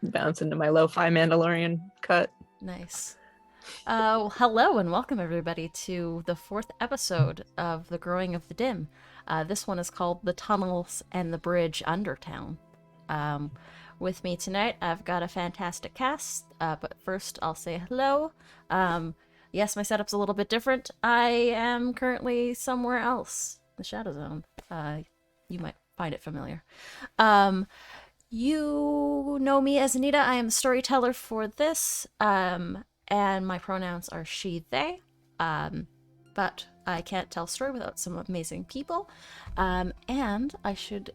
Bounce into my lo-fi Mandalorian cut. Nice. Well, hello and welcome everybody to the fourth episode of The Growing of the Dim. This one is called The Tunnels and the Bridge Undertown. Um, with me tonight, I've got a fantastic cast, but first I'll say hello. Yes, my setup's a little bit different. I am currently somewhere else, the Shadow Zone. You might find it familiar. Um, You know me as Anita. I am the storyteller for this, and my pronouns are she, they. Um, but I can't tell a story without some amazing people. And I should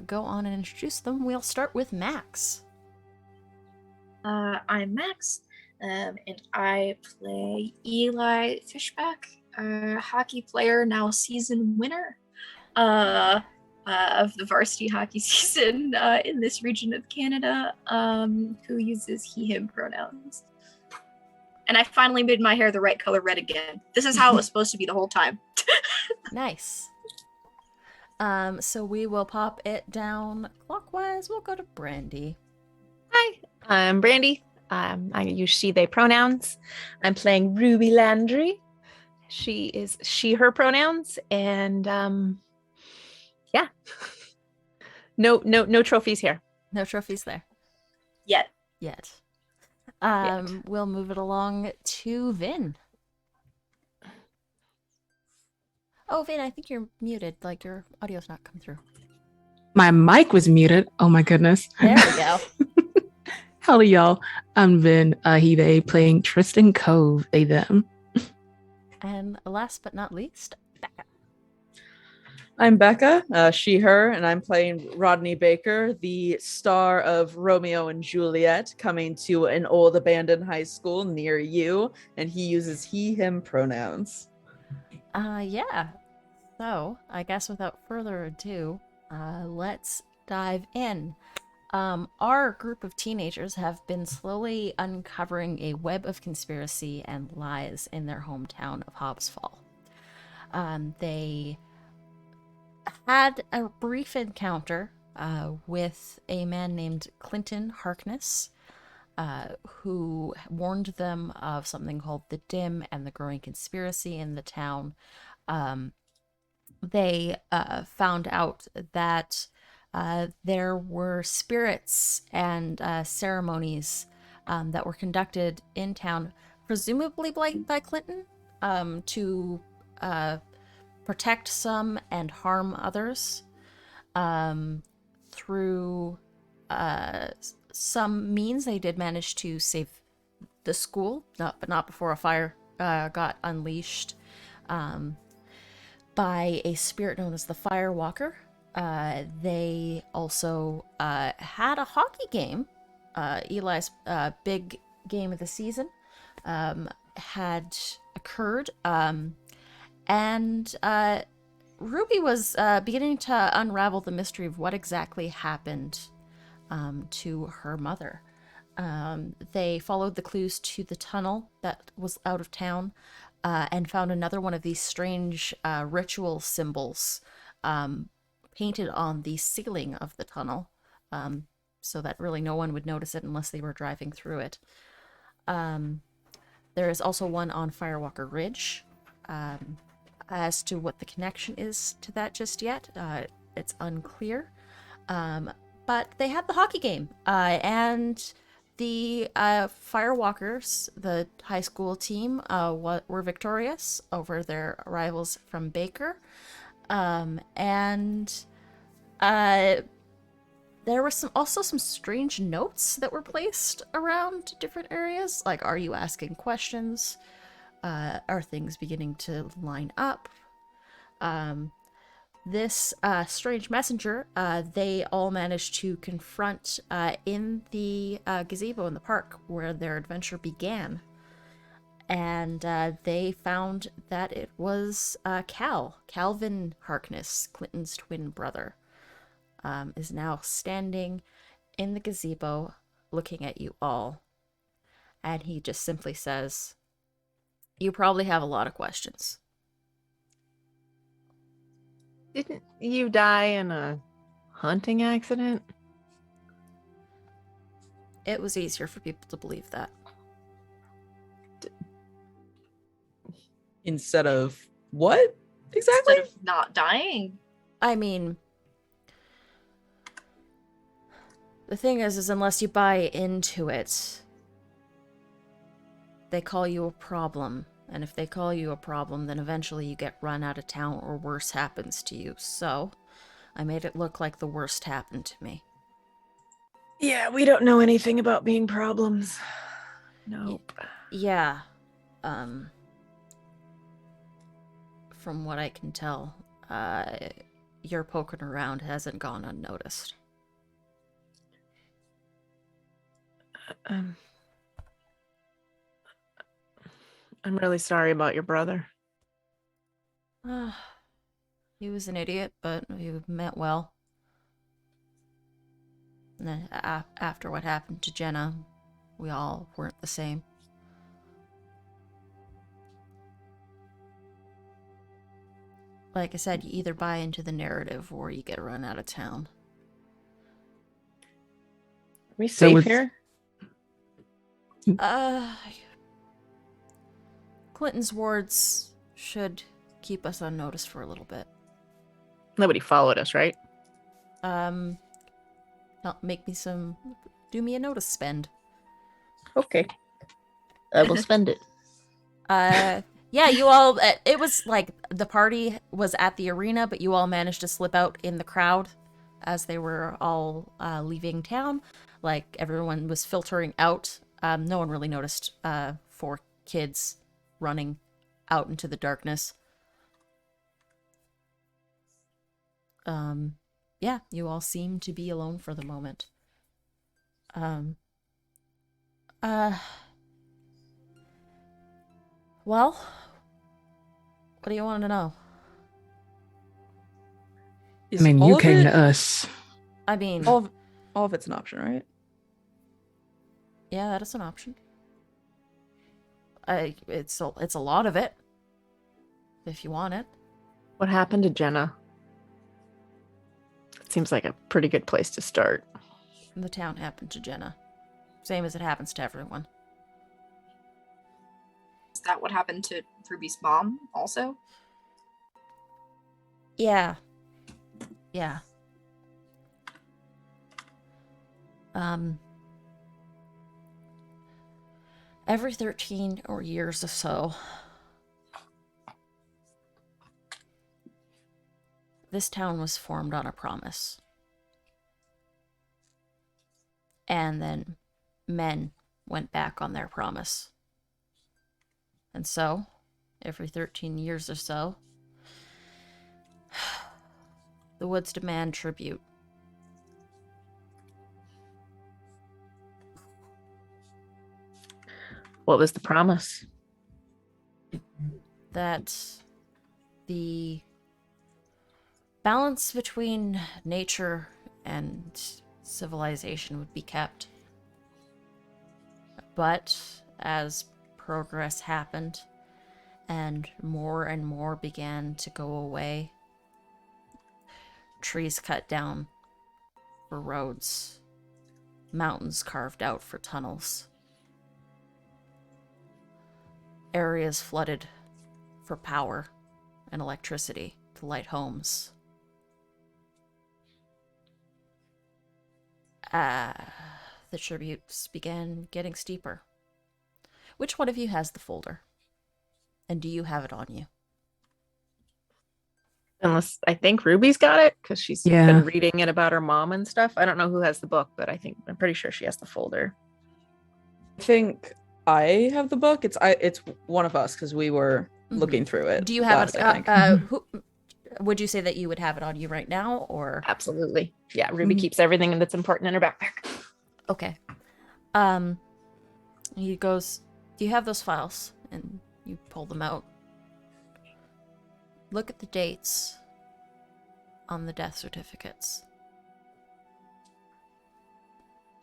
go on and introduce them. We'll start with Max. I'm Max, and I play Eli Fishback, a hockey player, now season winner of the varsity hockey season in this region of Canada, who uses he, him pronouns. And I finally made my hair the right color red again. This is how it was supposed to be the whole time. Nice. So we will pop it down clockwise. We'll go to Brandy. Hi, I'm Brandy. I use she, they pronouns. I'm playing Ruby Landry. She is she, her pronouns, and yeah. No trophies here. No trophies there Yet. yet. We'll move it along to Vin. Oh, Vin, I think you're muted. Like your audio's not come through. My mic was muted. Oh my goodness. There we go. Howdy, y'all. I'm Vin, he, they, playing Tristan Cove, they, them. And last but not least, Becca. I'm Becca, she, her, and I'm playing Rodney Baker, the star of Romeo and Juliet, coming to an old abandoned high school near you, and he uses he, him pronouns. Yeah. So, I guess without further ado, let's dive in. Our group of teenagers have been slowly uncovering a web of conspiracy and lies in their hometown of Hobbs Fall. They had a brief encounter with a man named Clinton Harkness, who warned them of something called the Dim and the growing conspiracy in the town. They found out that there were spirits and ceremonies that were conducted in town, presumably by Clinton, to protect some and harm others through some means. They did manage to save the school, but not before a fire got unleashed by a spirit known as the Firewalker. They also had a hockey game. Eli's big game of the season had occurred. And Ruby was beginning to unravel the mystery of what exactly happened to her mother. They followed the clues to the tunnel that was out of town and found another one of these strange ritual symbols painted on the ceiling of the tunnel, so that really no one would notice it unless they were driving through it. There is also one on Firewalker Ridge. As to what the connection is to that just yet, it's unclear. But they had the hockey game, and the Firewalkers, the high school team, were victorious over their rivals from Baker. And there were also some strange notes that were placed around different areas. Like, are you asking questions? Are things beginning to line up? This strange messenger, they all managed to confront in the gazebo in the park where their adventure began. And they found that it was Calvin Harkness, Clinton's twin brother, is now standing in the gazebo looking at you all. And he just simply says, "You probably have a lot of questions." Didn't you die in a hunting accident? It was easier for people to believe that. Instead of what exactly? Instead of not dying. I mean, the thing is unless you buy into it, they call you a problem. And if they call you a problem, then eventually you get run out of town or worse happens to you. So, I made it look like the worst happened to me. Yeah, we don't know anything about being problems. Nope. Yeah. From what I can tell, your poking around hasn't gone unnoticed. I'm really sorry about your brother. He was an idiot, but he meant well. And then after what happened to Jenna, we all weren't the same. Like I said, you either buy into the narrative or you get run out of town. Are we So safe with- here? Clinton's wards should keep us unnoticed for a little bit. Nobody followed us, right? Do me a notice spend. Okay. I will spend it. Yeah, you all, it was like the party was at the arena, but you all managed to slip out in the crowd as they were all leaving town. Like, everyone was filtering out. No one really noticed 4 kids running out into the darkness. Yeah, you all seem to be alone for the moment. Well, what do you want to know? Is I mean, all you of came it- to us. I mean, all of it's an option, right? yeah, that is an option. It's a lot of it, if you want it. What happened to Jenna? It seems like a pretty good place to start. The town happened to Jenna. Same as it happens to everyone. Is that what happened to Ruby's mom also? Yeah. Yeah. Every 13 or years or so, this town was formed on a promise. And then men went back on their promise. And so, every 13 years or so, the woods demand tribute. What was the promise? That the balance between nature and civilization would be kept. But as progress happened and more began to go away, trees cut down for roads, mountains carved out for tunnels, areas flooded for power and electricity to light homes. The tributes began getting steeper. Which one of you has the folder? And do you have it on you? Unless I think Ruby's got it because she's Yeah. been reading it about her mom and stuff. I don't know who has the book, but I'm pretty sure she has the folder. I think I have the book. It's one of us because we were Mhm. looking through it. Do you have last, it? I think. Who, would you say that you would have it on you right now, or Absolutely. Yeah, Ruby Mhm. keeps everything that's important in her backpack. okay? He goes, "Do you have those files?" And you pull them out. Look at the dates on the death certificates.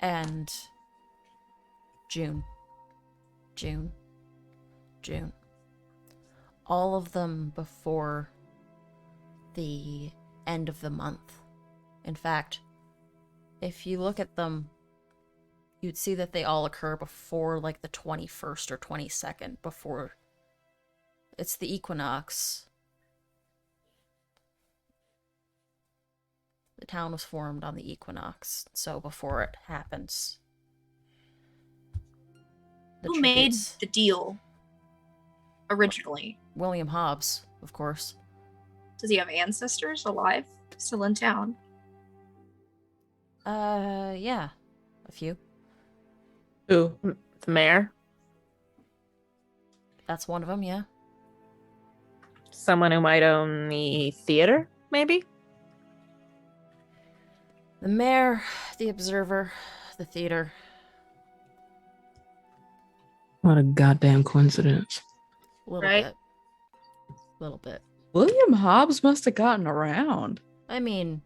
And June. All of them before the end of the month. In fact, if you look at them you'd see that they all occur before like the 21st or 22nd, before it's the equinox. The town was formed on the equinox, so before it happens. Who made the deal originally? William Hobbs, of course. Does he have ancestors alive still in town? Yeah. A few. Who? The mayor? That's one of them, yeah. Someone who might own the theater, maybe? The mayor, the observer, the theater. What a goddamn coincidence. A little Right. bit. Little bit. William Hobbs must have gotten around. I mean,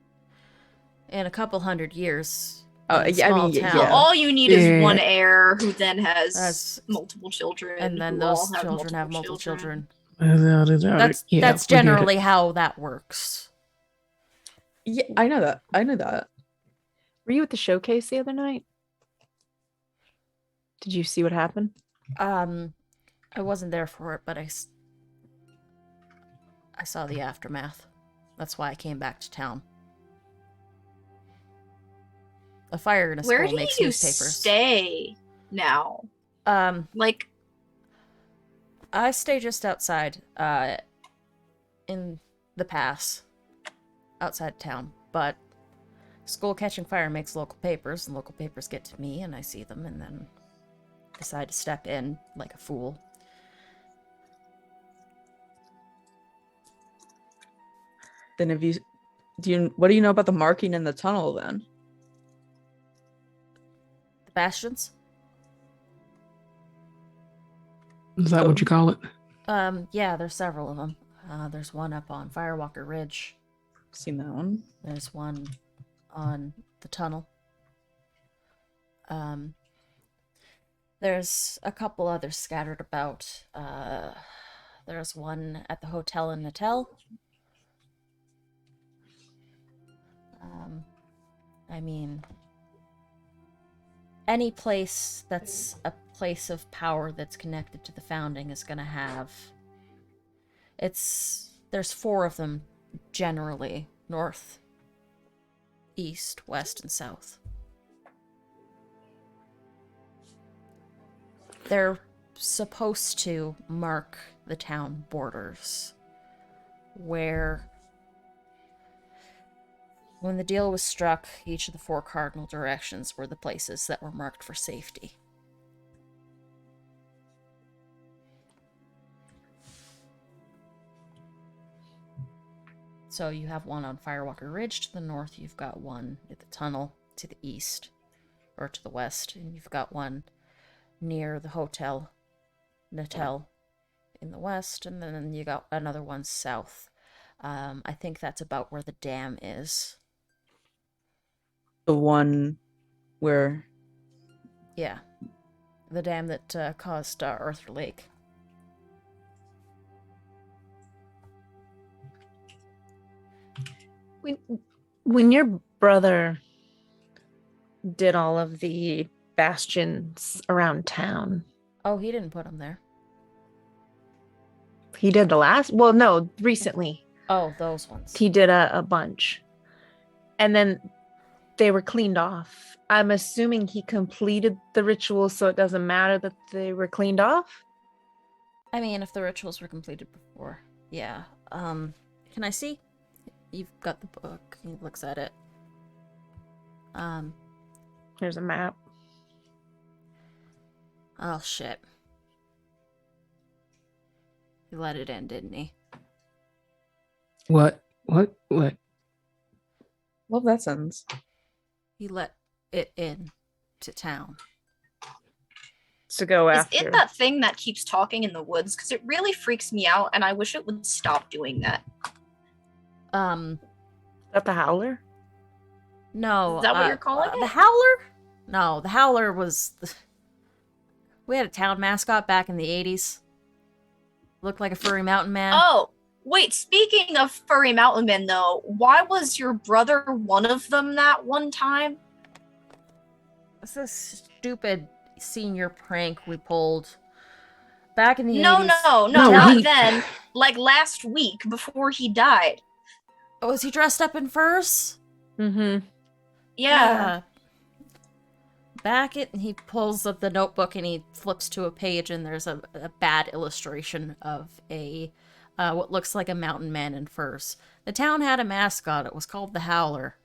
in a couple hundred years. Oh, in a yeah, I small mean, town, yeah. All you need Yeah. is one heir who then has That's- multiple children. and then who those all children have multiple children. That's That's generally how that works. Yeah, I know that. I know that. Were you at the showcase the other night? Did you see what happened? I wasn't there for it, but I saw the aftermath. That's why I came back to town. A fire in a Where school do makes you newspapers. stay now? Like, I stay just outside, in the pass, outside town. But school catching fire makes local papers, and local papers get to me, and I see them, and then decide to step in like a fool. Then what do you know about the marking in the tunnel then? The bastions? Is that what you call it? Yeah, there's several of them. There's one up on Firewalker Ridge. Seen that one. There's one on the tunnel. There's a couple others scattered about. There's one at the hotel in Natel. I mean, any place that's a place of power that's connected to the founding is going to have. There's 4 of them generally: north, east, west, and south. They're supposed to mark the town borders, where when the deal was struck, each of the 4 cardinal directions were the places that were marked for safety. So you have one on Firewalker Ridge to the north, you've got one at the tunnel to the east, or to the west, and you've got one near the hotel Natel in the west, and then you got another one south. I think that's about where the dam is. The one where Yeah. The dam that caused Arthur Lake. When your brother did all of the bastions around town, Oh, he didn't put them there. he did recently. Oh, those ones. He did a bunch. And then they were cleaned off. I'm assuming he completed the ritual, so it doesn't matter that they were cleaned off. I mean, if the rituals were completed before. Yeah. Can I see? You've got the book. He looks at it. Here's a map. Oh, shit. He let it in, didn't he? What? love that sentence. He let it in to town. To go Is after. it that thing that keeps talking in the woods? Because it really freaks me out, and I wish it would stop doing that. Um, Is that the howler? no. Is that what you're calling The it? Howler? No, the Howler was... We had a town mascot back in the 80s. Looked like a furry mountain man. Oh, wait, speaking of furry mountain men, though, why was your brother one of them that one time? What's this? stupid senior prank we pulled back in the No, 80s. no, No, not he- then. Like last week before he died. Oh, was he dressed up in furs? Mm-hmm. Yeah. Back it, he pulls up the notebook and he flips to a page, and there's a bad illustration of a what looks like a mountain man in furs. The town had a mascot. It was called the Howler.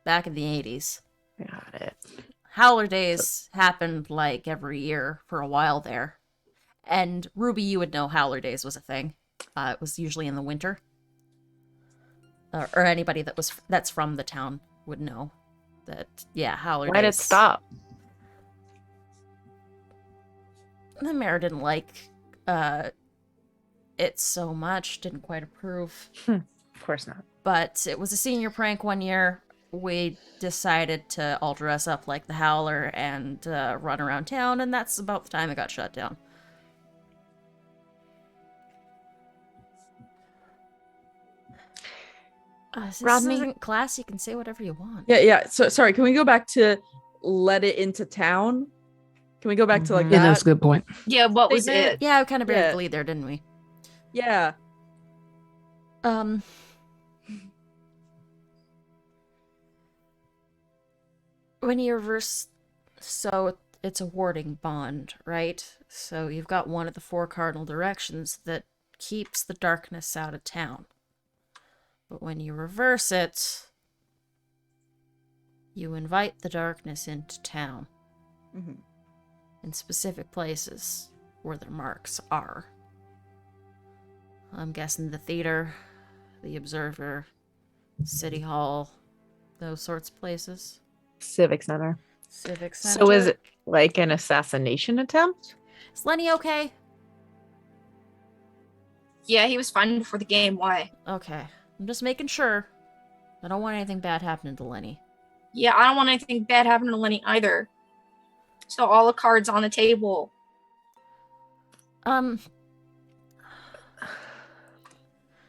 Back in the 80s. Got it. Howler Days happened like every year for a while there. And Ruby, you would know Howler Days was a thing. It was usually in the winter. Or anybody that's from the town would know that. Yeah, Howler Why did it Days. stop? The mayor didn't like it so much. Didn't quite approve. Of course not. But it was a senior prank one year. We decided to all dress up like the Howler and run around town, and that's about the time it got shut down. This Rodney? isn't class. You can say whatever you want. Yeah. So sorry, can we go back to let it into town? Can we go back to like Mhm. that? Yeah, that's a good point. Yeah, what was Statement? it? Yeah, we kind of buried Yeah. the lead there, didn't we? Yeah. When you reverse, so it's a warding bond, right? So you've got one of the four cardinal directions that keeps the darkness out of town. But when you reverse it, you invite the darkness into town Mhm. in specific places where their marks are. I'm guessing the theater, the Observer, City Hall, those sorts of places. Civic Center. Civic Center. So is it like an assassination attempt? Is Lenny okay? Yeah, he was fine before the game. Why? Okay. I'm just making sure. I don't want anything bad happening to Lenny. Yeah, I don't want anything bad happening to Lenny either. So all the cards on the table.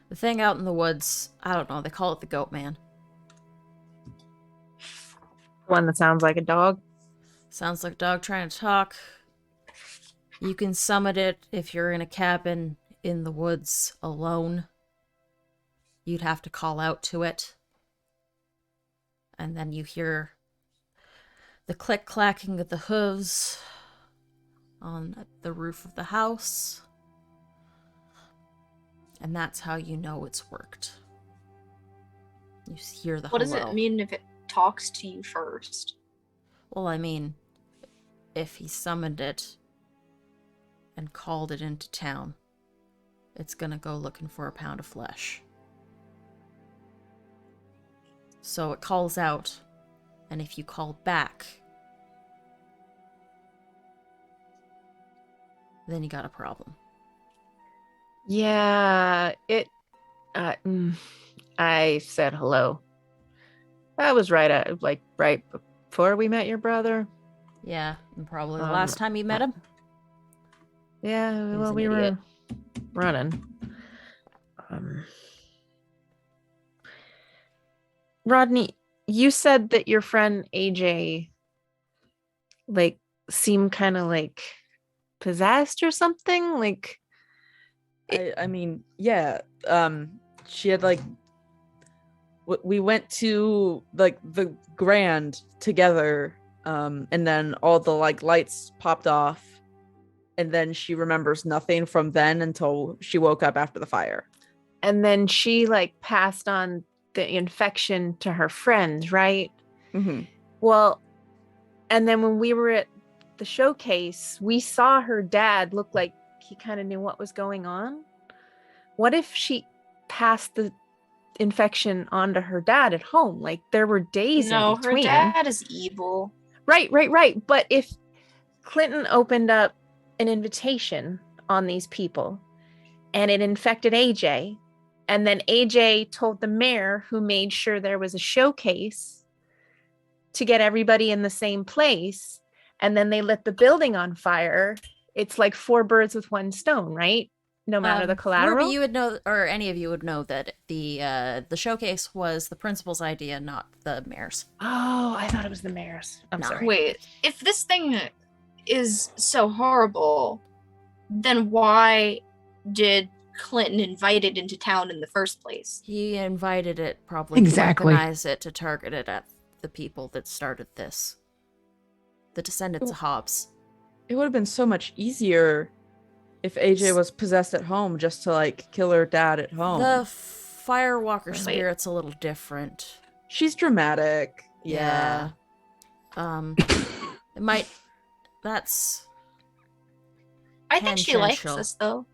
The thing out in the woods, I don't know, they call it the Goat Man. One that sounds like a dog. Sounds like a dog trying to talk. You can summon it if you're in a cabin in the woods alone. You'd have to call out to it. And then you hear the click-clacking of the hooves on the roof of the house. And that's how you know it's worked. You hear the What does hello. it mean if it talks to you first? Well, I mean, if he summoned it and called it into town, it's gonna go looking for a pound of flesh. So it calls out, and if you call back, then you got a problem. Yeah, I said hello. That was right before we met your brother. Yeah, and probably the Um, last time you met him. Yeah, He's well, an we idiot. were running. Rodney, you said that your friend AJ like seemed kind of like possessed or something. Like, I mean, yeah. She had like we went to like the Grand together, and then all the like lights popped off, and then she remembers nothing from then until she woke up after the fire. and then she like passed on the infection to her friends, right? Mm-hmm. Well, and then when we were at the showcase, we saw her dad look like he kind of knew what was going on. What if she passed the infection onto her dad at home? Like there were days No, in her between. dad is evil. Right. But if Clinton opened up an invitation on these people and it infected AJ, and then AJ told the mayor, who made sure there was a showcase to get everybody in the same place, and then they lit the building on fire, it's like four birds with one stone, right? no matter the collateral. Ruby, you would know, or any of you would know that the showcase was the principal's idea, not the mayor's. Oh, I thought it was the mayor's. I'm No. sorry. Wait, if this thing is so horrible, then why did Clinton invite it into town in the first place? He invited it probably Exactly. to weaponize it to target it at the people that started this. The descendants of Hobbes. It would have been so much easier if AJ was possessed at home just to like kill her dad at home. The Firewalker Wait. spirit's a little different. She's dramatic. Yeah. It might. That's. I think she likes Tangential. us though.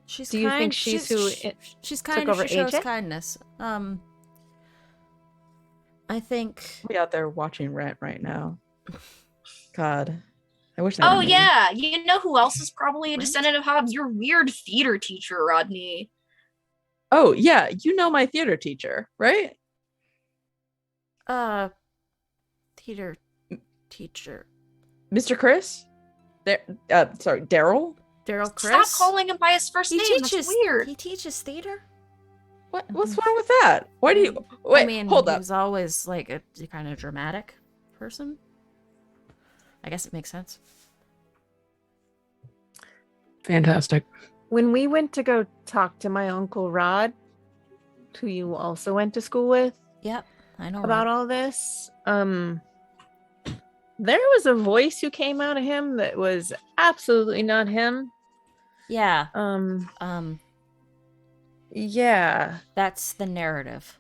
She's Do you kind. think she's who she's took kind. over She shows AJ? kindness. I think. We out there watching Rent right now. God, I wish that. Oh were me. yeah, you know who else is probably a Right? descendant of Hobbes? Your weird theater teacher, Rodney. Oh yeah, you know my theater teacher, right? Theater teacher Mr. Chris. Sorry, Daryl. Daryl Chris. Stop calling him by his first He name. teaches. That's weird. He teaches theater. What's wrong with that? Why do you wait? I mean, hold he up. was always like a kind of dramatic person. I guess it makes sense. Fantastic. When we went to go talk to my uncle Rod, who you also went to school with, Yep, I know. about all this, there was a voice who came out of him that was absolutely not him. Yeah. Yeah. That's the narrative.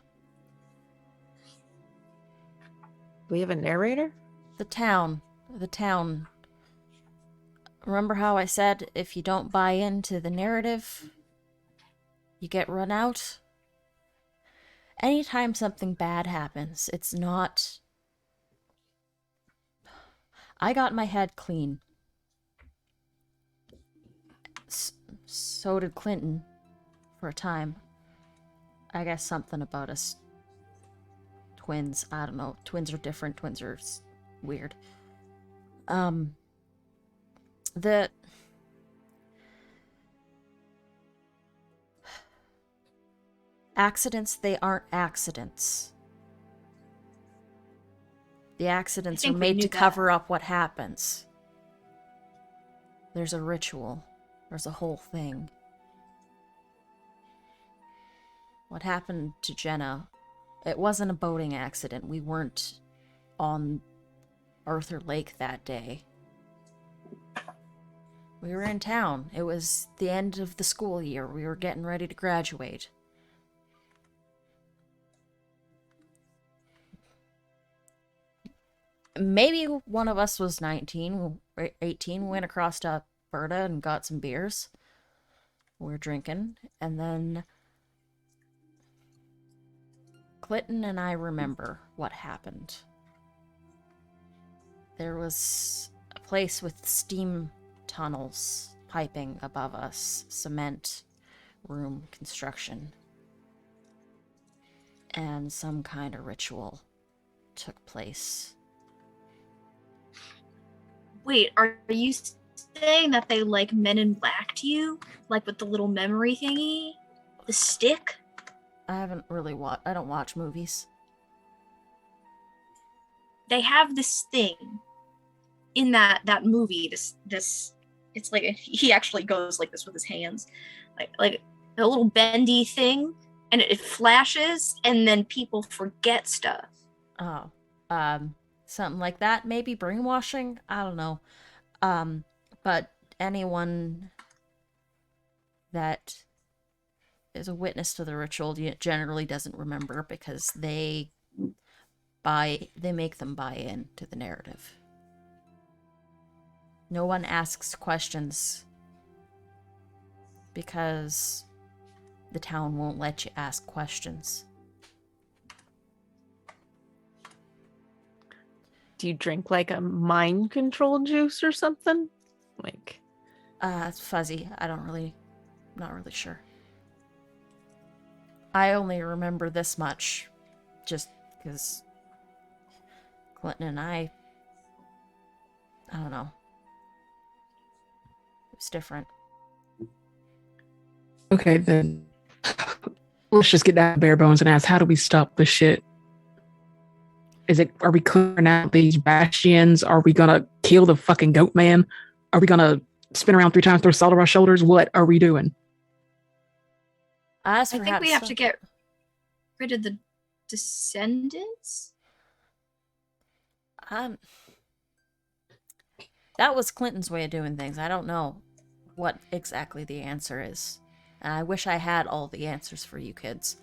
Do we have a narrator? The town. Remember how I said if you don't buy into the narrative, you get run out? Anytime something bad happens, it's not. I got my head clean. So did Clinton for a time. I guess something about us twins. I don't know. Twins are different. Twins are weird. The accidents, they aren't accidents. The accidents are think we made knew to that. cover up what happens. There's a ritual. There's a whole thing. What happened to Jenna, it wasn't a boating accident. We weren't on Arthur Lake that day. We were in town. It was the end of the school year. We were getting ready to graduate. Maybe one of us was 19 or 18. We went across to Alberta and got some beers. We were drinking. And then Clinton and I remember what happened. There was a place with steam tunnels piping above us, cement room construction. And some kind of ritual took place. Wait, are you saying that they like Men in Blacked you? Like with the little memory thingy? The stick? I haven't really I don't watch movies. They have this thing in that movie, this it's like he actually goes like this with his hands. Like a little bendy thing, and it flashes and then people forget stuff. Oh, something like that. Maybe brainwashing. I don't know. But anyone that is a witness to the ritual generally doesn't remember because they make them buy in to the narrative. No one asks questions because the town won't let you ask questions. Do you drink like a mind control juice or something? Like, It's fuzzy. I'm not really sure. I only remember this much just because Clinton and I don't know. It was different. Okay, then let's just get down to bare bones and ask, how do we stop this shit? Are we clearing out these bastions? Are we gonna kill the fucking goat man? Are we gonna spin around 3 times, throw salt on our shoulders? What are we doing? As I for think how we have to stop- get rid of the descendants. That was Clinton's way of doing things. I don't know what exactly the answer is. And I wish I had all the answers for you kids.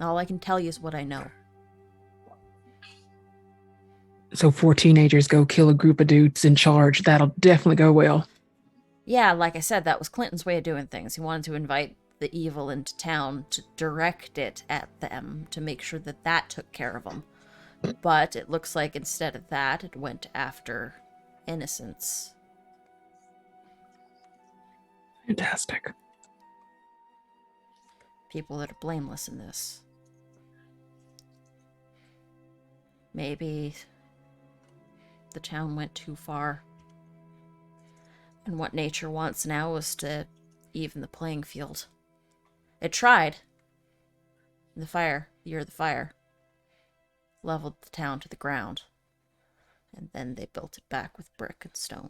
All I can tell you is what I know. So 4 teenagers go kill a group of dudes in charge. That'll definitely go well. Yeah, like I said, that was Clinton's way of doing things. He wanted to invite the evil into town to direct it at them to make sure that that took care of them. But it looks like instead of that, it went after innocents. Fantastic. People that are blameless in this. Maybe the town went too far. And what nature wants now is to even the playing field. It tried. The year of the fire, leveled the town to the ground. And then they built it back with brick and stone.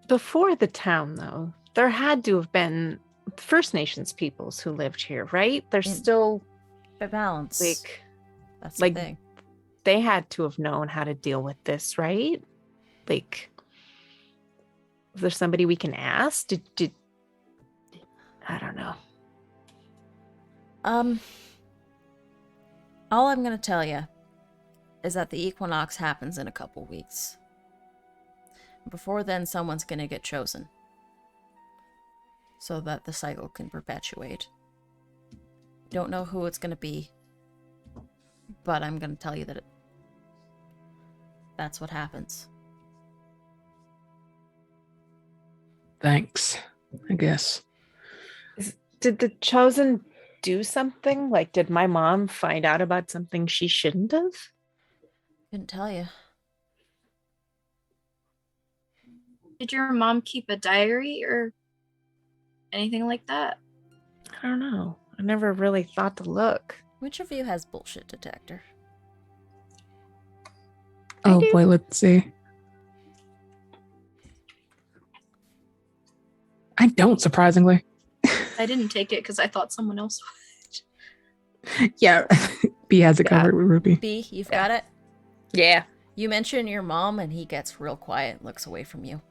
Before the town, though, there had to have been First Nations peoples who lived here, right? They're still By balance. like That's like- the thing. they had to have known how to deal with this, right? Like, is there somebody we can ask? Did I don't know. All I'm gonna tell you is that the equinox happens in a couple weeks. Before then, someone's gonna get chosen. So that the cycle can perpetuate. Don't know who it's gonna be. But I'm gonna tell you that that's what happens. Thanks, I guess. Did the chosen do something? Like, did my mom find out about something she shouldn't have? Couldn't tell you. Did your mom keep a diary or anything like that? I don't know. I never really thought to look. Which of you has bullshit detector? I Oh do. boy, let's see. I don't, surprisingly. I didn't take it because I thought someone else would. Yeah, B has it Yeah. covered with Ruby. B, you've Yeah. got it? Yeah. You mention your mom and he gets real quiet and looks away from you.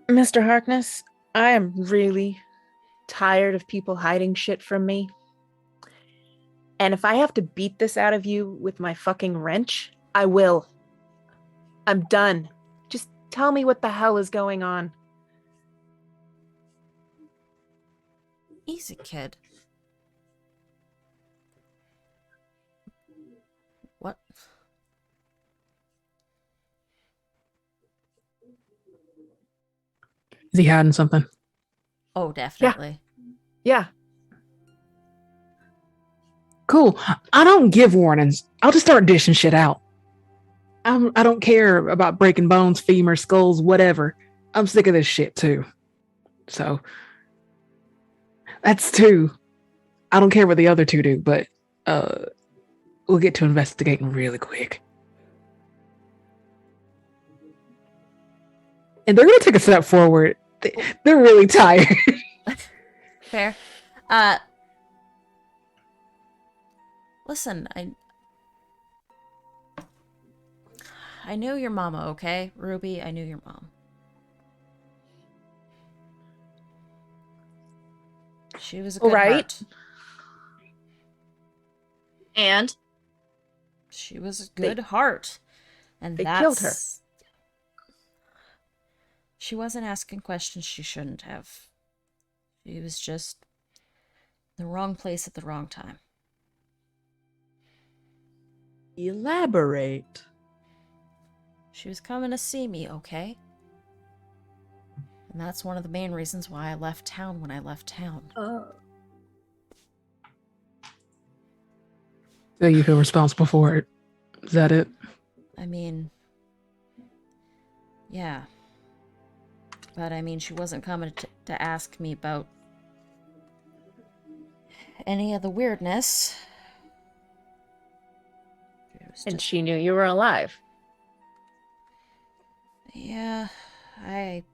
Mr. Harkness, I am really tired of people hiding shit from me. And if I have to beat this out of you with my fucking wrench, I will. I'm done. Just tell me what the hell is going on. Easy, kid. What? Is he hiding something? Oh, definitely. Yeah. Cool. I don't give warnings. I'll just start dishing shit out. I don't care about breaking bones, femurs, skulls, whatever. I'm sick of this shit too. So that's 2. I don't care what the other 2 do, but we'll get to investigating really quick. And they're gonna take a step forward. They're really tired. Fair. Listen, I knew your mama, okay? Ruby, I knew your mom. She was a good All right. heart. And She was a good heart. And they that's... killed her. She wasn't asking questions she shouldn't have. She was just in the wrong place at the wrong time. Elaborate. She was coming to see me, okay? And that's one of the main reasons why I left town when I left town. So you feel responsible for it. Is that it? I mean, yeah. But I mean, she wasn't coming to ask me about any of the weirdness. It was And just- she knew you were alive. Yeah, I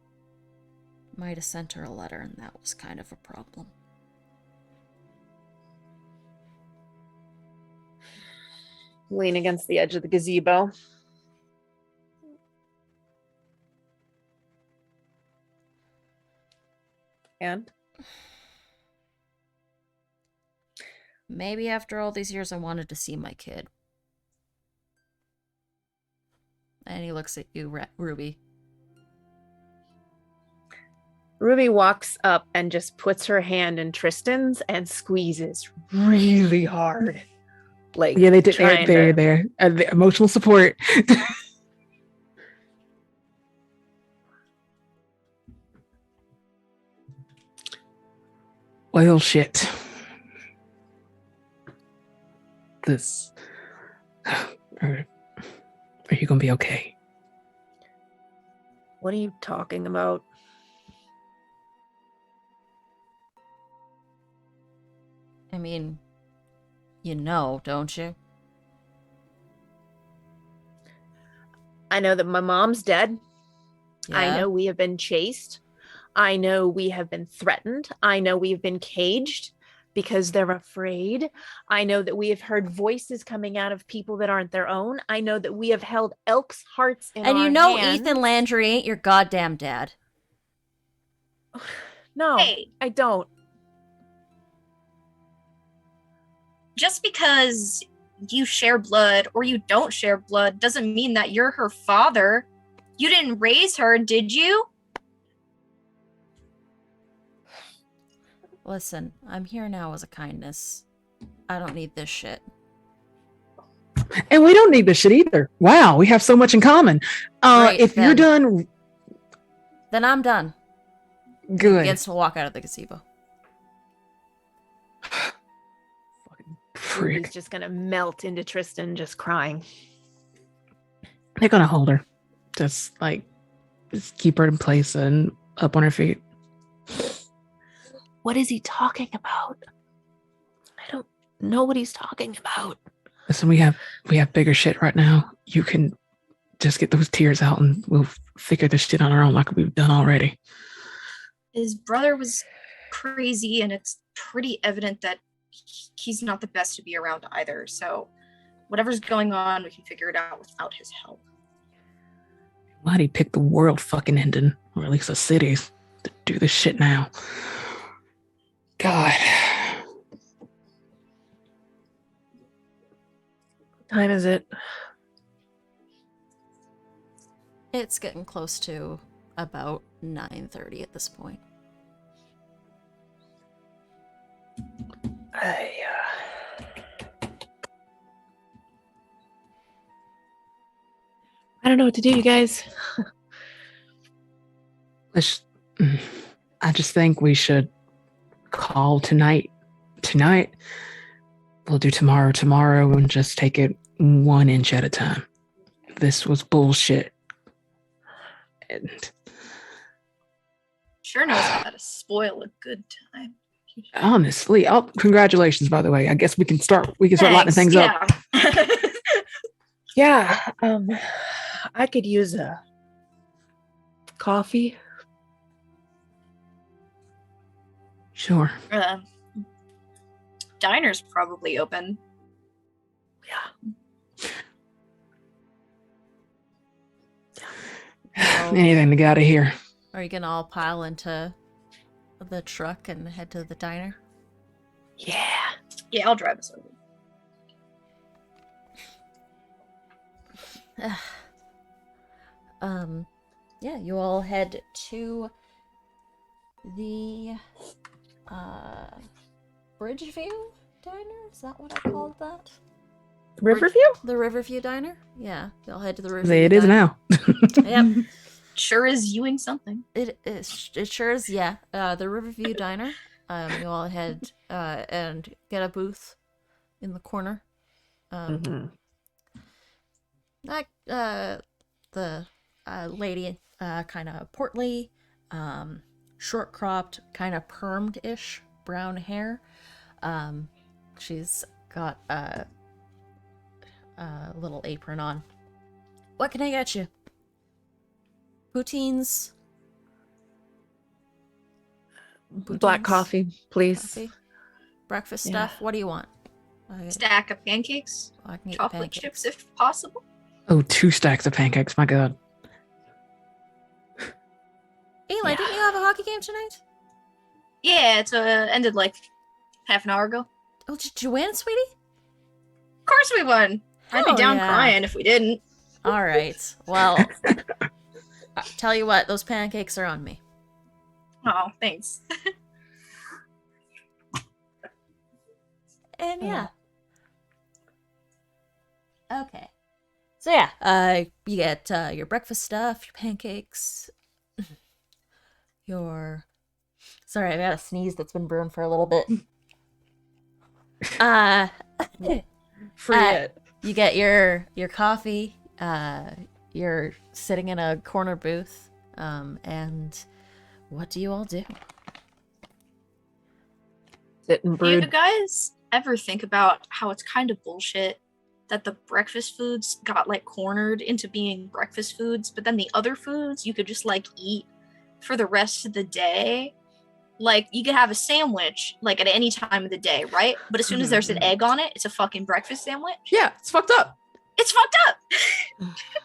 might have sent her a letter, and that was kind of a problem. Lean against the edge of the gazebo. And Maybe after all these years, I wanted to see my kid. And he looks at you, Ruby. Ruby walks up and just puts her hand in Tristan's and squeezes really hard. Like, Yeah, they did. trying They're to- there. The emotional support. Well, shit. This. Are you gonna be okay? What are you talking about? I mean, you know, don't you? I know that my mom's dead. I Yeah? know we have been chased. I know we have been threatened. I know we've been caged because they're afraid. I know that we have heard voices coming out of people that aren't their own. I know that we have held elk's hearts in And our you know hands. Ethan Landry ain't your goddamn dad. No, Hey. I don't. Just because you share blood or you don't share blood doesn't mean that you're her father. You didn't raise her, did you? Listen, I'm here now as a kindness. I don't need this shit. And we don't need this shit either. Wow, we have so much in common. Great, If you're then. done, Then I'm done. good. Begins to walk out of the gazebo. Fucking freak. Ruby's just gonna melt into Tristan, just crying. They're gonna hold her. Just keep her in place and up on her feet. What is he talking about? I don't know what he's talking about. Listen, we have bigger shit right now. You can just get those tears out and we'll figure this shit on our own like we've done already. His brother was crazy, and it's pretty evident that he's not the best to be around either. So, whatever's going on, we can figure it out without his help. Why'd he pick the world fucking ending, or at least the cities, to do this shit now? God. What time is it? It's getting close to about 9:30 at this point. I don't know what to do, you guys. I just think we should call tonight. Tonight, we'll do tomorrow, and just take it 1 inch at a time. This was bullshit. And Sure knows how to spoil a good time. honestly, congratulations, by the way. I guess we can start lighting things up. up. Yeah, I could use a coffee. Sure. Diner's probably open. Yeah. Anything to get out of here. Are you gonna all pile into the truck and head to the diner? Yeah. Yeah, I'll drive us over. Yeah, you all head to the Bridgeview Diner? Is that what I called that? Riverview? The Riverview Diner? Yeah, you'll head to the Riverview It is Diner. now. Yep. Sure is Ewing something. It sure is, yeah. The Riverview Diner. You all head and get a booth in the corner. Mhm. The lady, kind of portly, short cropped, kind of permed ish brown hair. She's got a little apron on. What can I get you? Poutines? Black Poutines? coffee, please. Coffee? Breakfast Yeah. stuff? What do you want? Stack of pancakes, I can get chocolate pancakes. chips if possible. Oh, 2 stacks of pancakes. My God. Eli, Yeah. didn't you have a hockey game tonight? Yeah, it's ended like half an hour ago. Oh, did you win, sweetie? Of course we won. I'd be Oh, down yeah. crying if we didn't. All right. Well, tell you what, those pancakes are on me. Oh, thanks. And yeah. Okay. So yeah, you get your breakfast stuff, your pancakes, your. Sorry, I got a sneeze that's been brewing for a little bit. Free it. You get your coffee. You're sitting in a corner booth. And what do you all do? Sit and Do you brood. guys ever think about how it's kind of bullshit that the breakfast foods got like cornered into being breakfast foods, but then the other foods you could just like eat for the rest of the day? Like you could have a sandwich like at any time of the day, right? But as soon as there's an egg on it, it's a fucking breakfast sandwich. Yeah, it's fucked up. It's fucked up.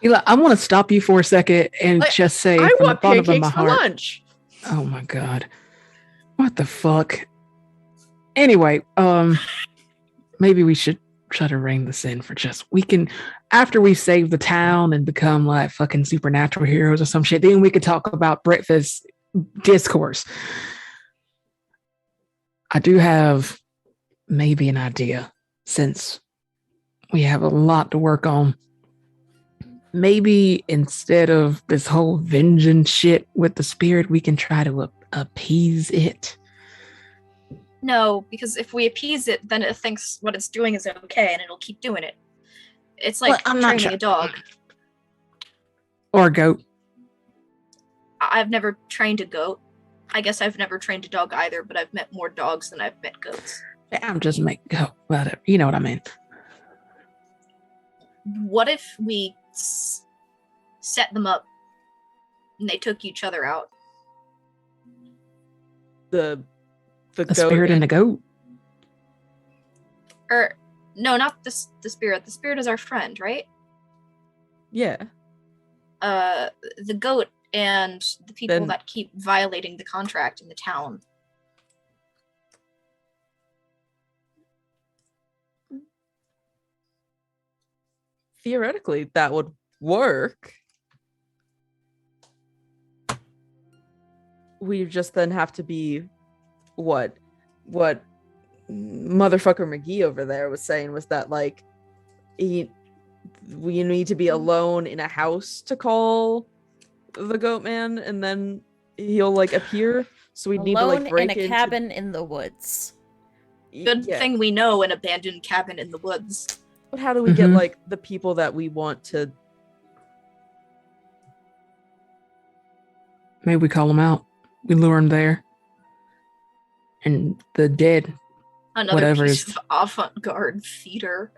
Eli, I want to stop you for a second and Like, just say, I from the want bottom of pancakes my for heart. lunch. Oh my God. What the fuck? Anyway, maybe we should try to rein this in for just we can after we save the town and become like fucking supernatural heroes or some shit, then we could talk about breakfast discourse. I do have maybe an idea since we have a lot to work on. Maybe instead of this whole vengeance shit with the spirit, we can try to appease it. No, because if we appease it, then it thinks what it's doing is okay and it'll keep doing it. It's like Well, I'm not training a dog. Or a goat. I've never trained a goat. I guess I've never trained a dog either, but I've met more dogs than I've met goats. I'm just making goat. Whatever. You know what I mean. What if we set them up and they took each other out? The The goat spirit and the goat. Or no, not the spirit. The spirit is our friend, right? Yeah. The goat and the people Then- that keep violating the contract in the town. Theoretically, that would work. We just then have to be what motherfucker McGee over there was saying was that like we need to be alone in a house to call the goat man and then he'll like appear. So we need to Alone like break in a into cabin in the woods. Good Yeah. thing we know an abandoned cabin in the woods. But how do we get Mhm. like the people that we want to? Maybe we call them out. We lure them there. And the dead. Another Whatever piece is- of avant-garde theater.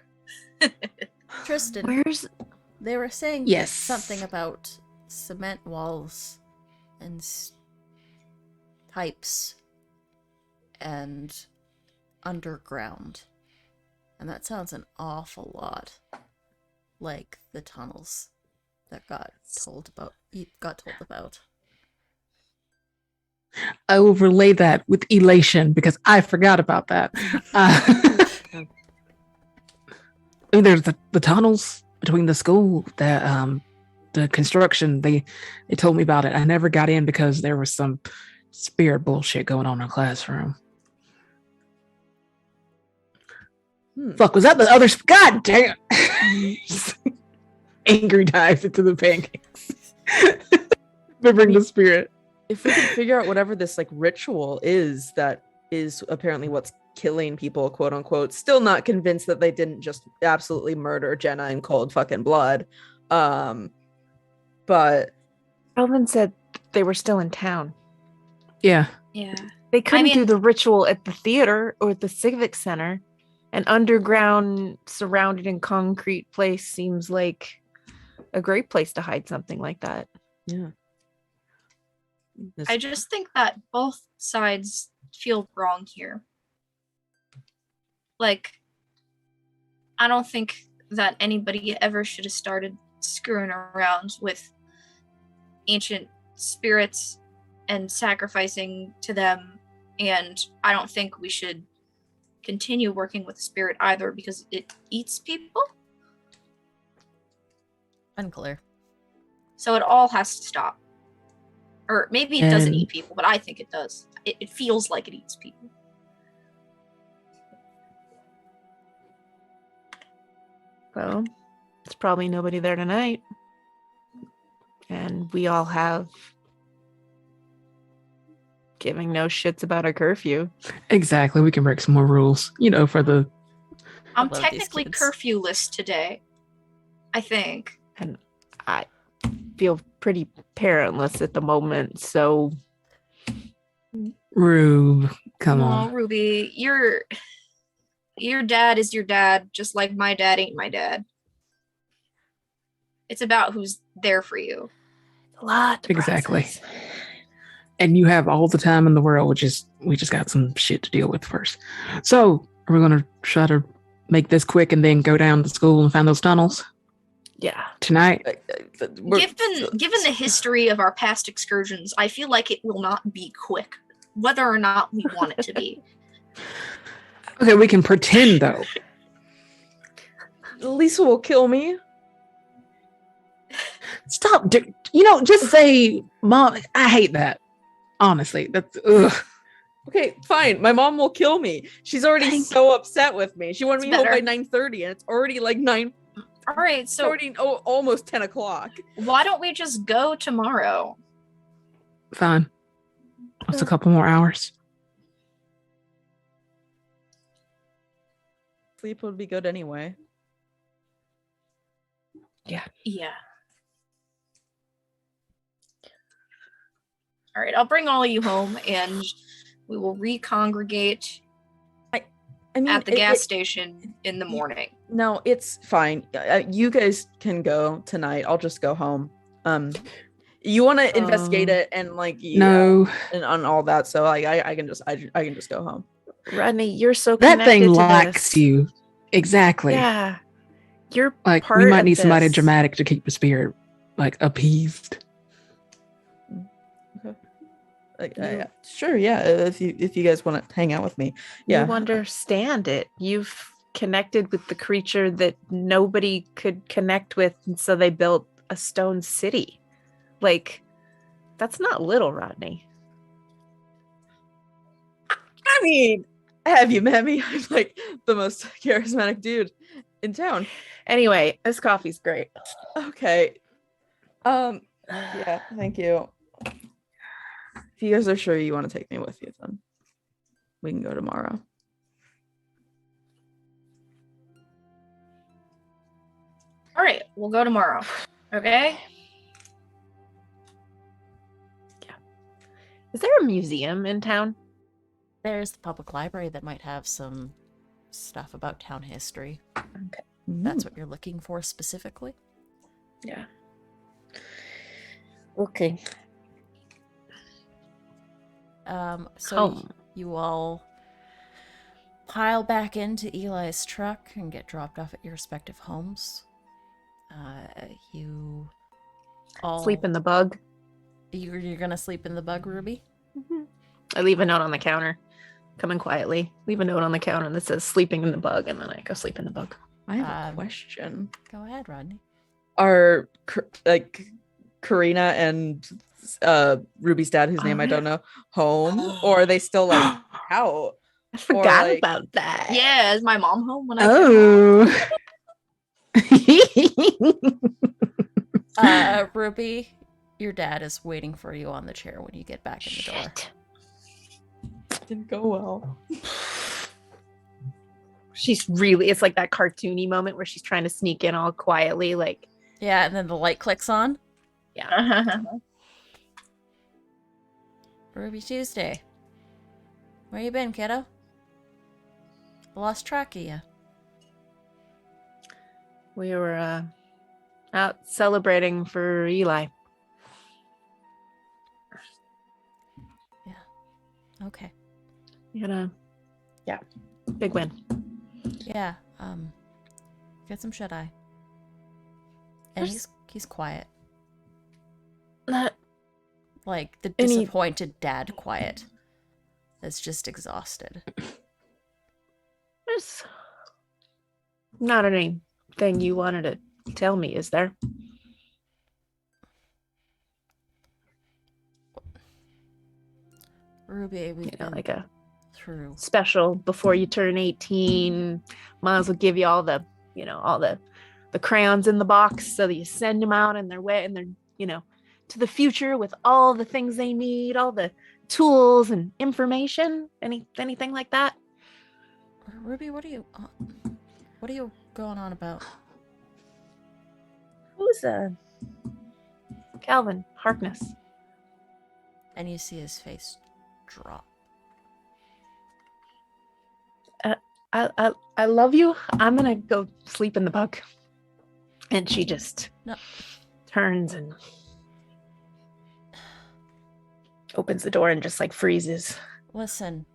Tristan, Where's they were saying Yes. something about cement walls and pipes and underground. And that sounds an awful lot like the tunnels that you got told about. I will relay that with elation because I forgot about that. There's the tunnels between the school, the construction. They told me about it. I never got in because there was some spirit bullshit going on in the classroom. Fuck, was that the other? God damn! Angry dives into the pancakes. Remembering the spirit. If we can figure out whatever this like ritual is that is apparently what's killing people, quote unquote. Still not convinced that they didn't just absolutely murder Jenna in cold fucking blood. But Elvin said they were still in town. Yeah. Yeah. They couldn't do mean- the ritual at the theater or at the civic center. An underground, surrounded in concrete place seems like a great place to hide something like that. yeah. I just think that both sides feel wrong here. Like, I don't think that anybody ever should have started screwing around with ancient spirits and sacrificing to them. And I don't think we should continue working with the spirit either because it eats people. Unclear. So it all has to stop. Or maybe it doesn't And- eat people, but I think it does. It feels like it eats people. Well, there's probably nobody there tonight. And we all have giving no shits about a curfew. Exactly. We can break some more rules, for the. I'm love these technically kids. curfew-less today. I think. And I feel pretty parentless at the moment, so Rube, come Aw, on. Ruby, your dad is your dad, just like my dad ain't my dad. It's about who's there for you. a lot. to Exactly. process. And you have all the time in the world, we just got some shit to deal with first. So, are we going to try to make this quick and then go down to school and find those tunnels Yeah. tonight? Given the history of our past excursions, I feel like it will not be quick, whether or not we want it to be. Okay, we can pretend though. Lisa will kill me. Stop. Just say, Mom, I hate that. Honestly, that's ugh. Okay, fine. My mom will kill me. She's already Thank- so upset with me. She wanted It's me home by better. 9:30, and it's already like 9. All right, It's so already almost 10 o'clock. why don't we just go tomorrow? Fine. That's a couple more hours. Sleep would be good anyway. Yeah. All right, I'll bring all of you home and we will recongregate I mean, at the gas station in the morning. No, it's fine. You guys can go tonight. I'll just go home. You want to investigate it and No, and on all that. So I can just go home. Rodney, you're so that connected thing to likes this. you. Exactly. Yeah. You're Like part we might of need somebody this. dramatic to keep the spirit appeased. Sure, yeah. If you guys want to hang out with me, yeah. You understand it. You've connected with the creature that nobody could connect with, and so they built a stone city. Like, that's not little, Rodney. I mean, have you met me? I'm like the most charismatic dude in town. Anyway, this coffee's great. Okay. Yeah, thank you. If you guys are sure you want to take me with you, then we can go tomorrow. All right, we'll go tomorrow. Okay? Is there a museum in town? There's the public library that might have some stuff about town history. Mm. That's what you're looking for specifically. Yeah. Okay. So Home. you all pile back into Eli's truck and get dropped off at your respective homes. You all Sleep in the bug. You're gonna sleep in the bug, Ruby? I leave a note on the counter. Come in quietly. Leave a note on the counter that says sleeping in the bug, and then I go sleep in the bug. I have a Um, question. Go ahead, Rodney. Are Karina and Ruby's dad, whose name I don't know, home, or are they still out? I forgot like- about that. Yeah, is my mom home when I get home? Oh. Ruby, your dad is waiting for you on the chair when you get back in the door. Shit. Didn't go well. she's really, it's like that cartoony moment where she's trying to sneak in all quietly, like, Yeah, and then the light clicks on. Ruby Tuesday. Where you been, kiddo? I lost track of you. we were out celebrating for Eli. Okay. You know, yeah, big win. Yeah. Get some shut eye. And he's quiet. Not Like the Any- disappointed dad quiet. That's just exhausted. There's not anything you wanted to tell me, is there? Ruby, we've You know, been like a through. special before you turn 18. Might as well give you all the, all the crayons in the box so that you send them out and they're wet and they're, to the future with all the things they need, all the tools and information. Anything like that? Ruby, what are you going on about? Who's Calvin Harkness? And you see his face drop. I love you. I'm gonna go sleep in the bug. And she just No. turns and opens the door and just like freezes. Listen.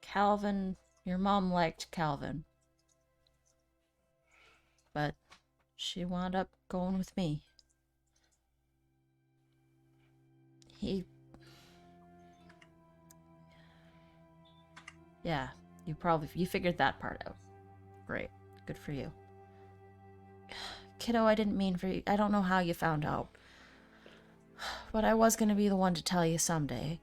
Calvin, your mom liked Calvin. But she wound up going with me. Yeah, you figured that part out. Great. Good for you. Kiddo, I didn't mean for you. I don't know how you found out. But I was going to be the one to tell you someday.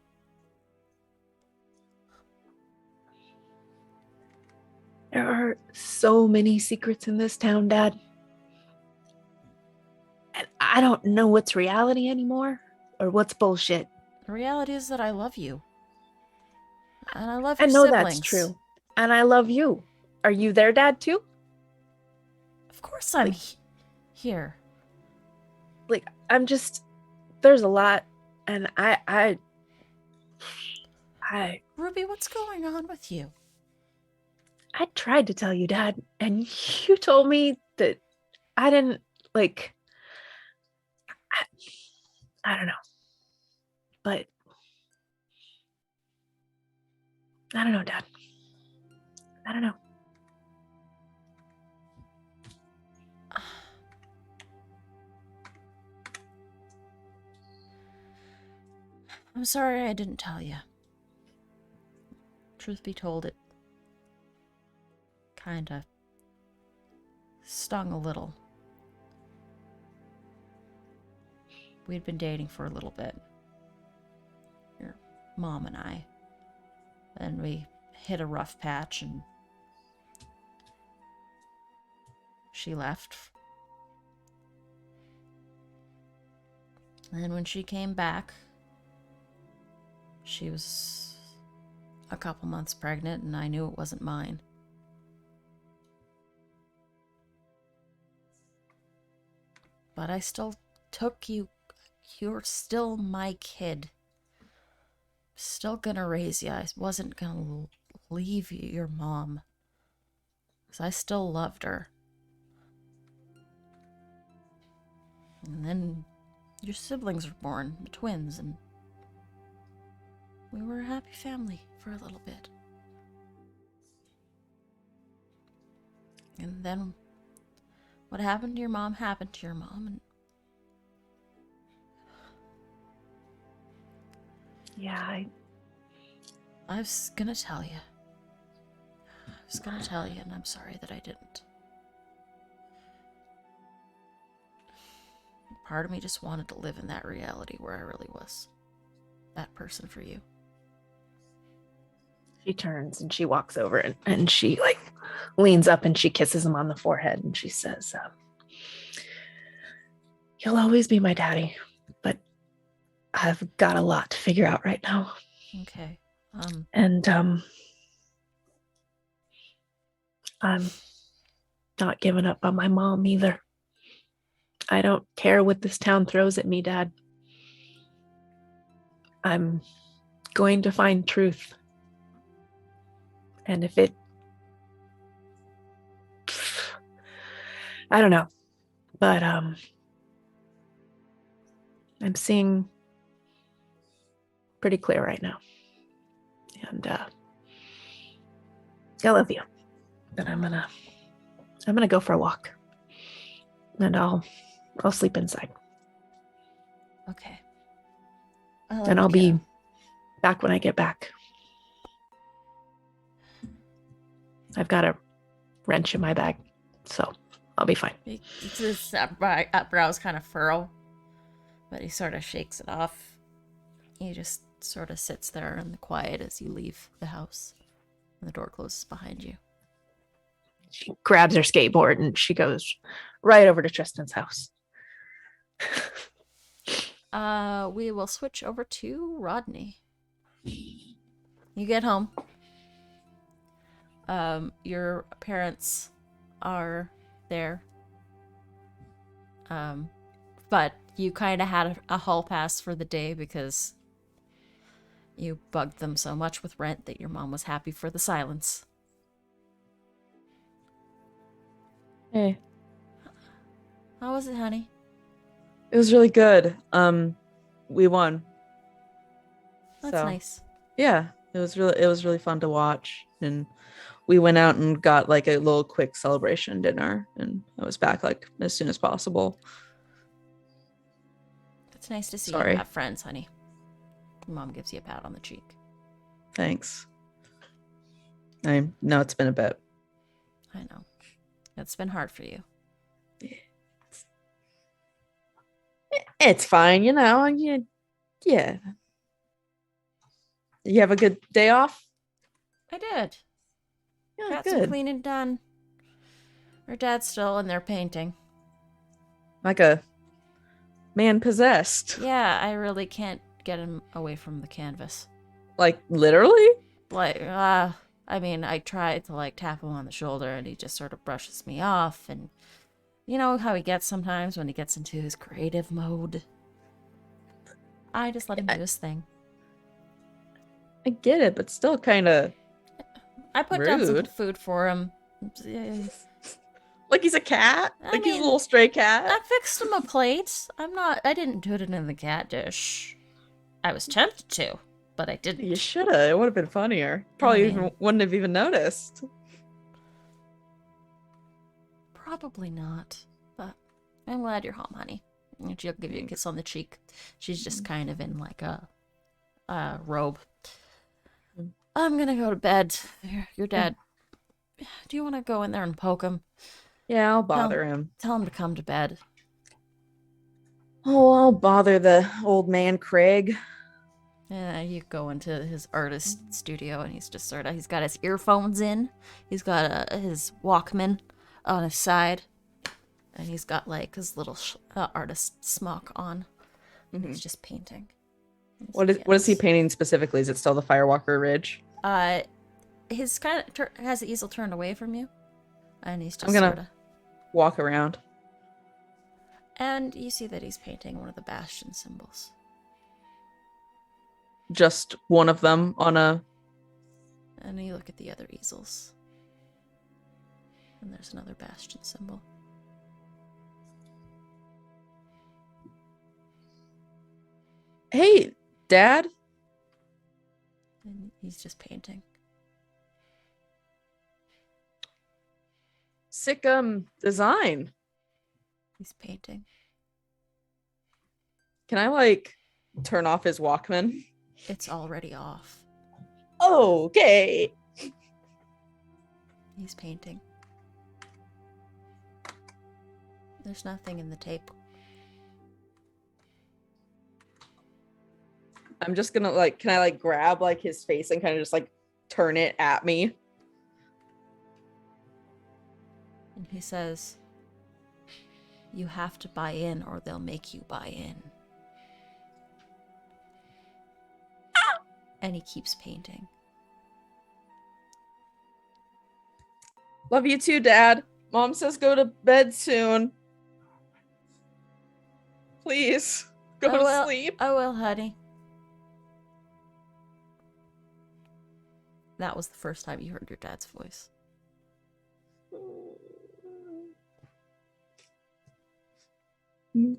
There are so many secrets in this town, Dad. And I don't know what's reality anymore or what's bullshit. The reality is that I love you. And I love I your know siblings. that's true. And I love you. Are you their dad too? Of course I'm here. Like, I'm just, there's a lot. And I Ruby, what's going on with you? tried to tell you, Dad, and you told me that I didn't, like, I don't know. But I don't know, Dad. I don't know. I'm sorry I didn't tell you. Truth be told, it kinda stung a little. We'd been dating for a little bit. Your mom and I. Then we hit a rough patch and she left. And then when she came back, she was a couple months pregnant and I knew it wasn't mine. But I still took you. You're still my kid. Still gonna raise you. I wasn't gonna leave you, your mom. Because I still loved her. And then your siblings were born, the twins, and we were a happy family for a little bit. And then what happened to your mom happened to your mom, and Yeah, I was gonna tell you. And I'm sorry that I didn't. Part of me just wanted to live in that reality where I really was that person for you. She turns and she walks over and she like leans up and she kisses him on the forehead and she says, you'll always be my daddy, but I've got a lot to figure out right now. Okay. And I'm not giving up on my mom either. I don't care what this town throws at me, Dad. I'm going to find truth. And if it... I don't know. But I'm seeing pretty clear right now. And I love you. But I'm gonna go for a walk. And I'll sleep inside. Okay. And I'll be back when I get back. I've got a wrench in my bag, so I'll be fine. His brows kind of furrow, but he sort of shakes it off. He just sort of sits there in the quiet as you leave the house, and the door closes behind you. She grabs her skateboard and she goes right over to Tristan's house. We will switch over to Rodney. You get home. Your parents are there. But you kind of had a hall pass for the day because you bugged them so much with rent that your mom was happy for the silence. Hey, How was it, honey? it was really good. We won. That's So, nice. Yeah, it was really fun to watch, and we went out and got like a little quick celebration dinner, and I was back like as soon as possible. It's nice to see Sorry. you have friends, honey. Your mom gives you a pat on the cheek. Thanks. I know it's been a bit. I know. It's been hard for you. It's fine, you know. Yeah. You have a good day off? I did. Yeah, Got some good. cleaning done. Her dad's still in there painting. Like a man possessed. Yeah, I really can't get him away from the canvas. Like literally? Like, I mean, I tried to like tap him on the shoulder and he just sort of brushes me off, and you know how he gets sometimes when he gets into his creative mode. I just let him do his thing. I get it, but still kind of I put down some rude. food for him. like he's a cat. I Like he's a mean, little stray cat. I fixed him a plate. I didn't put it in the cat dish. I was tempted to, but I didn't. You should have. It would have been funnier. Probably mean- even wouldn't have even noticed. Probably not, but I'm glad you're home, honey. And she'll give you a kiss on the cheek. She's just kind of in like a robe. I'm gonna go to bed. Your dad. Do you want to go in there and poke him? Yeah, I'll bother him. Tell him to come to bed. Oh, I'll bother the old man, Craig. And you go into his artist studio, and he's just he's got his earphones in. He's got his Walkman on his side, and he's got like his little artist smock on. He's just painting. What is he painting specifically? Is it still the Firewalker Ridge? His kind of has the easel turned away from you, and he's just I'm gonna sort of. walk around. And you see that he's painting one of the Bastion symbols. Just one of them on a. And you look at the other easels, and there's another Bastion symbol. Hey, Dad. And he's just painting. Sick design. He's painting. Can I like turn off his Walkman? It's already off. Okay. He's painting. There's nothing in the tape. I'm just gonna like, can I like grab like his face and kind of just like turn it at me? And he says, "You have to buy in or they'll make you buy in." And he keeps painting. Love you too, Dad. Mom says go to bed soon. Please, go to sleep. I will, honey. That was the first time you heard your dad's voice. I'm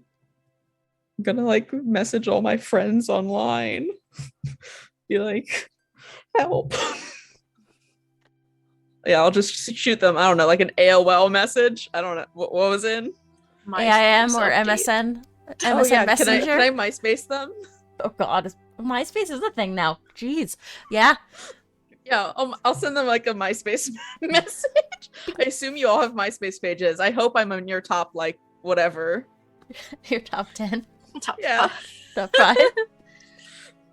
gonna like message all my friends online. Be like, help. Yeah, I'll just shoot them. I don't know, like an AOL message. I don't know what was in AIM or update. MSN. MSN Oh yeah, Messenger. can I MySpace them? Oh god, MySpace is a thing now. Jeez. Yeah. Yeah, I'll send them like a MySpace message. I assume you all have MySpace pages. I hope I'm in your top like whatever. Your top 10. Top Yeah. five. Top 5.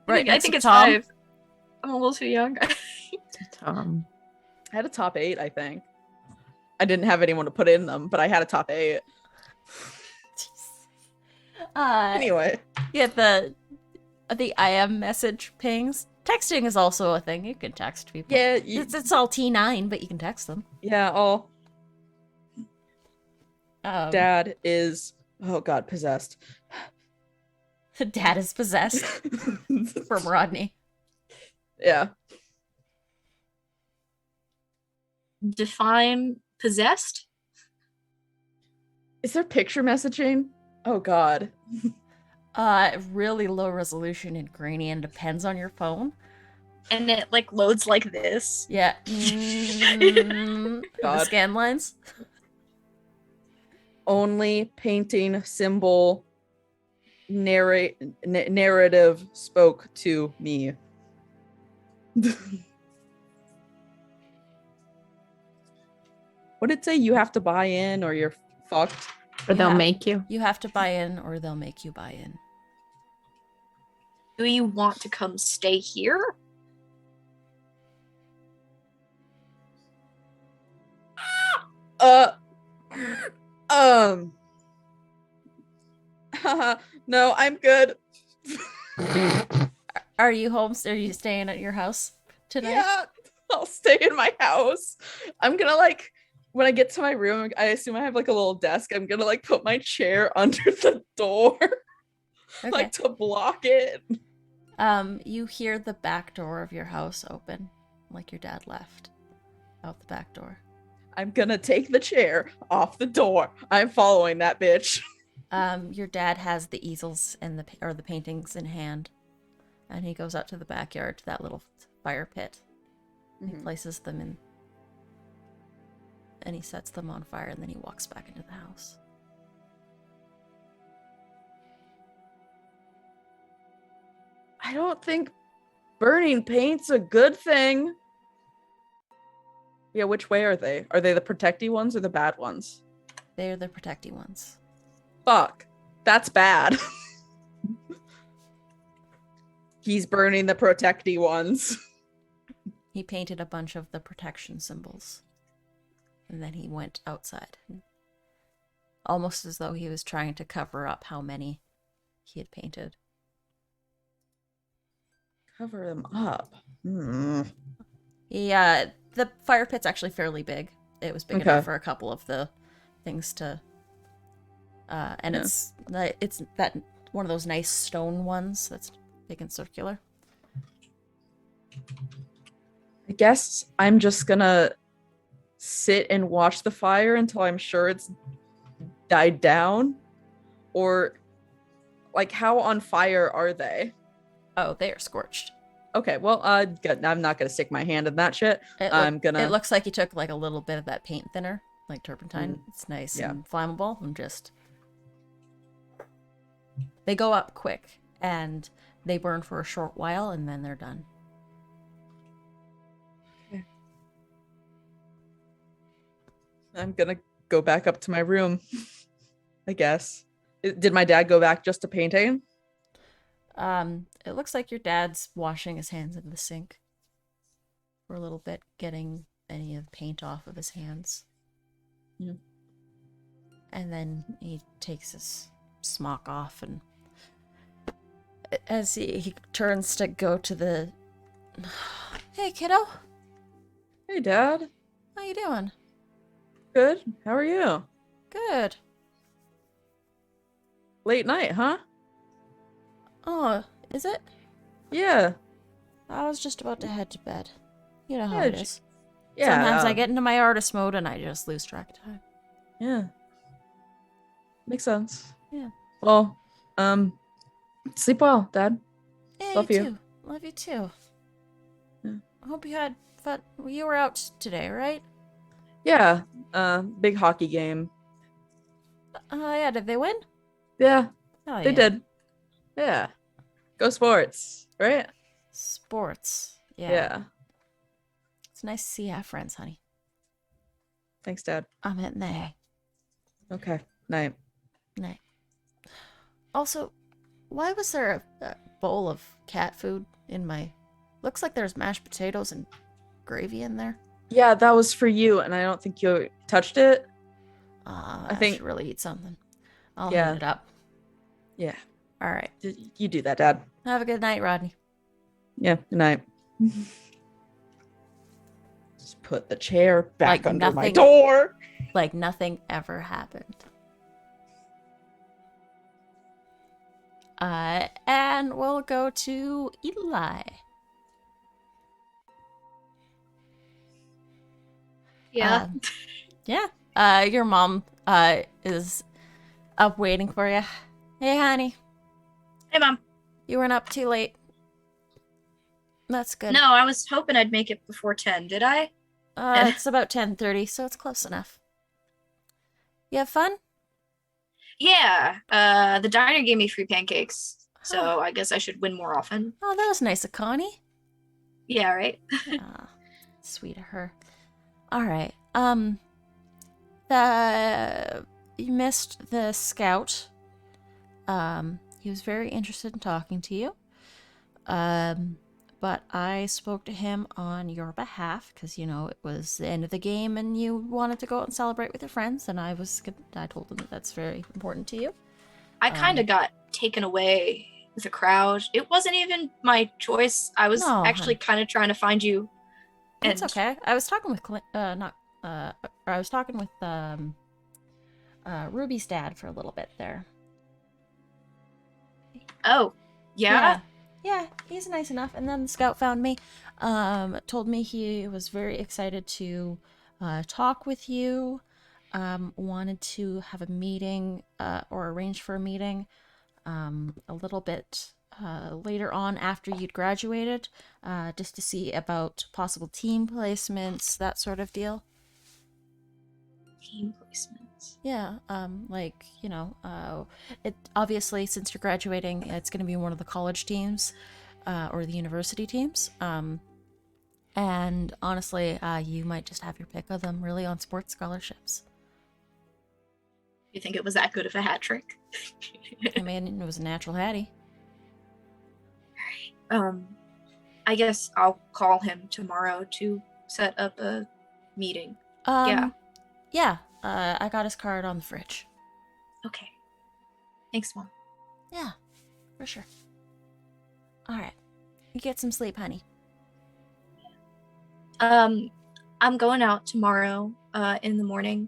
Right. I think it's Tom. 5. I'm a little too young. Tom. I had a top 8, I think. I didn't have anyone to put in them, but I had a top 8. Anyway. Yeah, the IM message pings. Texting is also a thing. You can text people. Yeah, It's all T9, but you can text them. yeah, Dad is possessed. Dad is possessed from Rodney. Yeah. Define possessed? Is there picture messaging? Oh god. Really low resolution and grainy and depends on your phone. And it like loads like this. Yeah. The God. scan lines. Only painting symbol narrative spoke to me. What did it say? You have to buy in or you're fucked? Or they'll Yeah. make you. You have to buy in or they'll make you buy in. Do you want to come stay here? No, I'm good. Are you home? Are you staying at your house tonight? Yeah, I'll stay in my house. I'm gonna like when I get to my room, I assume I have like a little desk. I'm gonna like put my chair under the door, Okay. like to block it. You hear the back door of your house open, like your dad left out the back door. I'm gonna take the chair off the door. I'm following that bitch. Your dad has the easels and the paintings in hand, and he goes out to the backyard to that little fire pit. He places them in, and he sets them on fire, and then he walks back into the house. I don't think burning paint's a good thing. Yeah, which way are they? Are they the protecty ones or the bad ones? They're the protecty ones. Fuck. That's bad. He's burning the protecty ones. He painted a bunch of the protection symbols, and then he went outside, almost as though he was trying to cover up how many he had painted. Cover them up. Yeah, the fire pit's actually fairly big. It was big Okay. enough for a couple of the things to. And Yeah. it's that one of those nice stone ones that's big and circular. I guess I'm just gonna sit and watch the fire until I'm sure it's died down. Or, like, how on fire are they? Oh, they are scorched. Okay, well, good. I'm not gonna stick my hand in that shit. It looks like you took like a little bit of that paint thinner, like turpentine. It's nice Yeah. and flammable, and just they go up quick and they burn for a short while, and then they're done. I'm gonna go back up to my room, I guess. Did my dad go back just to painting? It looks like your dad's washing his hands in the sink for a little bit, getting any of the paint off of his hands. Yeah. And then he takes his smock off, and as he turns to go to the Hey, kiddo. Hey, Dad. How you doing? Good. How are you? Good. Late night, huh? Oh, is it? Yeah. I was just about to head to bed. You know how Yeah, it is. Yeah. Sometimes I get into my artist mode and I just lose track of time. Yeah. Makes sense. Yeah. Well, sleep well, Dad. Yeah, Love you you. too. Love you too. Yeah. I hope you had fun. You were out today, right? Yeah. Big hockey game. Yeah, did they win? Yeah, Oh, they yeah. did. Yeah. Go sports, right? Sports. Yeah. Yeah. It's nice to see you have friends, honey. Thanks, Dad. I'm hitting the hay. Okay. Night. Night. Also, why was there a bowl of cat food in my... Looks like there's mashed potatoes and gravy in there. Yeah, that was for you, and I don't think you touched it. I think- should really eat something. I'll Yeah. heat it up. Yeah. All right. You do that, Dad. Have a good night, Rodney. Yeah. Good night. Just put the chair back Like under my nothing- door. Like nothing ever happened. And we'll go to Eli. Yeah. Your mom is up waiting for you. Hey, honey, Hey, Mom. you weren't up too late. That's good. No, I was hoping I'd make it before 10. Did I? It's about 10:30, so it's close enough. You have fun? Yeah. The diner gave me free pancakes, so I guess I should win more often. Oh, that was nice of Connie. Yeah, right? Ah, sweet of her. All right. You missed the scout. He was very interested in talking to you. But I spoke to him on your behalf because you know it was the end of the game and you wanted to go out and celebrate with your friends, and I told him that that's very important to you. I kind of got taken away with the crowd. It wasn't even my choice. I was No, actually kind of trying to find you. It's okay. I was talking with I was talking with Ruby's dad for a little bit there. Oh, yeah? Yeah, he's nice enough. And then the scout found me, told me he was very excited to talk with you, wanted to have a meeting or arrange for a meeting a little bit later on after you'd graduated, just to see about possible team placements, that sort of deal. Team placements. Yeah, like, you know, it obviously since you're graduating, it's going to be one of the college teams or the university teams. And honestly, you might just have your pick of them really on sports scholarships. You think it was that good of a hat trick? I mean, it was a natural Hattie. I guess I'll call him tomorrow to set up a meeting. Yeah. Yeah, I got his card on the fridge. Okay. Thanks, Mom. Yeah, for sure. All right. You get some sleep, honey. I'm going out tomorrow in the morning,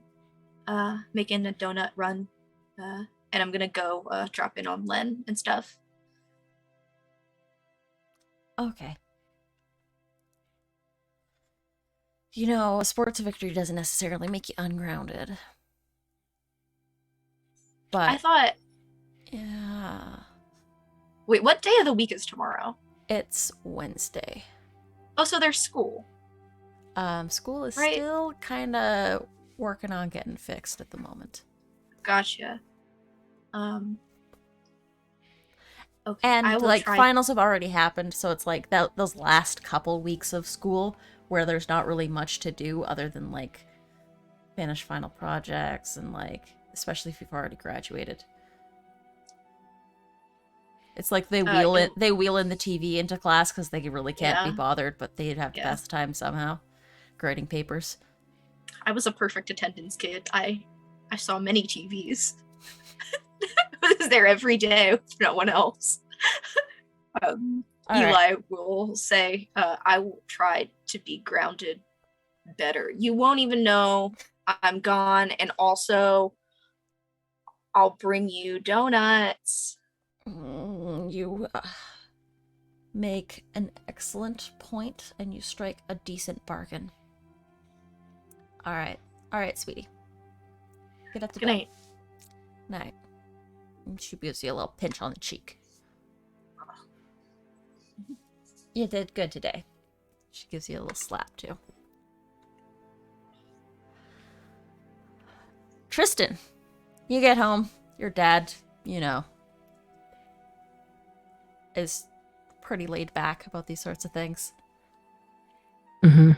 making a donut run, and I'm gonna go drop in on Len and stuff. Okay. You know, a sports victory doesn't necessarily make you ungrounded. But I thought, yeah, wait, what day of the week is tomorrow? it's Wednesday. Oh, so there's school. School is Right. still kind of working on getting fixed at the moment. Gotcha. Okay. And I will like try. finals have already happened, so it's like those last couple weeks of school where there's not really much to do other than like finish final projects and like especially if you've already graduated. It's like they wheel in the TV into class because they really can't be Yeah. bothered, but they'd have to Yeah. pass the time somehow, grading papers. I was a perfect attendance kid. I saw many TVs. I was there every day with no one else. All right. Eli will say, I will try to be grounded better. You won't even know I'm gone, and also I'll bring you donuts. You make an excellent point, and you strike a decent bargain. All right, sweetie. Get up to Good bed. night. Night. And she gives you a little pinch on the cheek. You did good today. She gives you a little slap too. Tristan, you get home. Your dad, is pretty laid back about these sorts of things. Hmm.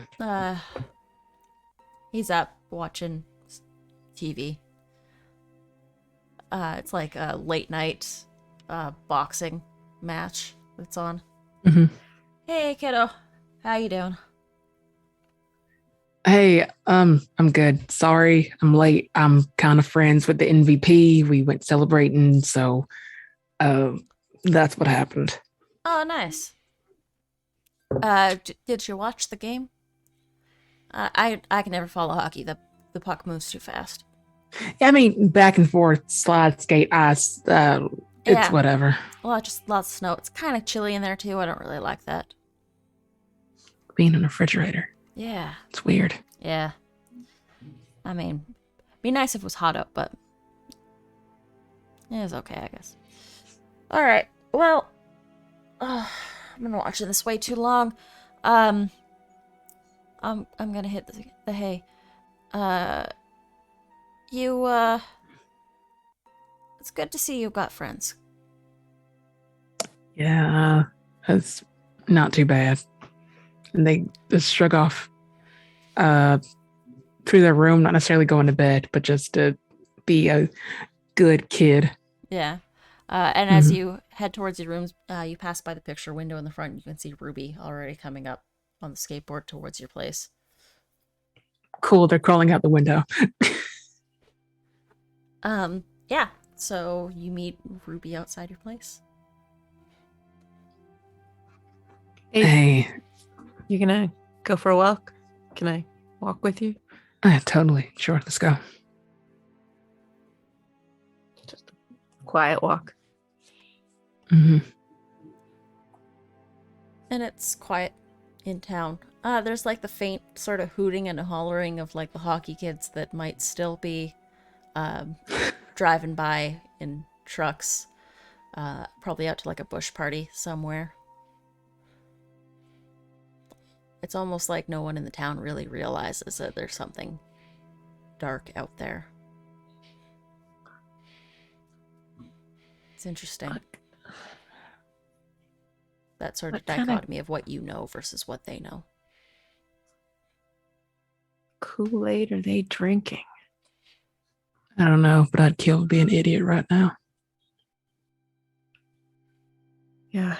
He's up watching TV. It's like a late night boxing match that's on. Hmm. Hey, kiddo. How you doing? Hey, I'm good. Sorry, I'm late. I'm kind of friends with the MVP. We went celebrating, so that's what happened. Oh, nice. Did you watch the game? I can never follow hockey. The puck moves too fast. Yeah, I mean, back and forth, slide, skate, ice. It's Yeah. whatever. Well, just lots of snow. It's kind of chilly in there too. I don't really like that. Being in a refrigerator, Yeah. it's weird. Yeah. I mean, be nice if it was hot out, but it was okay, I guess. All right. Well, I've been watching this way too long. I'm gonna hit the hay. It's good to see you got friends. Yeah, it's not too bad. And they just shrug off through their room, not necessarily going to bed, but just to be a good kid. Yeah. And as you head towards your rooms, you pass by the picture window in the front. You can see Ruby already coming up on the skateboard towards your place. Cool, they're crawling out the window. Yeah. So you meet Ruby outside your place. Hey, You gonna go for a walk? Can I walk with you? totally. Sure, let's go. Just a quiet walk. Hmm. And it's quiet in town. There's like the faint sort of hooting and hollering of like the hockey kids that might still be driving by in trucks, probably out to like a bush party somewhere. It's almost like no one in the town really realizes that there's something dark out there. It's interesting. That sort of What kind of- dichotomy of what you know versus what they know. Kool-Aid are they drinking? I don't know, but I'd kill to be an idiot right now. Yeah.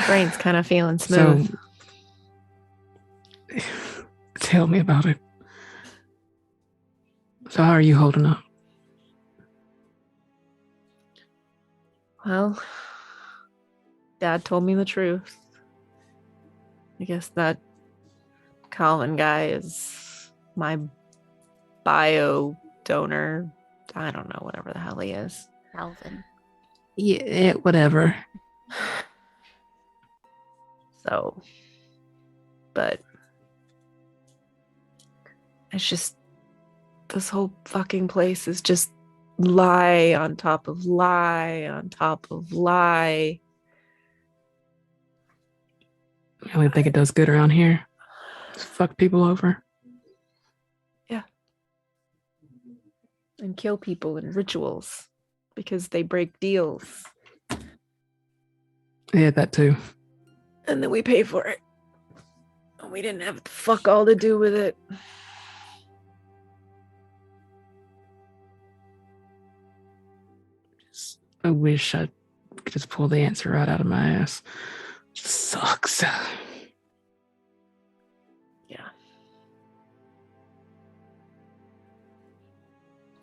Brain's kind of feeling smooth. So, tell me about it. So, how are you holding up? Well, Dad told me the truth. I guess that Calvin guy is my bio donor. I don't know, whatever the hell he is. Calvin. Yeah, whatever. So, but it's just this whole fucking place is just lie on top of lie on top of lie. I only think it does good around here. Just fuck people over. Yeah. And kill people in rituals because they break deals. Yeah, that too. And then we pay for it. And we didn't have fuck all to do with it. I wish I could just pull the answer right out of my ass. Just sucks. Yeah.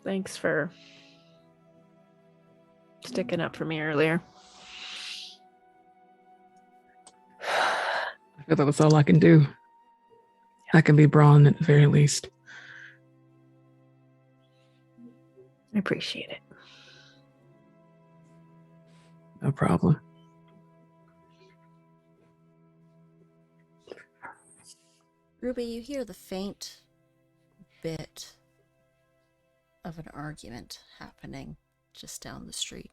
Thanks for sticking up for me earlier. I feel that's all I can do. I can be Braun at the very least. I appreciate it. No problem. Ruby, you hear the faint bit of an argument happening just down the street.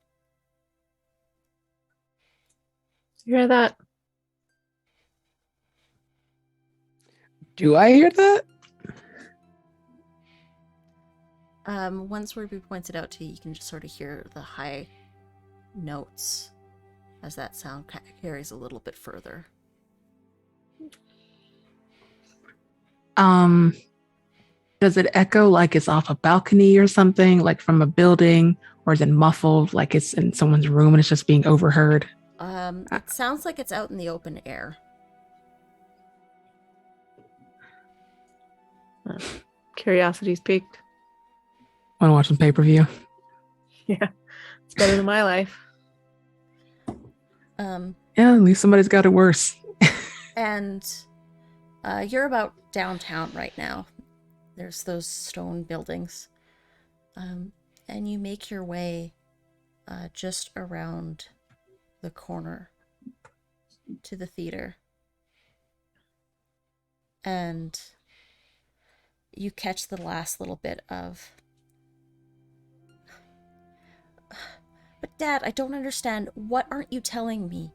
You hear that? Do I hear that? Once Ruby points it out to you, you can just sort of hear the high notes as that sound carries a little bit further. Does it echo like it's off a balcony or something, like from a building, or is it muffled like it's in someone's room and it's just being overheard? It sounds like it's out in the open air. Curiosity's peaked. Want to watch some pay-per-view? Yeah, it's better than my life. Yeah, at least somebody's got it worse. And you're about downtown right now. There's those stone buildings. And you make your way just around the corner to the theater. And you catch the last little bit of... But Dad, I don't understand. What aren't you telling me?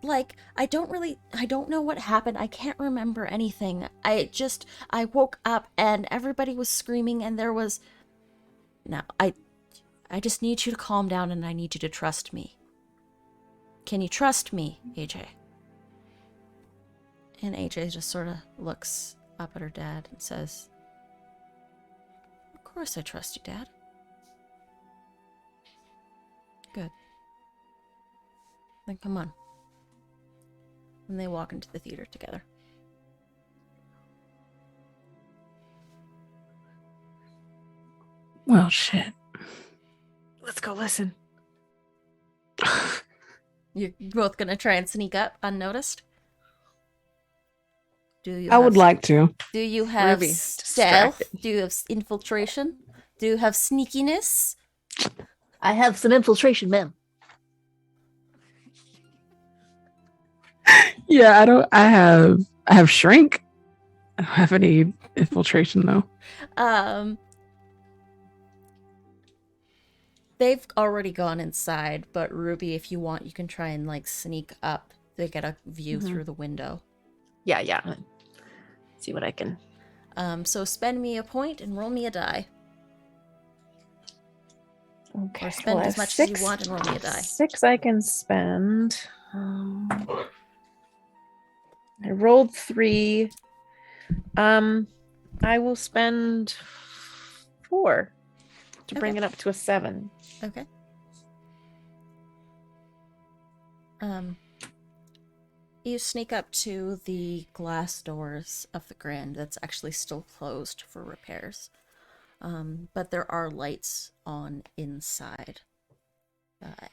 Like, I don't know what happened. I can't remember anything. I woke up and everybody was screaming and there was... No, I just need you to calm down and I need you to trust me. Can you trust me, AJ? And AJ just sort of looks up at her dad and says, "Of course I trust you, Dad." Good. Then come on. And they walk into the theater together. Well, shit. Let's go listen. You're both gonna try and sneak up unnoticed? I would like to. Do you have Ruby, stealth? distracted. Do you have infiltration? Do you have sneakiness? I have some infiltration, ma'am. Yeah, I have shrink. I don't have any infiltration though. They've already gone inside, but Ruby, if you want, you can try and like sneak up to get a view Mhm. through the window. Yeah. See what I can. So spend me a point and roll me a die. Okay. Or spend as much as you want and roll me a die. 6 I can spend. I rolled 3. I will spend 4 to bring Okay. it up to a 7. Okay. You sneak up to the glass doors of the Grand that's actually still closed for repairs. But there are lights on inside.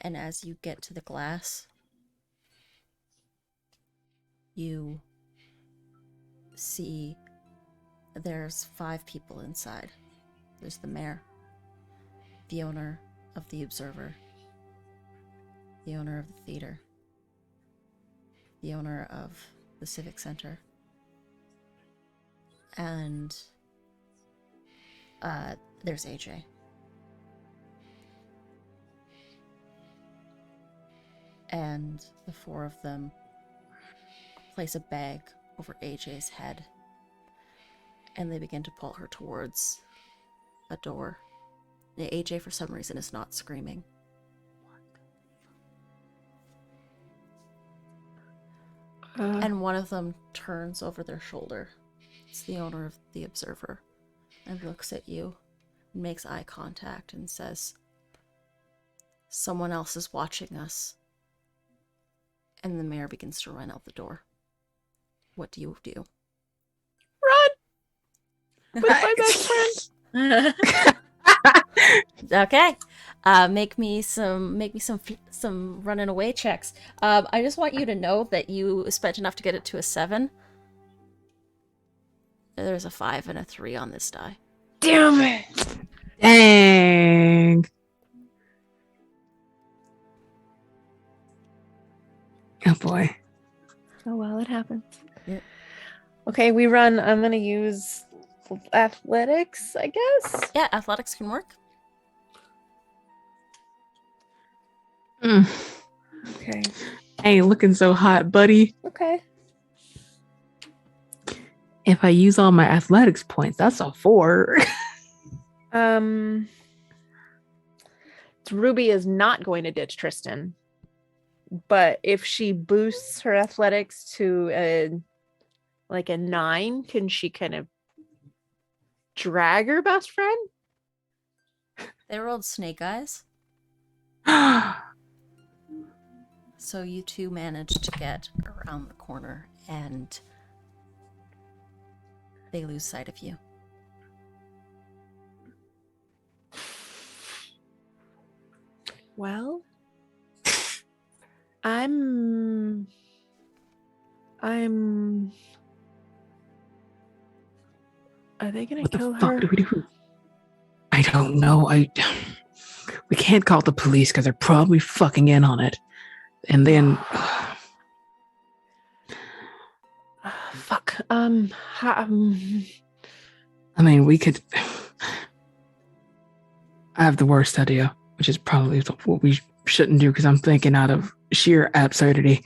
And as you get to the glass, you see there's 5 people inside. There's the mayor, the owner of the Observer, the owner of the theater, the owner of the Civic Center, and there's AJ. And the 4 of them place a bag over AJ's head, and they begin to pull her towards a door. AJ, for some reason, is not screaming. And one of them turns over their shoulder. It's the owner of the Observer, and looks at you, and makes eye contact, and says, "Someone else is watching us." And the mayor begins to run out the door. What do you do? Run! With my best friend. Okay. Make me some running away checks. I just want you to know that you spent enough to get it to a 7. There's a 5 and a 3 on this die. Damn it! Dang. Oh boy. Oh well, it happens. Yeah. Okay, we run. I'm gonna use athletics, I guess. Yeah, athletics can work. Mm. Okay. Ain't looking so hot, buddy. Okay. If I use all my athletics points, that's a 4. Ruby is not going to ditch Tristan, but if she boosts her athletics to a 9, can she kind of drag her best friend? They rolled snake eyes, so you two managed to get around the corner, and they lose sight of you. Well, I'm Are they gonna What the kill fuck her? do we do? I don't know. We can't call the police because they're probably fucking in on it. And then Fuck. I mean, we could. I have the worst idea, which is probably what we shouldn't do because I'm thinking out of sheer absurdity.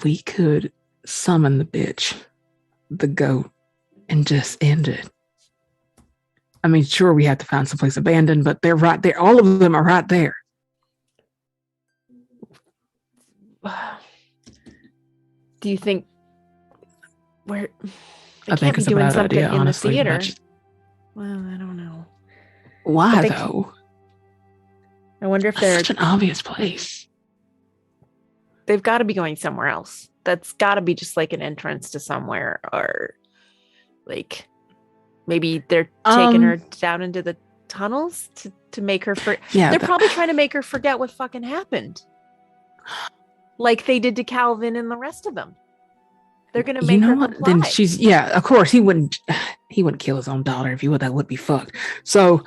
We could summon the bitch, the goat, and just end it. I mean, sure, we have to find someplace abandoned, but they're right there. All of them are right there. Do you think where they I can't think be it's a doing bad something idea, in honestly. the theater? but just- Well, I don't know. Why, But they though? I wonder if That's they're such an obvious place. they've got to be going somewhere else. That's got to be just like an entrance to somewhere, or like maybe they're taking her down into the tunnels to make her Yeah, they're probably trying to make her forget what fucking happened, like they did to Calvin and the rest of them. They're gonna make her comply. Then she's of course he wouldn't kill his own daughter if he would. That would be fucked. So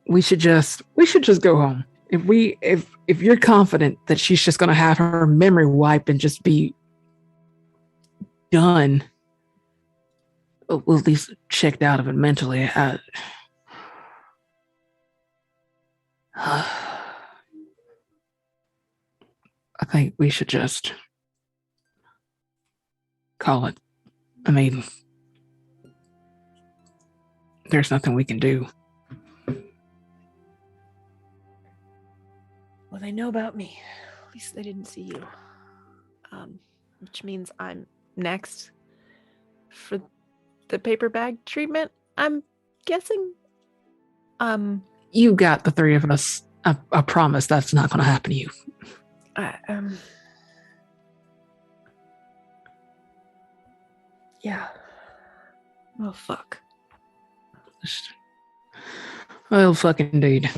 we should just go home. If you're confident that she's just gonna have her memory wiped and just be done, we'll at least checked out of it mentally. I think we should just call it. I mean, there's nothing we can do. Well, they know about me. At least they didn't see you. Which means I'm next for the paper bag treatment, I'm guessing. You got the three of us. I promise that's not going to happen to you. Yeah. Oh, fuck. Well, fucking indeed.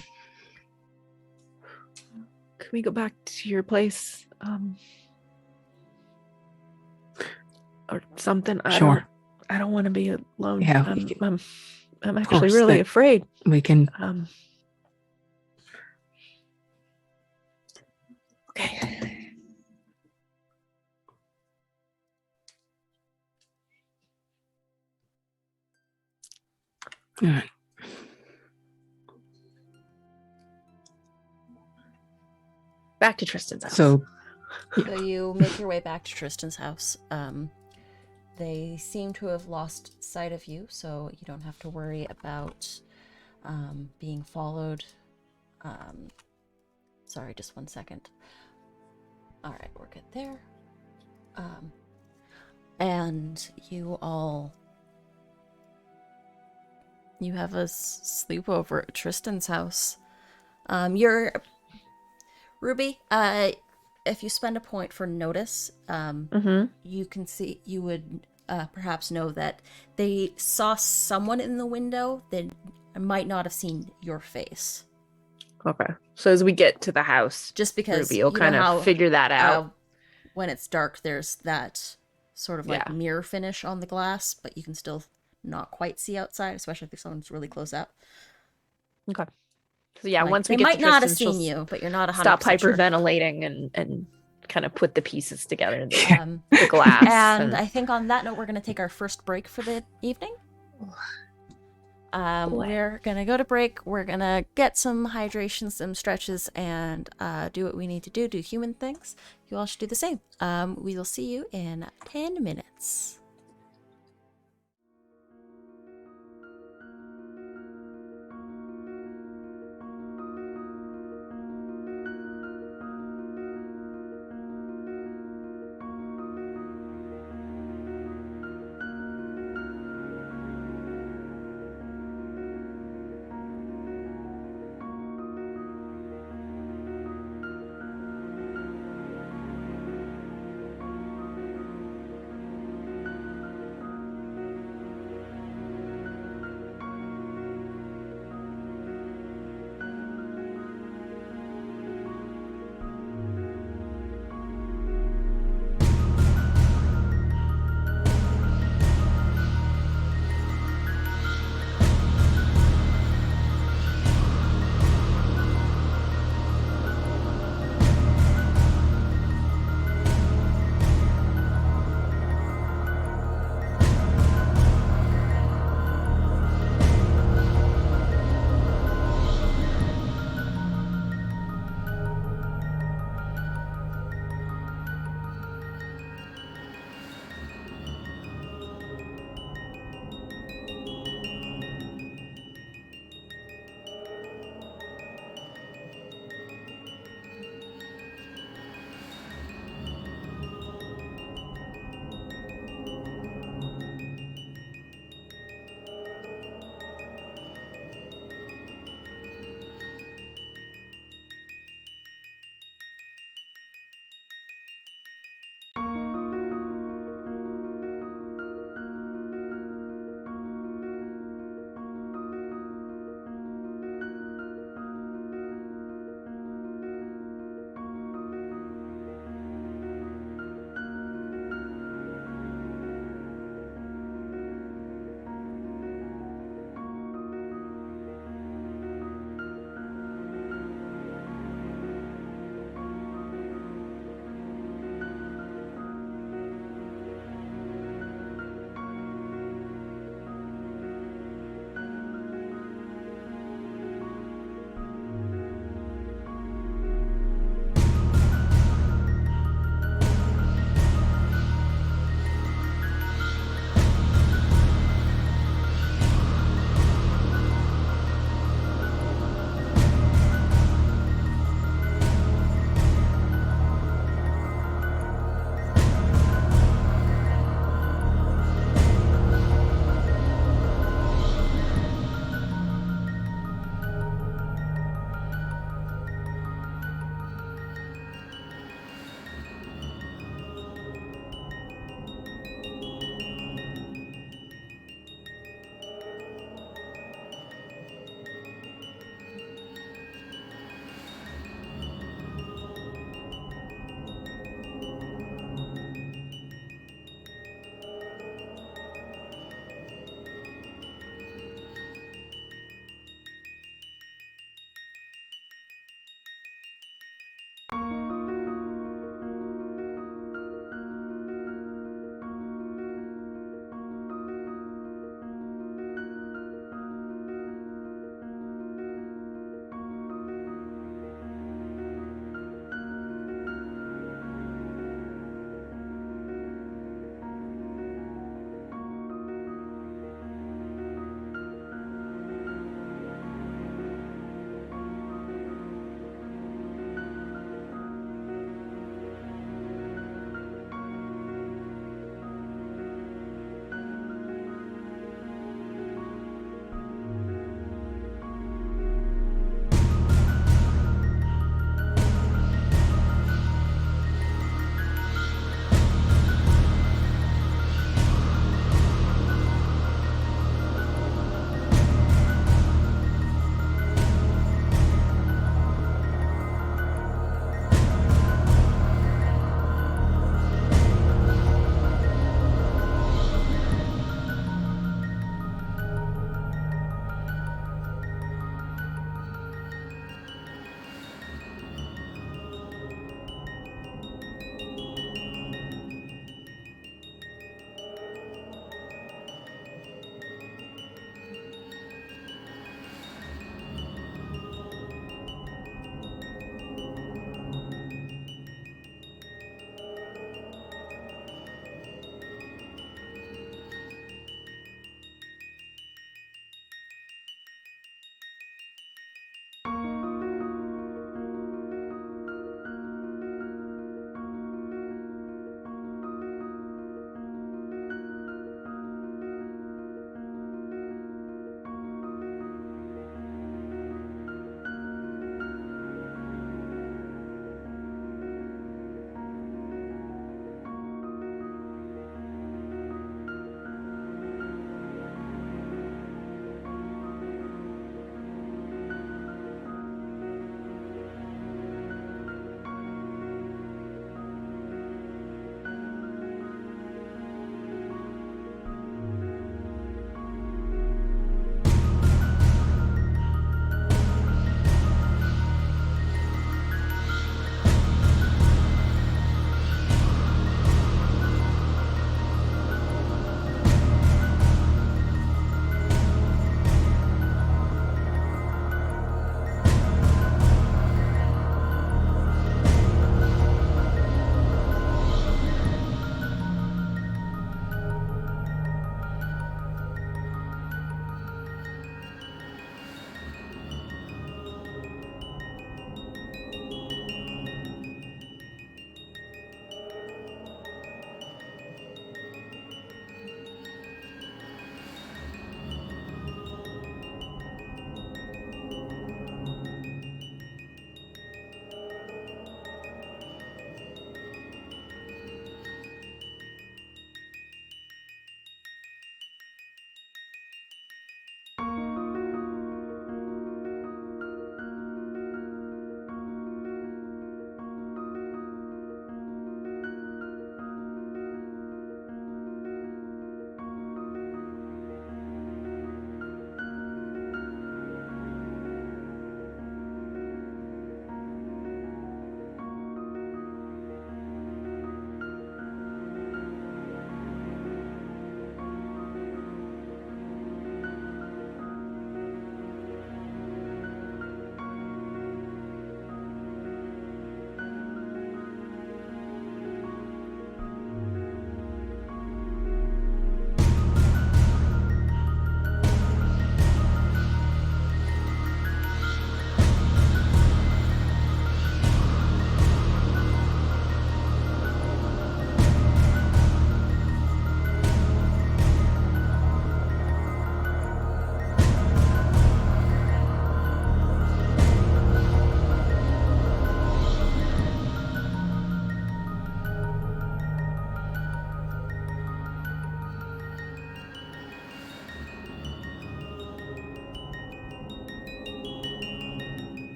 Can we go back to your place? Or something? Sure. I don't want to be alone. Yeah, I'm actually really afraid. We can. Okay. All right. Back to Tristan's house. So So you make your way back to Tristan's house. They seem to have lost sight of you, so you don't have to worry about being followed. Sorry, just 1 second. All right, we're good there. And you have a sleepover at Tristan's house. You're Ruby. If you spend a point for notice, you can see, you would perhaps know that they saw someone in the window. and might not have seen your face. Okay. So as we get to the house, Just because Ruby will kind of figure that out. When it's dark, there's that sort of like Yeah. mirror finish on the glass, but you can still not quite see outside, especially if someone's really close up. Okay. So yeah, Like, once we they get might to not have Tristan, seen she'll you, but you're not 100% stop sure. hyperventilating and kind of put the pieces together. Um, The glass. and I think on that note, we're going to take our first break for the evening. We're going to go to break. We're going to get some hydration, some stretches, and do what we need to do human things. You all should do the same. We will see you in 10 minutes.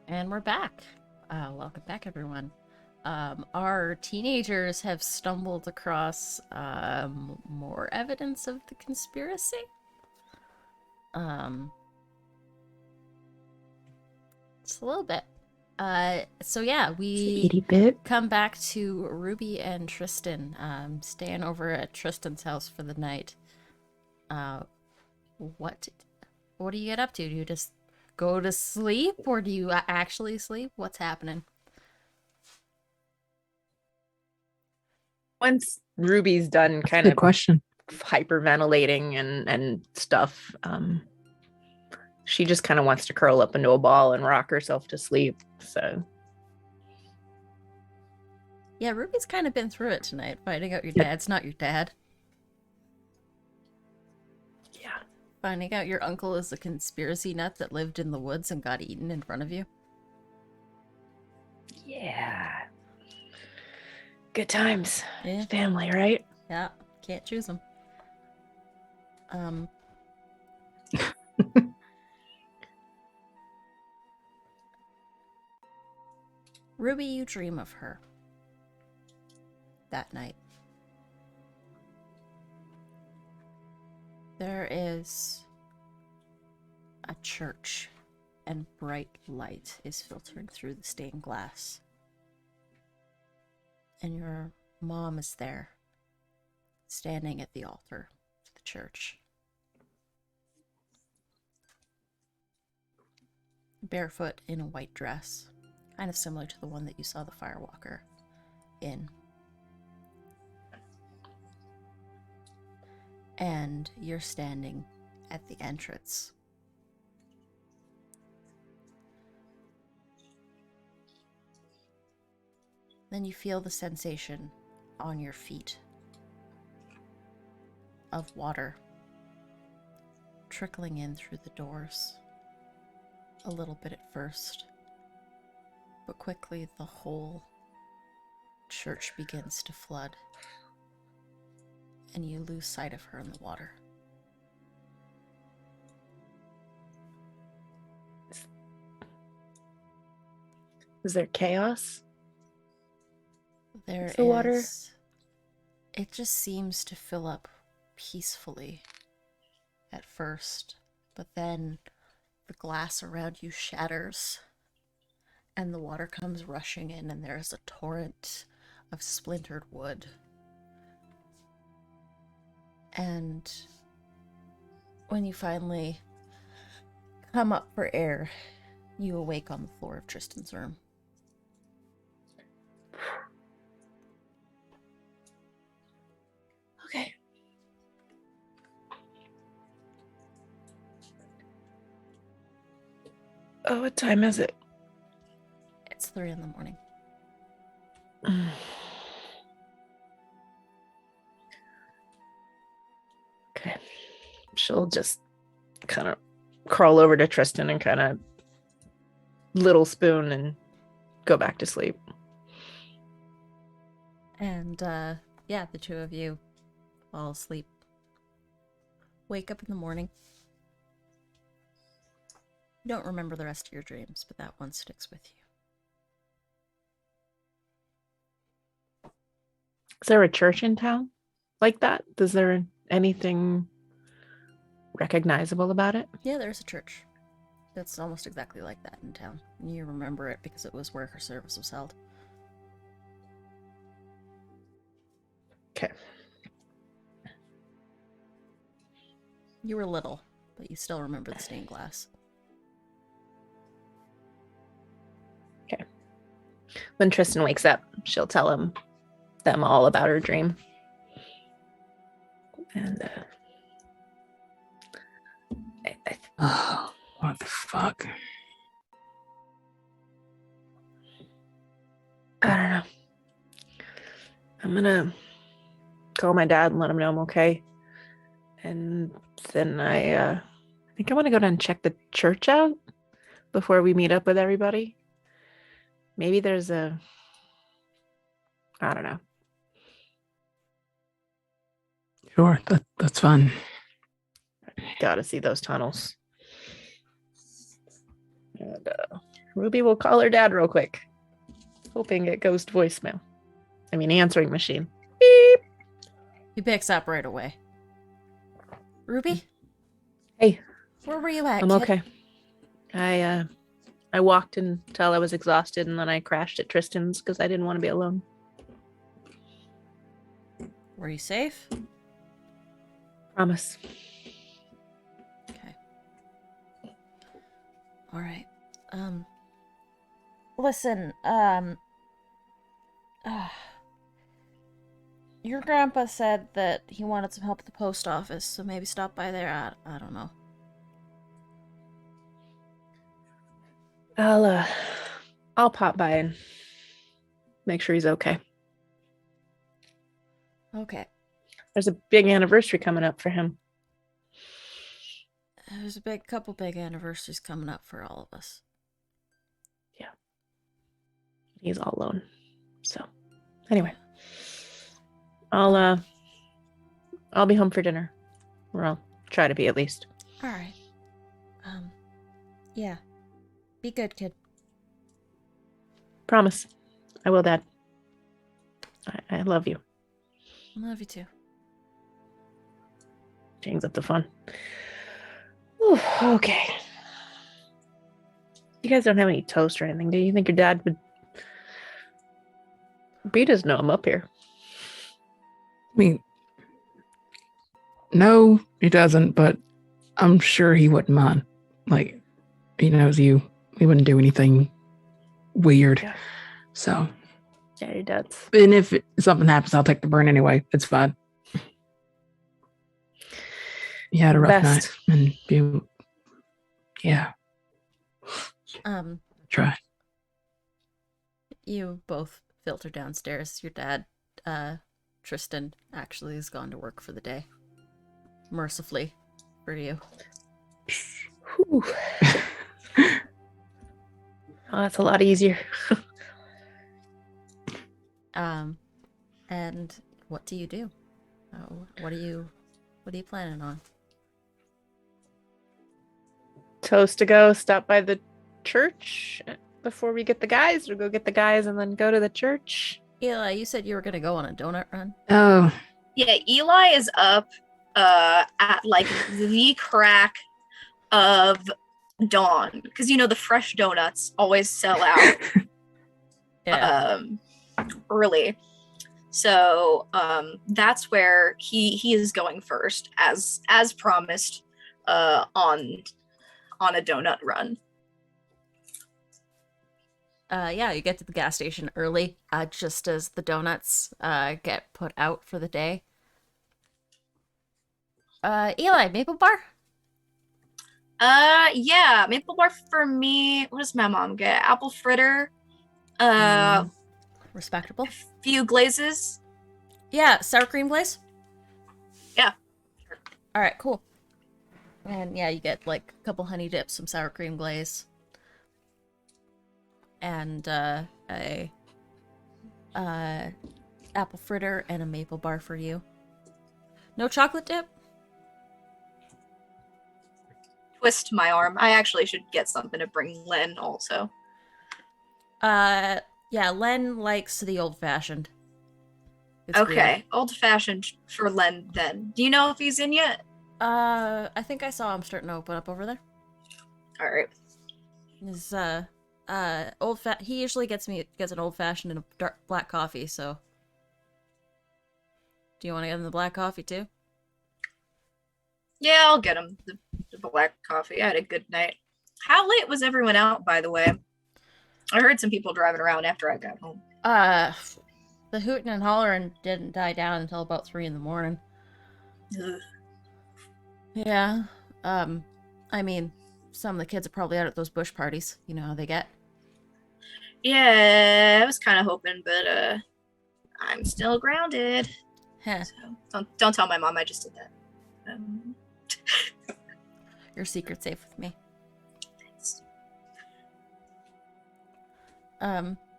And we're back. Welcome back, everyone. Our teenagers have stumbled across more evidence of the conspiracy. Just a little bit. So yeah, we Itty bit. come back to Ruby and Tristan, staying over at Tristan's house for the night. What do you get up to? Do you just go to sleep, or do you actually sleep? What's happening? Once Ruby's done kind Good of question. hyperventilating and stuff, she just kind of wants to curl up into a ball and rock herself to sleep. So Yeah, Ruby's kind of been through it tonight, finding out your Yep. dad's not your dad. yeah. Finding out your uncle is a conspiracy nut that lived in the woods and got eaten in front of you. Yeah. Good times. Yeah, Family, right? yeah, can't choose them. Ruby, you dream of her that night. There is a church, and bright light is filtering through the stained glass. And your mom is there, standing at the altar of the church. Barefoot in a white dress, kind of similar to the one that you saw the Firewalker in. And you're standing at the entrance. Then you feel the sensation on your feet of water trickling in through the doors. A little bit at first, but quickly the whole church begins to flood, and you lose sight of her in the water. Is there chaos? There Is the water- is- It just seems to fill up peacefully at first, but then the glass around you shatters, and the water comes rushing in, and there's a torrent of splintered wood. And when you finally come up for air, you awake on the floor of Tristan's room. Okay. Oh, what time is it? It's 3 in the morning. Okay. She'll just kind of crawl over to Tristan and kind of little spoon and go back to sleep. And, yeah, the two of you fall asleep. Wake up in the morning. You don't remember the rest of your dreams, but that one sticks with you. Is there a church in town like that? Is there anything recognizable about it? Yeah, there's a church that's almost exactly like that in town. You remember it because it was where her service was held. Okay. You were little, but you still remember the stained glass. When Tristan wakes up, she'll tell them all about her dream. And Oh, what the fuck? I don't know. I'm gonna call my dad and let him know I'm okay. And then I think I want to go down and check the church out before we meet up with everybody. Maybe there's I don't know. Sure, that's fun. Gotta see those tunnels. And, Ruby will call her dad real quick. Hoping it goes to voicemail. I mean, answering machine. Beep. He picks up right away. Ruby? Hey, Where were you at, I'm kid? okay. I walked until I was exhausted, and then I crashed at Tristan's because I didn't want to be alone. Were you safe? Promise. Okay. All right. Listen, your grandpa said that he wanted some help at the post office, so maybe stop by there. I don't know. I'll pop by and make sure he's okay. Okay. There's a big anniversary coming up for him. There's a couple big anniversaries coming up for all of us. He's all alone. So, anyway, I'll be home for dinner. Or I'll try to be at least. All right. Yeah. Be good, kid. Promise. I will, Dad. I love you. I love you too. Changes up the fun. Ooh, okay. You guys don't have any toast or anything, do you? Think your dad would... Bree doesn't know I'm up here. I mean, no, he doesn't, but I'm sure he wouldn't mind. Like, he knows you. He wouldn't do anything weird. Yeah. So, Yeah, your dad's... and if something happens, I'll take the burn anyway. It's fine. You had a rough Best. night. And yeah, try. You both filter downstairs. Your dad, Tristan, actually has gone to work for the day. Mercifully for you. Whew. Oh, that's a lot easier. And what do you do? What are you planning on? Toast to go, stop by the church before we get the guys, or go get the guys and then go to the church. Eli, you said you were gonna go on a donut run. Oh, Yeah, Eli is up at like the crack of dawn, because the fresh donuts always sell out early. So that's where he is going first, as promised, on a donut run. Yeah, you get to the gas station early, just as the donuts get put out for the day. Eli, Maple Bar? Yeah, maple bar for me. What does my mom get? Apple fritter, Respectable. few glazes. Yeah, sour cream glaze? Yeah. Alright, cool. And yeah, you get like a couple honey dips, some sour cream glaze. And a apple fritter and a maple bar for you. No chocolate dip? Twist my arm. I actually should get something to bring Len also. Yeah, Len likes the old fashioned. Okay, old fashioned for Len then. Do you know if he's in yet? I think I saw him starting to open up over there. All right. His he usually gets an old fashioned and a dark black coffee, so do you want to get him the black coffee too? Yeah, I'll get him the black coffee. I had a good night. How late was everyone out, by the way? I heard some people driving around after I got home. The hooting and hollering didn't die down until about 3 a.m. Ugh. Yeah. I mean, some of the kids are probably out at those bush parties. You know how they get. Yeah, I was kind of hoping, but I'm still grounded. Heh. So don't tell my mom I just did that. Your secret's safe with me. Thanks.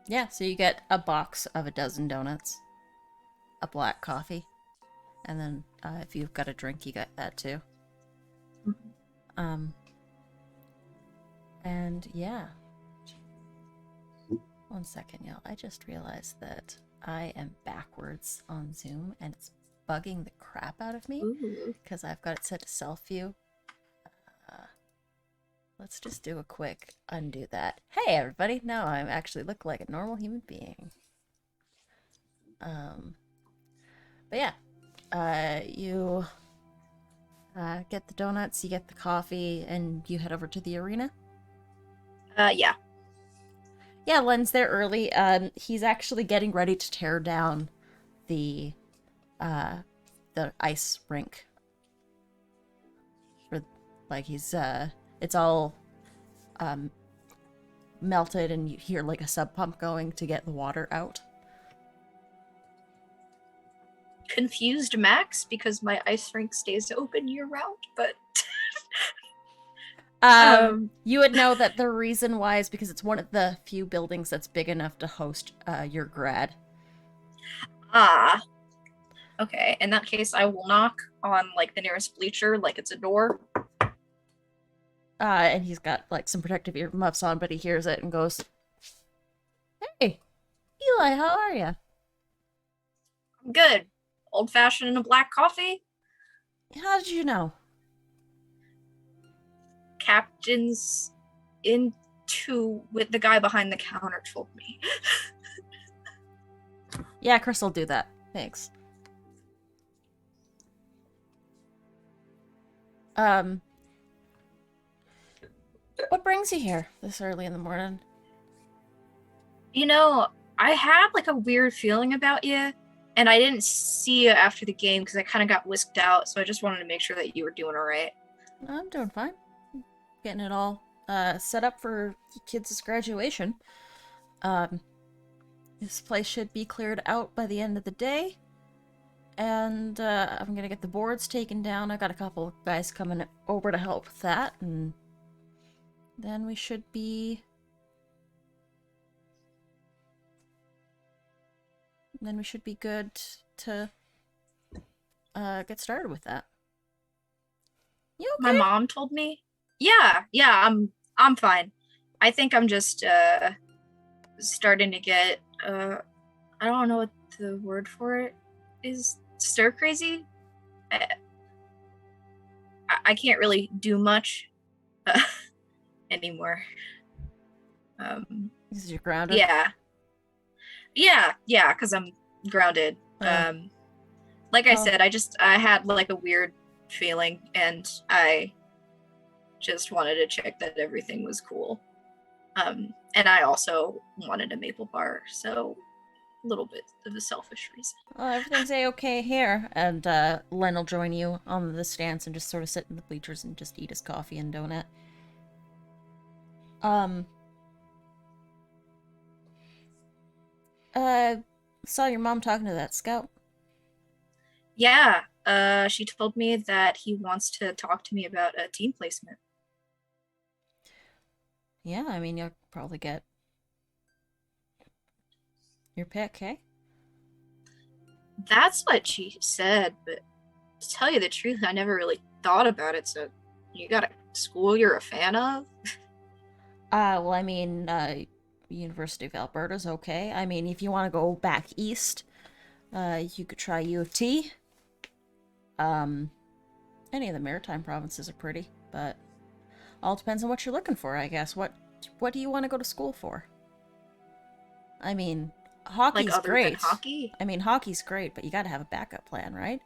Yeah, so you get a box of a dozen donuts, a black coffee, and then if you've got a drink, you get that too. Mm-hmm. And yeah, One second, y'all. I just realized that I am backwards on Zoom and it's bugging the crap out of me Ooh. because I've got it set to self view. Let's just do a quick undo that. Hey, everybody. Now I actually look like a normal human being. But yeah, you get the donuts, you get the coffee, and you head over to the arena. Yeah. Yeah, Len's there early. He's actually getting ready to tear down the ice rink. For like he's it's all melted, and you hear like a sub pump going to get the water out. Confused Max because my ice rink stays open year round, but You would know that the reason why is because it's one of the few buildings that's big enough to host your grad. Okay. In that case, I will knock on like the nearest bleacher, like it's a door. And he's got like some protective earmuffs on, but he hears it and goes, "Hey, Eli, how are you?" Good. Old fashioned and a black coffee. How did you know? Captain's into with the guy behind the counter told me. Yeah, Chris will do that. Thanks. What brings you here this early in the morning? You know, I had like a weird feeling about you, and I didn't see you after the game because I kind of got whisked out, so I just wanted to make sure that you were doing all right. I'm doing fine. Getting it all set up for kids' graduation. This place should be cleared out by the end of the day. And I'm gonna get the boards taken down. I got a couple of guys coming over to help with that, and then we should be... good to get started with that. You okay? My mom told me. Yeah, I'm fine. I think I'm just starting to get I don't know what the word for it is. Stir crazy. I can't really do much anymore. Is you grounded? Yeah, because I'm grounded. Like I said, I had like a weird feeling, and I just wanted to check that everything was cool. And I also wanted a maple bar, so a little bit of a selfish reason. Well, everything's a-okay here. And Len will join you on the stands and just sort of sit in the bleachers and just eat his coffee and donut. Saw your mom talking to that scout. Yeah, she told me that he wants to talk to me about a team placement. Yeah, I mean, you'll probably get your pick, hey? That's what she said, but to tell you the truth, I never really thought about it, so you got a school you're a fan of? Well, I mean, University of Alberta's okay. I mean, if you want to go back east, you could try U of T. Any of the maritime provinces are pretty, but all depends on what you're looking for, I guess. What do you want to go to school for? I mean, hockey's like other great. than hockey? I mean, hockey's great, but you gotta have a backup plan, right?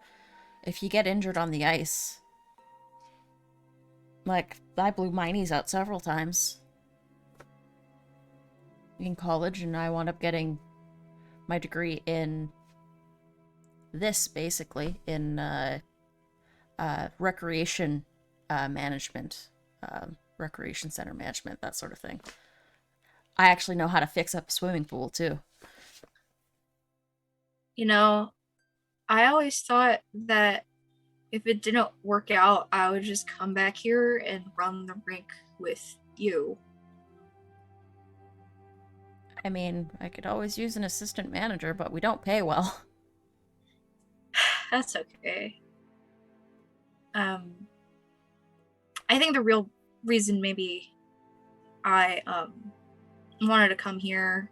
If you get injured on the ice, like, I blew my knees out several times in college, and I wound up getting my degree in this, basically, in recreation management, recreation center management, that sort of thing. I actually know how to fix up a swimming pool, too. You know, I always thought that if it didn't work out, I would just come back here and run the rink with you. I mean, I could always use an assistant manager, but we don't pay well. That's okay. I think the real reason maybe I wanted to come here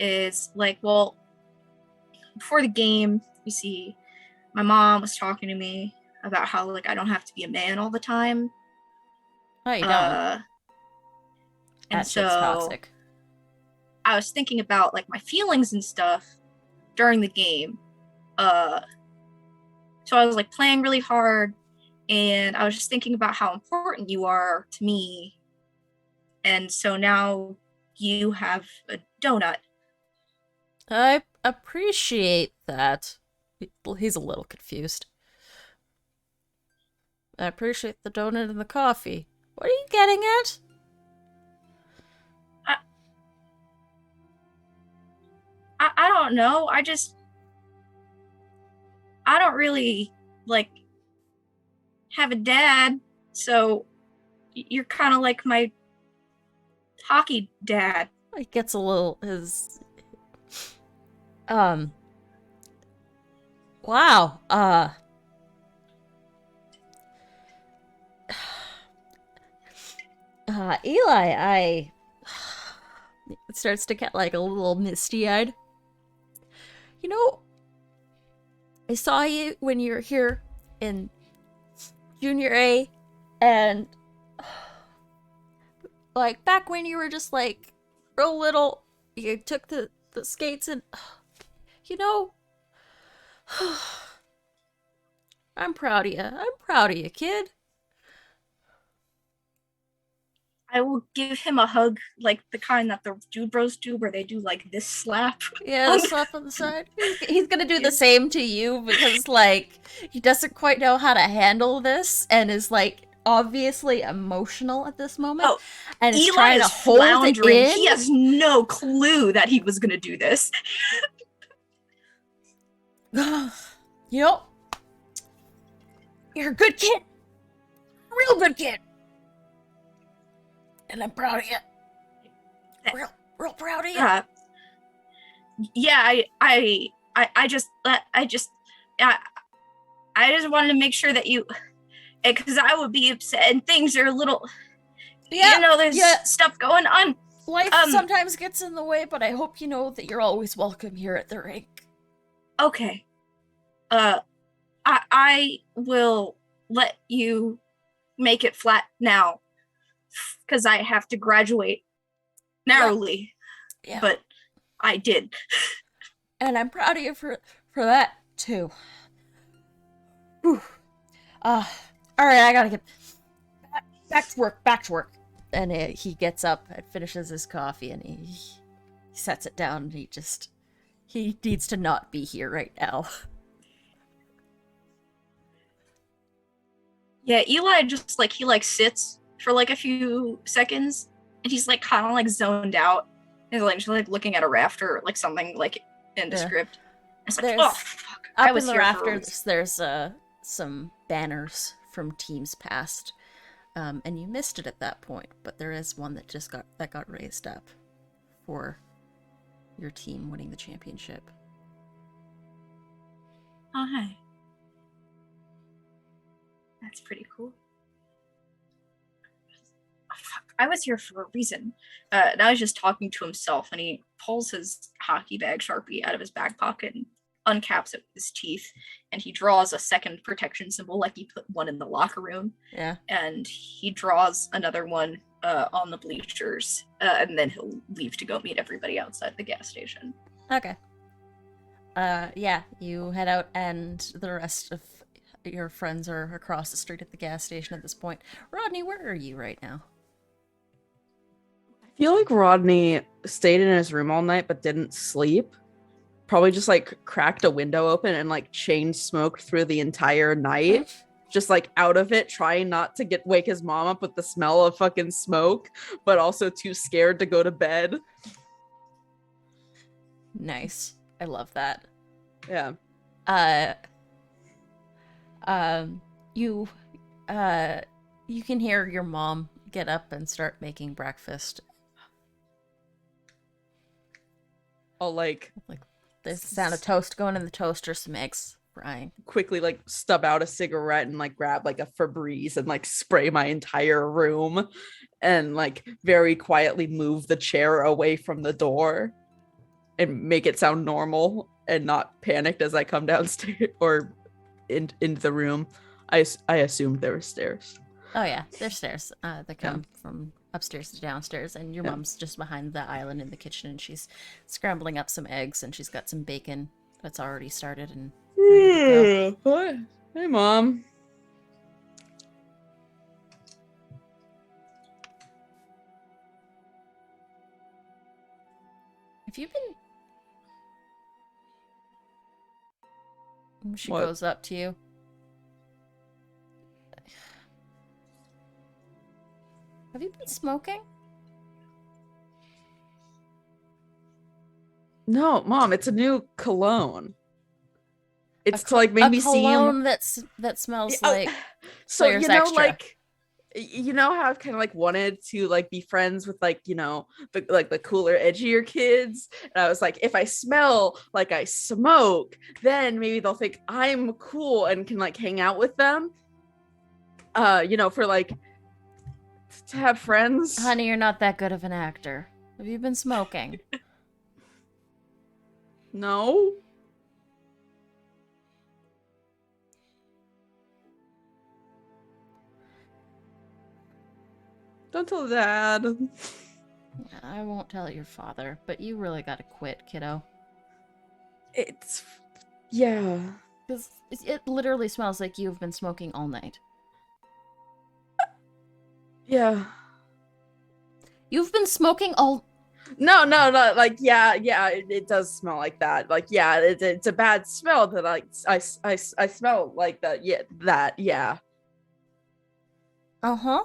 is like, well, before the game, you see, my mom was talking to me about how like I don't have to be a man all the time. Oh, you don't. And That shit's so toxic. I was thinking about like my feelings and stuff during the game. So I was like playing really hard, and I was just thinking about how important you are to me. And so now you have a donut. I appreciate that. He's a little confused. I appreciate the donut and the coffee. What are you getting at? I don't know. I don't really like have a dad, so you're kind of like my hockey dad. He gets a little wow. Eli, it starts to get like a little misty-eyed. You know, I saw you when you were here in Junior A, and like back when you were just like real little, you took the skates and you know, I'm proud of you. I'm proud of you, kid. I will give him a hug, like the kind that the Dude Bros do, where they do like this slap. Yeah, the slap on the side. He's gonna do the same to you because, like, he doesn't quite know how to handle this and is, like, obviously emotional at this moment. Oh, and is Eli trying is to hold it floundering. in. He has no clue that he was gonna do this. You know, you're a good kid. Real good kid. And I'm proud of you. Real proud of you. Yeah, I just wanted to make sure that you, because I would be upset and things are a little, there's stuff going on. Life sometimes gets in the way, but I hope you know that you're always welcome here at the rink. Okay. I will let you make it flat now, because I have to graduate narrowly. Yeah. But I did. And I'm proud of you for that too. Whew. All right, I gotta get back to work. And he gets up and finishes his coffee, and he sets it down. And he needs to not be here right now. Yeah, Eli just like he sits for like a few seconds, and he's like kind of like zoned out. He's like just like looking at a rafter, or, like something like indescript. It's like, oh fuck! Up in the rafters, there's some banners from teams past, and you missed it at that point. But there is one that got raised up for your team winning the championship. Oh hi. That's pretty cool. Oh, fuck. I was here for a reason. Now he's just talking to himself, and he pulls his hockey bag Sharpie out of his back pocket and uncaps it with his teeth, and he draws a second protection symbol, like he put one in the locker room. Yeah. And he draws another one on the bleachers, and then he'll leave to go meet everybody outside the gas station. Okay. Yeah, you head out, and the rest of your friends are across the street at the gas station at this point. Rodney, where are you right now? I feel like Rodney stayed in his room all night but didn't sleep. Probably just like cracked a window open and like chain smoked through the entire night. Just like out of it, trying not to wake his mom up with the smell of fucking smoke, but also too scared to go to bed. Nice. I love that. Yeah. You can hear your mom get up and start making breakfast. I'll like there's the sound of toast going in the toaster, some eggs frying. Quickly like stub out a cigarette and like grab like a Febreze and like spray my entire room and like very quietly move the chair away from the door and make it sound normal and not panicked as I come downstairs or into the room. I assumed there were stairs. Oh yeah, there's stairs that come from upstairs to downstairs, and your mom's just behind the island in the kitchen, and she's scrambling up some eggs, and she's got some bacon that's already started and ready to go. What? Hey, Mom. Have you been? She What? goes up to you. Have you been smoking? No, Mom, it's a new cologne. It's to like make me seem cologne that smells like so Players you know Extra. like you know how I've kind of like wanted to like be friends with like, you know, the cooler, edgier kids. And I was like, if I smell like I smoke, then maybe they'll think I'm cool and can like hang out with them. You know, for like to have friends. Honey, you're not that good of an actor. Have you been smoking? No. Don't tell Dad. I won't tell your father, but you really gotta quit, kiddo. It's yeah. Because it literally smells like you've been smoking all night. Yeah. You've been smoking all... No, like yeah, it does smell like that. Like yeah, it's a bad smell that like I smell like that. Yeah. Uh-huh.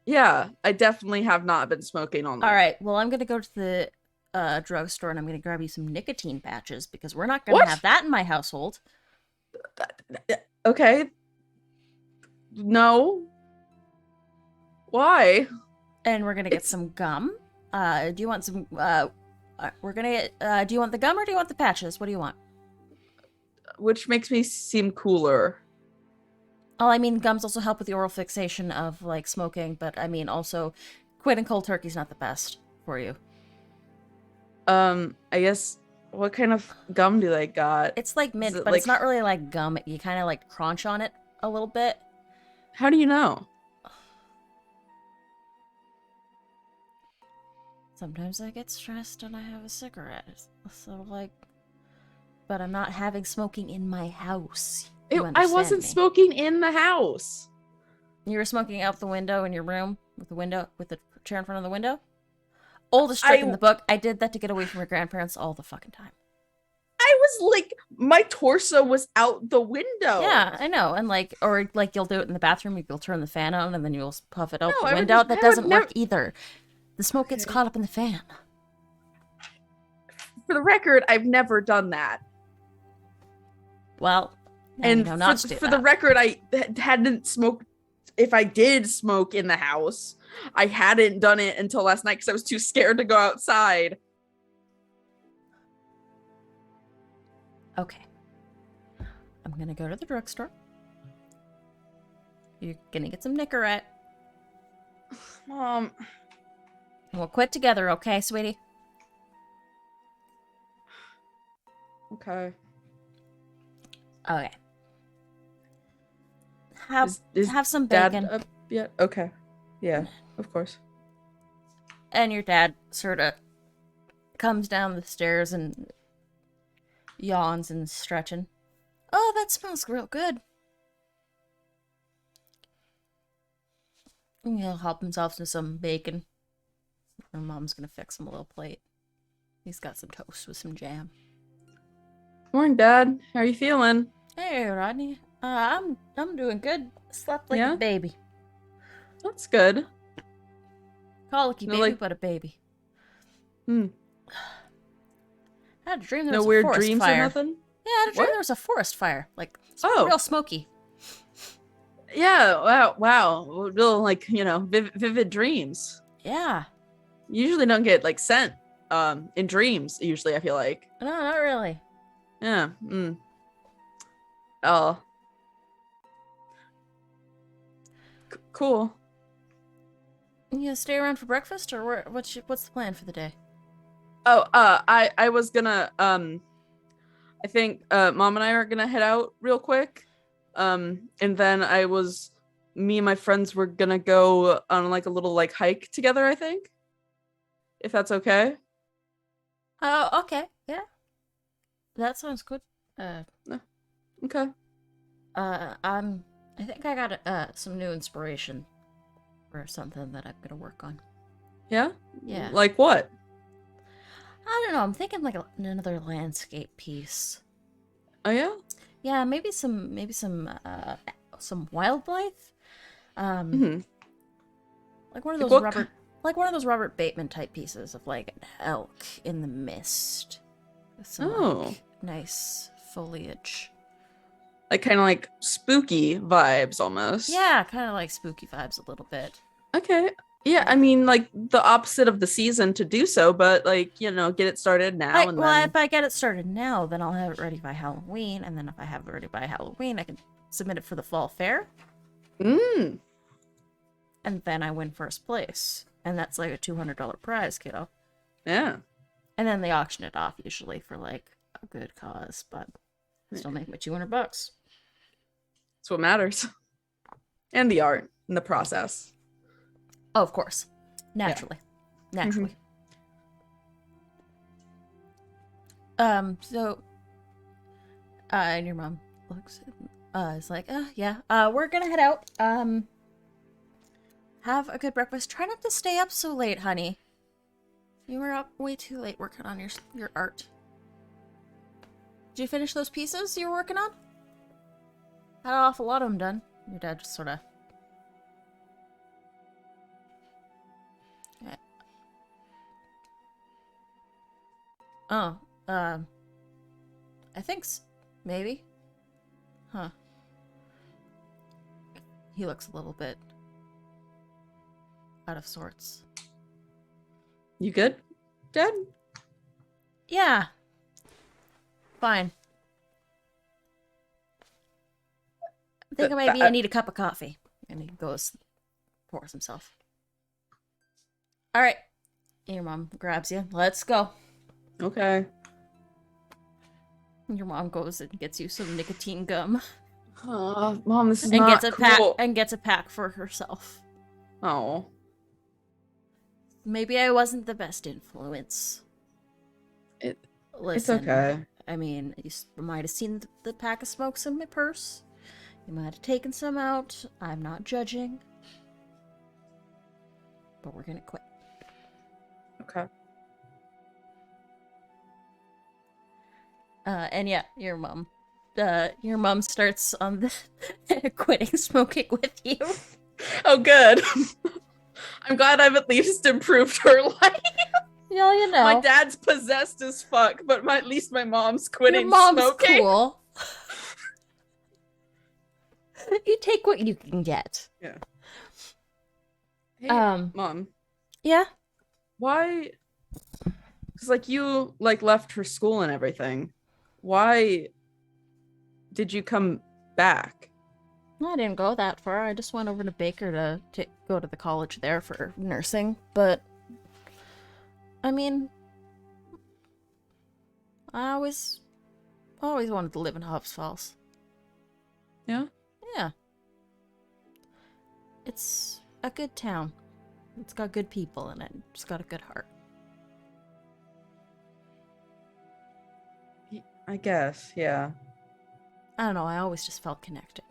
Yeah, I definitely have not been smoking all night. All right, well, I'm gonna go to the drugstore and I'm gonna grab you some nicotine patches because we're not gonna What? have that in my household. Okay. No. Why? And we're gonna get It's- some gum. Do you want some? We're gonna get. Do you want the gum or do you want the patches? What do you want? Which makes me seem cooler. Oh, I mean, gums also help with the oral fixation of like smoking, but I mean, also, quitting cold turkey's not the best for you. I guess what kind of gum do they got? It's like mint, it but it's like- not really like gum. You kind of like crunch on it a little bit. How do you know? Sometimes I get stressed and I have a cigarette. So like, but I'm not having smoking in my house. You I understand wasn't me. smoking in the house. You were smoking out the window in your room with the chair in front of the window. Oldest trick in the book. I did that to get away from your grandparents all the fucking time. I was like, my torso was out the window. Yeah, I know. And like, or like you'll do it in the bathroom. You'll turn the fan on and then you'll puff it out No, the I would window. just- That I would doesn't work never- either. The smoke gets Okay. caught up in the fan. For the record, I've never done that. Well, now And you know not to do for that. the record, I hadn't smoked. If I did smoke in the house, I hadn't done it until last night because I was too scared to go outside. Okay. I'm gonna go to the drugstore. You're gonna get some Nicorette. Mom, And we'll quit together, okay, sweetie? okay. Okay. Have Is have some Dad bacon. up yet? Okay. Yeah, of course. And your dad sort of comes down the stairs and yawns and stretching. Oh, that smells real good. And he'll help himself to some bacon. Her mom's gonna fix him a little plate. He's got some toast with some jam. Morning, Dad. How are you feeling? Hey, Rodney. I'm doing good. Slept like Yeah? a baby. That's good. Colicky No, baby, like- but a baby. Hmm. I had a dream there No was a weird forest dreams fire. or nothing? Yeah, I had a dream What? there was a forest fire. Like, Oh. real smoky. Yeah. Wow. Real, like, you know, vivid dreams. Yeah. You usually don't get like sent in dreams. Usually, I feel like. No, not really. Yeah. Oh. Cool. You gonna stay around for breakfast, or what's the plan for the day? I was gonna I think Mom and I are gonna head out real quick. And then me and my friends were gonna go on like a little like hike together, I think. If that's okay. Oh, okay. Yeah. That sounds good. Okay. I think I got some new inspiration for something that I'm gonna work on. Yeah? Yeah. Like what? I don't know. I'm thinking like another landscape piece. Oh yeah? Yeah, maybe some wildlife. Mm-hmm. Like one of Like those what Robert Bateman type pieces of like an elk in the mist with some like, nice foliage. Like kind of like spooky vibes almost. Yeah, kind of like spooky vibes a little bit. Okay. Yeah, I mean like the opposite of the season to do so, but like, you know, get it started now and then. If I get it started now, then I'll have it ready by Halloween, and then if I have it ready by Halloween, I can submit it for the fall fair. Mm. And then I win first place. And that's like a $200 prize, kiddo. Yeah. And then they auction it off usually for like a good cause, but still make me $200. That's what matters. And the art and the process. Oh, of course. Naturally. Yeah. Naturally. So and your mom looks is like, yeah. We're gonna head out. Have a good breakfast. Try not to stay up so late, honey. You were up way too late working on your art. Did you finish those pieces you were working on? Had an awful lot of them done. Your dad just sort of... Oh, I think maybe. Huh. He looks a little bit out of sorts. You good, Dad? Yeah. Fine. I think maybe I need a cup of coffee. And he goes, pours himself. All right. Your mom grabs you. Let's go. Okay. Your mom goes and gets you some nicotine gum. Mom, this is and not gets a cool. gets a pack for herself. Oh. Maybe I wasn't the best influence. Listen, it's Listen, okay. I mean, you might have seen the pack of smokes in my purse. You might have taken some out. I'm not judging. But we're gonna quit. Okay. And yeah, your mom starts on the quitting smoking with you. Oh, good. I'm glad I've at least improved her life. Yeah, you know. My dad's possessed as fuck, but at least my mom's quitting Your mom's smoking. cool. You take what you can get. Yeah. Hey, Mom. Yeah? Why? Because, like, you, like, left for school and everything. Why did you come back? I didn't go that far. I just went over to Baker to go to the college there for nursing. But, I mean, I always wanted to live in Hobbs Falls. Yeah? Yeah. It's a good town. It's got good people in it. It's got a good heart. I guess, yeah. I don't know. I always just felt connected.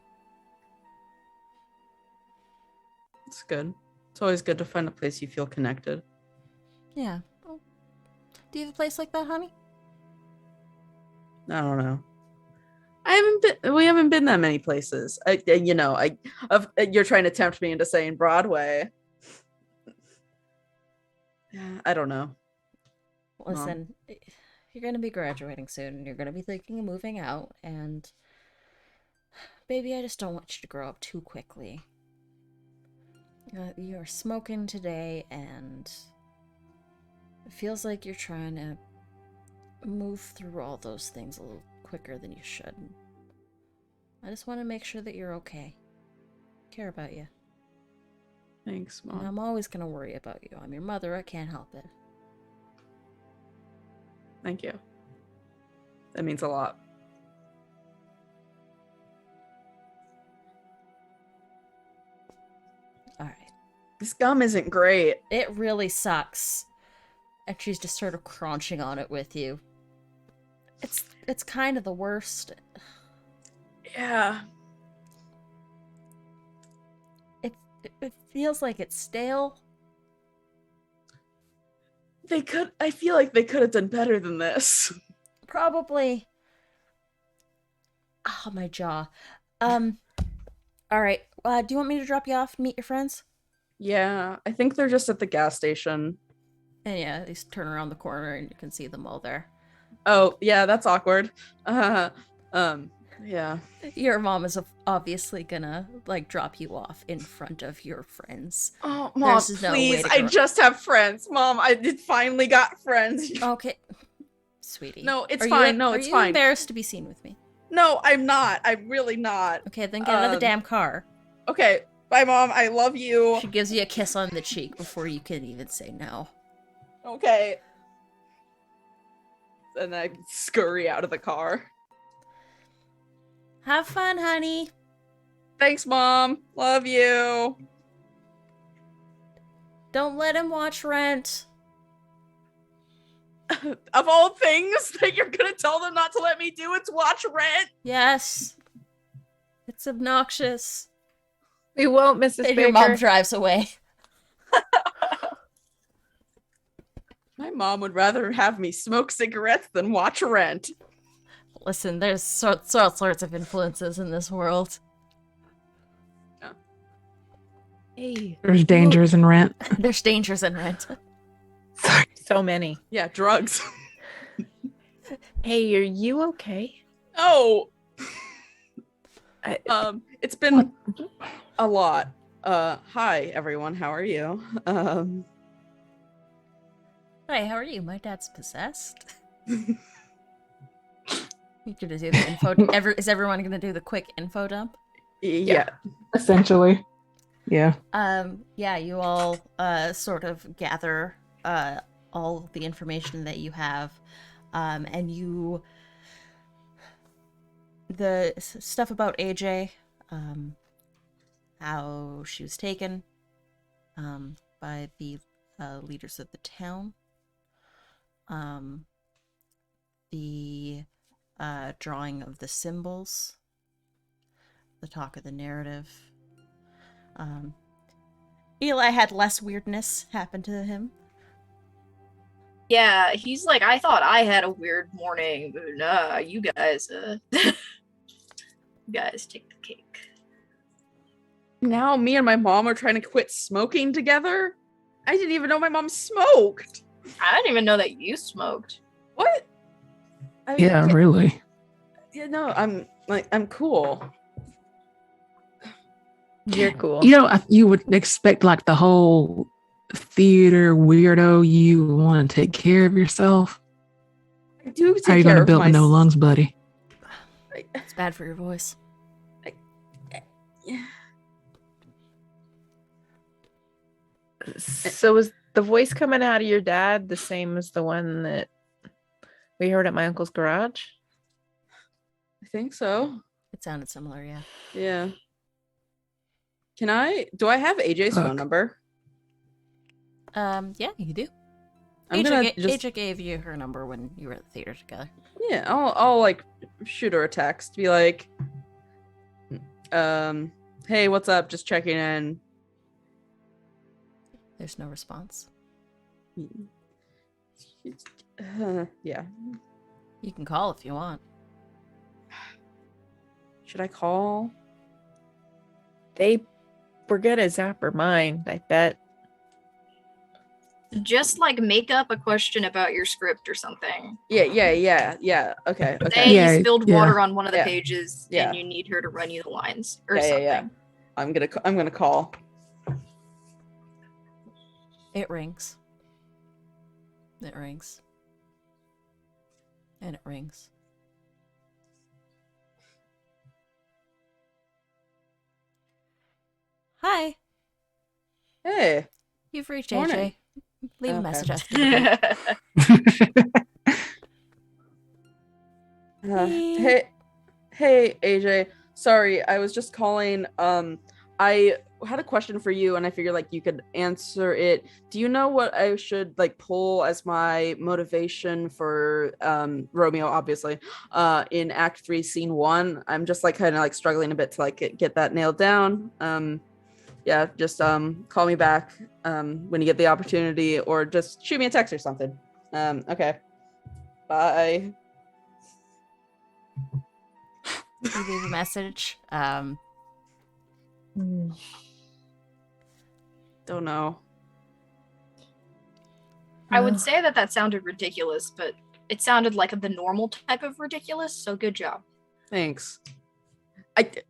It's good. It's always good to find a place you feel connected. Yeah. Well, do you have a place like that, honey? I don't know. We haven't been that many places. You're trying to tempt me into saying Broadway. Yeah, I don't know. Listen, you're going to be graduating soon, and you're going to be thinking of moving out, and baby, I just don't want you to grow up too quickly. You're smoking today, and it feels like you're trying to move through all those things a little quicker than you should. I just want to make sure that you're okay. I care about you. Thanks, Mom. And I'm always going to worry about you. I'm your mother. I can't help it. Thank you. That means a lot. All right. This gum isn't great. It really sucks. And she's just sort of crunching on it with you. It's kind of the worst. Yeah. It feels like it's stale. I feel like they could have done better than this. Probably. Oh, my jaw. All right. Do you want me to drop you off and meet your friends? Yeah, I think they're just at the gas station. And yeah, they turn around the corner and you can see them all there. Oh, yeah, that's awkward. Yeah. Your mom is obviously gonna like drop you off in front of your friends. Oh, Mom, There's no way please. to I go- just have friends. Mom, I did finally got friends. Okay, sweetie. No, it's Are fine. You, No, are it's you fine. embarrassed to be seen with me? No, I'm not. I'm really not. Okay, then get out of the Um, damn car. Okay, bye, Mom. I love you. She gives you a kiss on the cheek before you can even say no. Okay. And I scurry out of the car. Have fun, honey. Thanks, Mom. Love you. Don't let him watch Rent. Of all things that you're gonna tell them not to let me do, it's watch Rent. Yes. It's obnoxious. We won't, Mrs. And Baker. your mom drives away. My mom would rather have me smoke cigarettes than watch Rent. Listen, there's all sorts of influences in this world. Hey, There's dangers in Rent. There's dangers in Rent. Sorry. so many. Yeah, drugs. Hey, are you okay? Oh, I, it's been a lot. Hi everyone, how are you? Hi, how are you? My dad's possessed. You gonna do the info? Is everyone gonna do the quick info dump? Yeah. Essentially. Yeah. Yeah, you all sort of gather all the information that you have, and the stuff about AJ, how she was taken by the leaders of the town, the drawing of the symbols, the talk of the narrative. Eli had less weirdness happen to him. Yeah, he's like, I thought I had a weird morning, but nah, you guys, you guys take the cake. Now me and my mom are trying to quit smoking together. I didn't even know my mom smoked. I didn't even know that you smoked. What? I mean, Yeah, really. Yeah, no, I'm cool. you're cool. You know, you would expect like the whole theater weirdo, you want to take care of yourself. I do take How are you care going to of build with no lungs, buddy? It's bad for your voice. Yeah. So was the voice coming out of your dad the same as the one that we heard at my uncle's garage? I think so. It sounded similar, yeah. Yeah. Do I have AJ's phone Fuck. number? Yeah, you do. I'm gonna AJ gave you her number when you were at the theater together. Yeah, I'll like shoot her a text, be like, hey, what's up? Just checking in. There's no response. Yeah. You can call if you want. Should I call? They were gonna zap her mind, I bet. Just like make up a question about your script or something. Yeah. Okay. Say Yeah, you spilled yeah. water on one of the Yeah. pages Yeah. and you need her to run you the lines or Yeah, something. yeah. I'm gonna call. It rings. It rings. And it rings. Hi, Hey. you've reached Morning. AJ. Leave a Okay. message after the beep. Hey, AJ. Sorry, I was just calling. I had a question for you, and I figured like you could answer it. Do you know what I should like pull as my motivation for Romeo? Obviously, in Act 3, Scene 1. I'm just like kind of like struggling a bit to like get that nailed down. Yeah, just call me back when you get the opportunity, or just shoot me a text or something. Okay. Bye. You leave a message. Don't know. I would say that sounded ridiculous, but it sounded like the normal type of ridiculous, so good job. Thanks.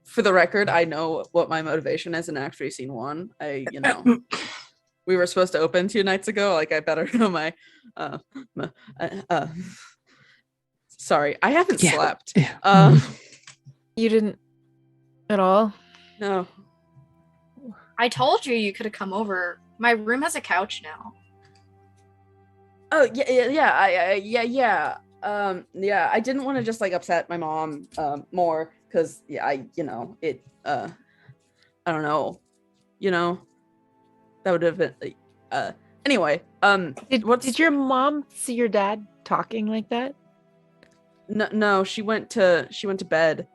For the record, I know what my motivation is in Act 3, Scene 1. We were supposed to open 2 nights ago. Like, I better know my sorry, I haven't slept. Yeah. You didn't at all? No. I told you could have come over. My room has a couch now. Oh yeah. I didn't want to just like upset my mom more because I don't know, that would have been anyway. Did your mom see your dad talking like that? No, she went to bed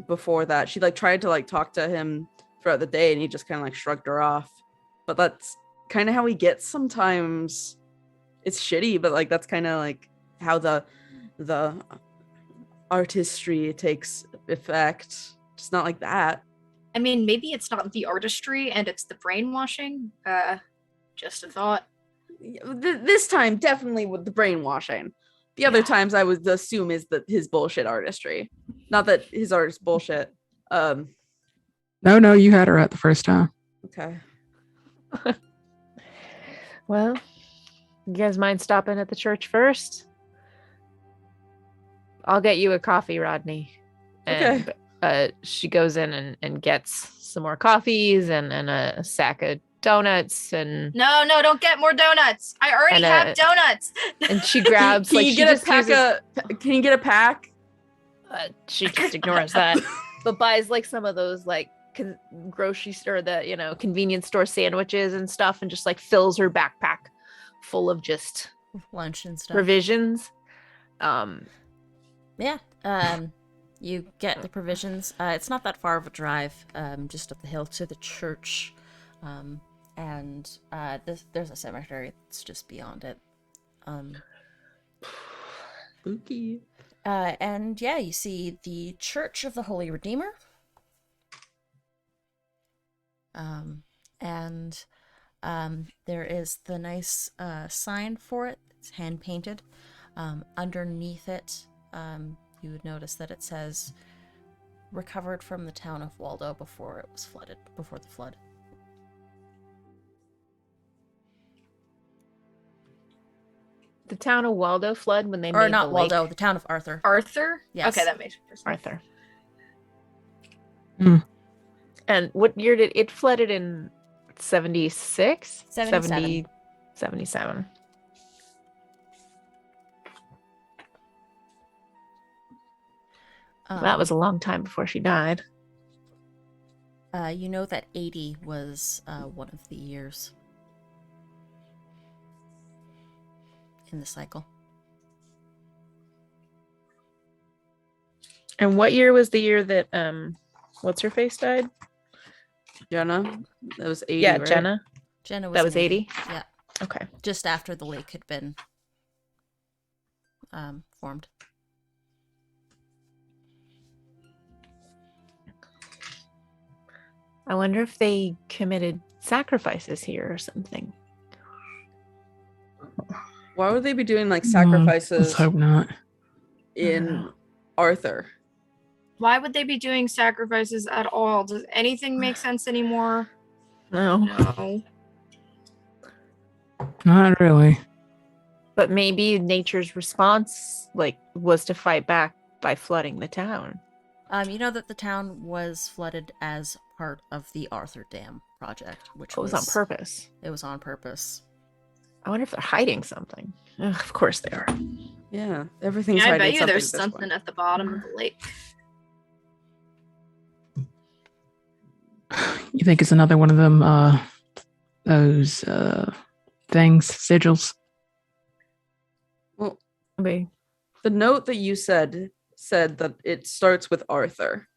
before that. She like tried to like talk to him throughout the day, and he just kind of like shrugged her off. But that's kind of how he gets sometimes. It's shitty, but like that's kind of like how the artistry takes effect. It's not like that. I mean, maybe it's not the artistry and it's the brainwashing. Just a thought. This time, definitely with the brainwashing. The other times, I would assume is that his bullshit artistry. Not that his art is bullshit. No, you had her at the first time. Okay. Well, you guys mind stopping at the church first? I'll get you a coffee, Rodney. And she goes in and gets some more coffees and a sack of donuts and No, don't get more donuts. I already have donuts. And she grabs Can you get a pack? She just ignores that, but buys like some of those like grocery store, the convenience store sandwiches and stuff, and just like fills her backpack full of just Lunch and stuff. provisions. You get the provisions. It's not that far of a drive, just up the hill to the church. There's a cemetery that's just beyond it. Spooky. You see the Church of the Holy Redeemer. There is the nice sign for it. It's hand painted. Underneath it, you would notice that it says, "Recovered from the town of Waldo before it was flooded, before the flood." The town of Waldo flood when they Or made not the Waldo, lake. the town of Arthur. Arthur? Yes. Okay, that makes sense. Arthur. Hmm. And what year did it flooded in? 76? 77. 77. That was a long time before she died. You know that 80 was one of the years in the cycle. And what year was the year that what's her face died? Jenna. That was 80. Yeah, right? Jenna. Jenna was That was in 80? Yeah, Okay. just after the lake had been formed. I wonder if they committed sacrifices here or something. Why would they be doing like Let's sacrifices hope not. in Arthur? Why would they be doing sacrifices at all? Does anything make sense anymore? No. No. Not really. But maybe nature's response was to fight back by flooding the town. You know that the town was flooded as part of the Arthur Dam project, which It was on purpose. It was on purpose. I wonder if they're hiding something. Ugh, of course they are. Yeah, everything's I hiding bet you something there's at this point. something at the bottom of the lake. You think it's another one of them those things, sigils? Well, Maybe. the note that you said that it starts with Arthur.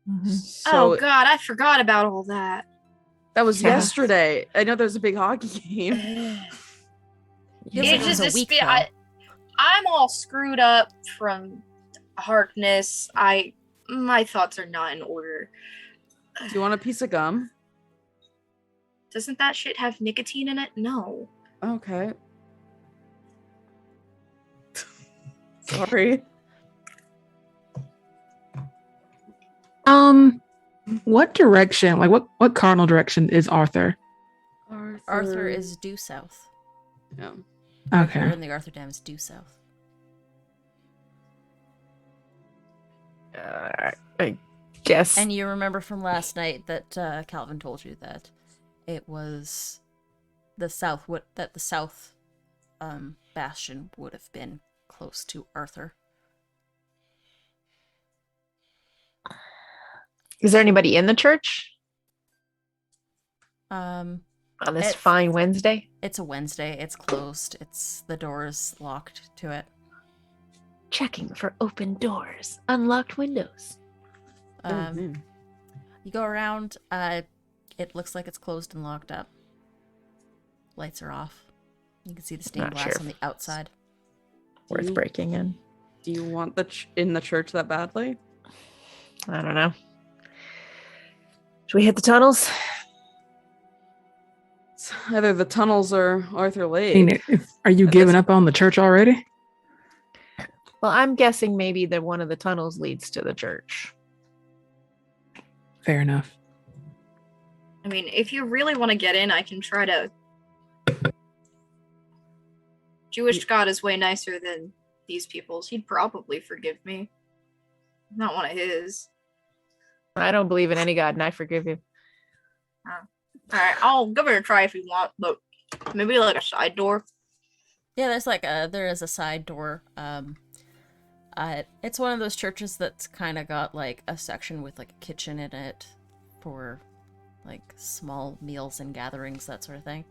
Mhm. So Oh god, I forgot about all that. that was Yeah. yesterday. I know there's a big hockey game. Feels It like it was just a is- week, I, I'm all screwed up from Harkness. My thoughts are not in order. Do you want a piece of gum? Doesn't that shit have nicotine in it? No. Okay. Sorry. What direction? Like what cardinal direction is Arthur? Arthur is due south. Yeah. Okay. Arthur and the Arthur Dam is due south. I guess. And you remember from last night that Calvin told you that it was the south bastion would have been close to Arthur. Is there anybody in the church Um, on this It's- fine Wednesday? it's a Wednesday. It's closed. The door is locked to it. Checking for open doors, unlocked windows. You go around. It looks like it's closed and locked up. Lights are off. You can see the stained Not glass sure on the outside. Worth you- breaking in. Do you want in the church that badly? I don't know. Should we hit the tunnels? It's either the tunnels or Arthur I Lake. mean, are you At giving this- up on the church already? Well, I'm guessing maybe that one of the tunnels leads to the church. Fair enough. I mean, if you really want to get in, I can try to. Jewish God is way nicer than these people's. He'd probably forgive me. I'm not one of his. I don't believe in any god, and I forgive you. Alright, I'll give it a try if you want, but maybe like a side door. Yeah, there is a side door. It's one of those churches that's kind of got like a section with like a kitchen in it for like small meals and gatherings, that sort of thing.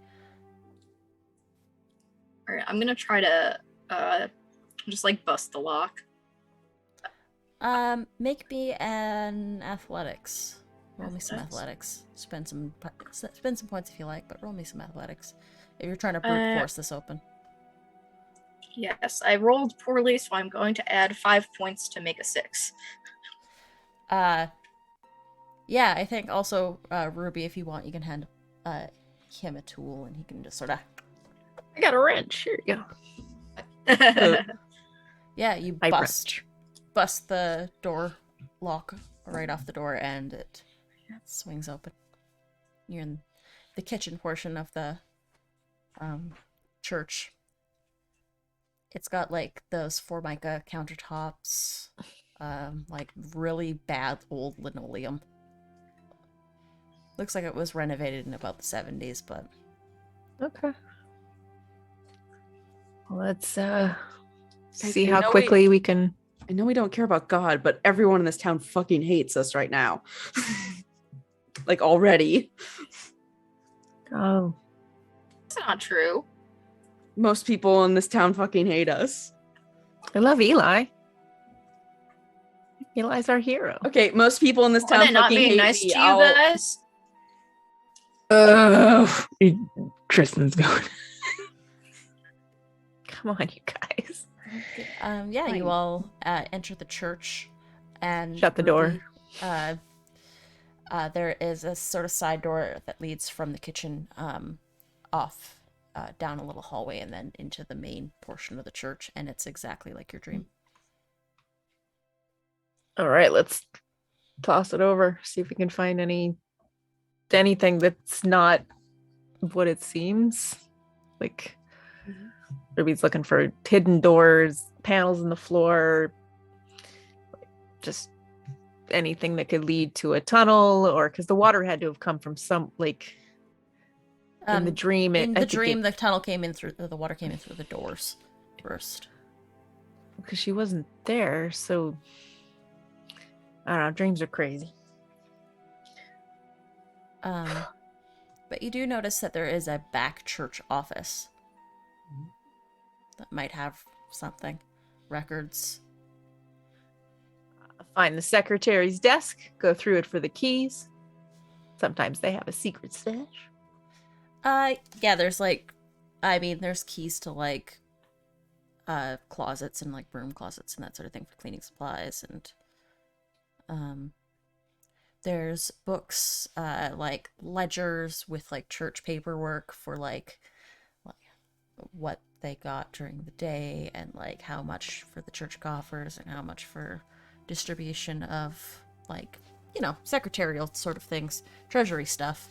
Alright, I'm gonna try to just like bust the lock. Make me an athletics. Roll me some athletics. Spend some points if you like, but roll me some athletics if you're trying to brute force this open. Yes, I rolled poorly, so I'm going to add 5 points to make a 6. Yeah, I think also Ruby, if you want, you can hand him a tool and he can just sort of. I got a wrench. Here you go. Yeah, you I bust the door lock right off the door, and it swings open. You're in the kitchen portion of the church. It's got like those Formica countertops, like really bad old linoleum. Looks like it was renovated in about the 70s, but Okay. Let's see I how know quickly we can. I know we don't care about God, but everyone in this town fucking hates us right now. Like already. Oh, That's not true. Most people in this town fucking hate us. I love Eli. Eli's our hero. Okay, most people in this Are town they not fucking being hate nice me. to you guys? Tristan's going. Come on, you guys. yeah, Fine. you all enter the church and Shut the door. Ruby, there is a sort of side door that leads from the kitchen off down a little hallway and then into the main portion of the church, and it's exactly like your dream. All right, let's toss it over. See if we can find anything that's not what it seems. Like Ruby's looking for hidden doors, panels in the floor, just anything that could lead to a tunnel, or because the water had to have come from some in the dream. In I the think dream, the tunnel came in through the water came in through the doors. first. Because she wasn't there, so I don't know. Dreams are crazy. But you do notice that there is a back church office that might have something. Records. Find the secretary's desk, go through it for the keys. Sometimes they have a secret stash. Yeah, there's there's keys to closets and like broom closets and that sort of thing for cleaning supplies, and there's books, like ledgers with like church paperwork for like what they got during the day and like how much for the church coffers and how much for distribution of like, secretarial sort of things, treasury stuff.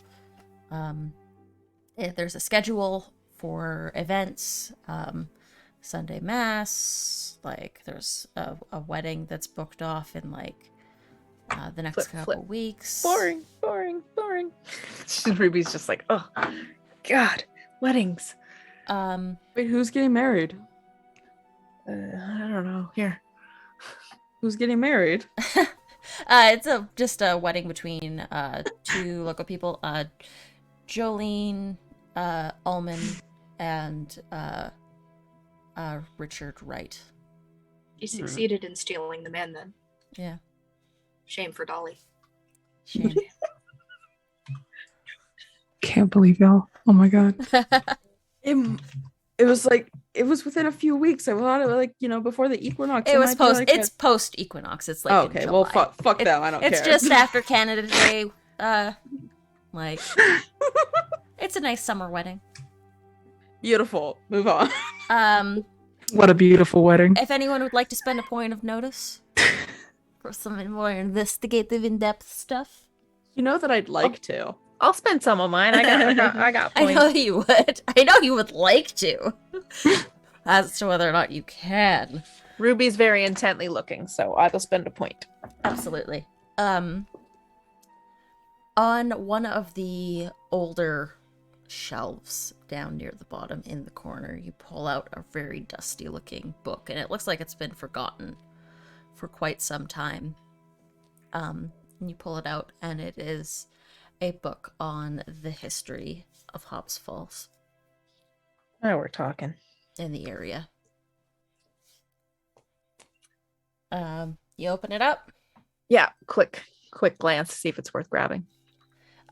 There's a schedule for events, Sunday mass, like there's a wedding that's booked off in like the next couple weeks. Boring. Ruby's just like, oh, God, weddings. Wait, who's getting married? I don't know. Here. Who's getting married? It's just a wedding between two local people, Jolene Ullman and Richard Wright. You succeeded in stealing the man then. Yeah. Shame for Dolly. Shame. Can't believe y'all. Oh my God. It was within a few weeks. I thought it was before the equinox. It was it's post equinox. It's like in okay. July. Well, fuck them. I don't care. It's just after Canada Day. It's a nice summer wedding. Beautiful. Move on. What a beautiful wedding. If anyone would like to spend a point of notice for some more investigative, in-depth stuff, You know that I'd like to. I'll spend some of mine. I got I points. know you would. I know you would like to. As to whether or not you can. Ruby's very intently looking, so I will spend a point. Absolutely. On one of the older shelves down near the bottom in the corner, you pull out a very dusty looking book, and it looks like it's been forgotten for quite some time. And you pull it out, and it is a book on the history of Hobbs Falls Now we're talking. in the area. You open it up. Yeah, quick glance to see if it's worth grabbing.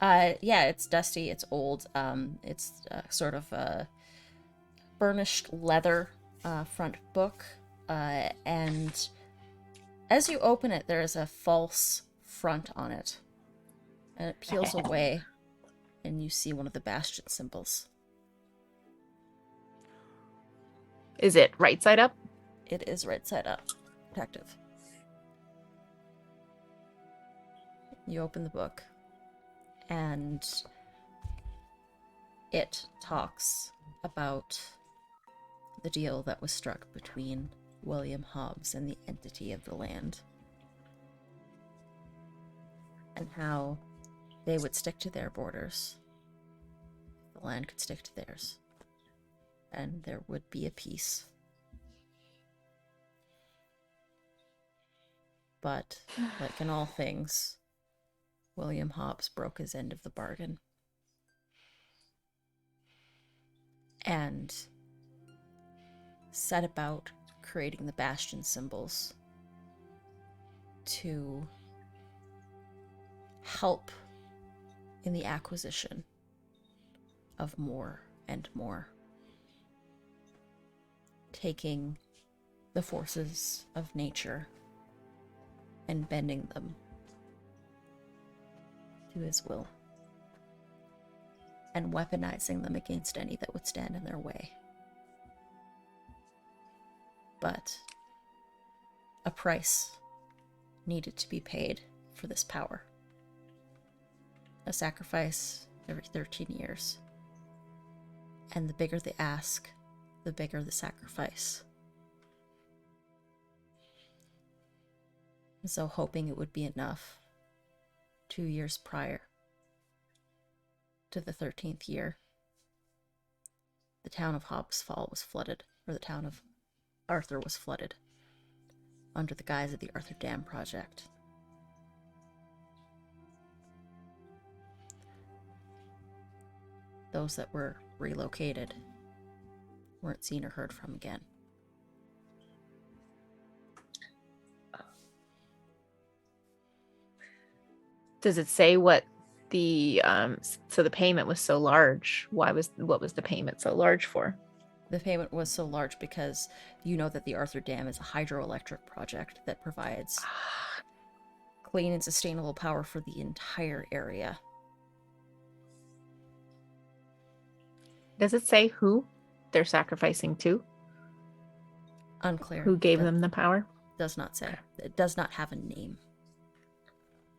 Yeah, it's dusty. It's old. It's sort of a burnished leather front book. And as you open it, there is a false front on it. And it peels away, and you see one of the bastion symbols. Is it right side up? It is right side up. Protective. You open the book, and it talks about the deal that was struck between William Hobbs and the entity of the land, and how they would stick to their borders. The land could stick to theirs, and there would be a peace. But, like in all things, William Hobbs broke his end of the bargain. And set about creating the bastion symbols to help in the acquisition of more and more. Taking the forces of nature and bending them to his will, and weaponizing them against any that would stand in their way. But a price needed to be paid for this power. A sacrifice every 13 years. And the bigger the ask, the bigger the sacrifice. So hoping it would be enough, 2 years prior to the 13th year, the town of Hobbs Fall was flooded, or the town of Arthur was flooded under the guise of the Arthur Dam Project. Those that were relocated weren't seen or heard from again. Does it say what the so the payment was so large? What was the payment so large for? The payment was so large because you know that the Arthur Dam is a hydroelectric project that provides clean and sustainable power for the entire area. Does it say who they're sacrificing to? Unclear. Who gave That them the power? does not say. It does not have a name.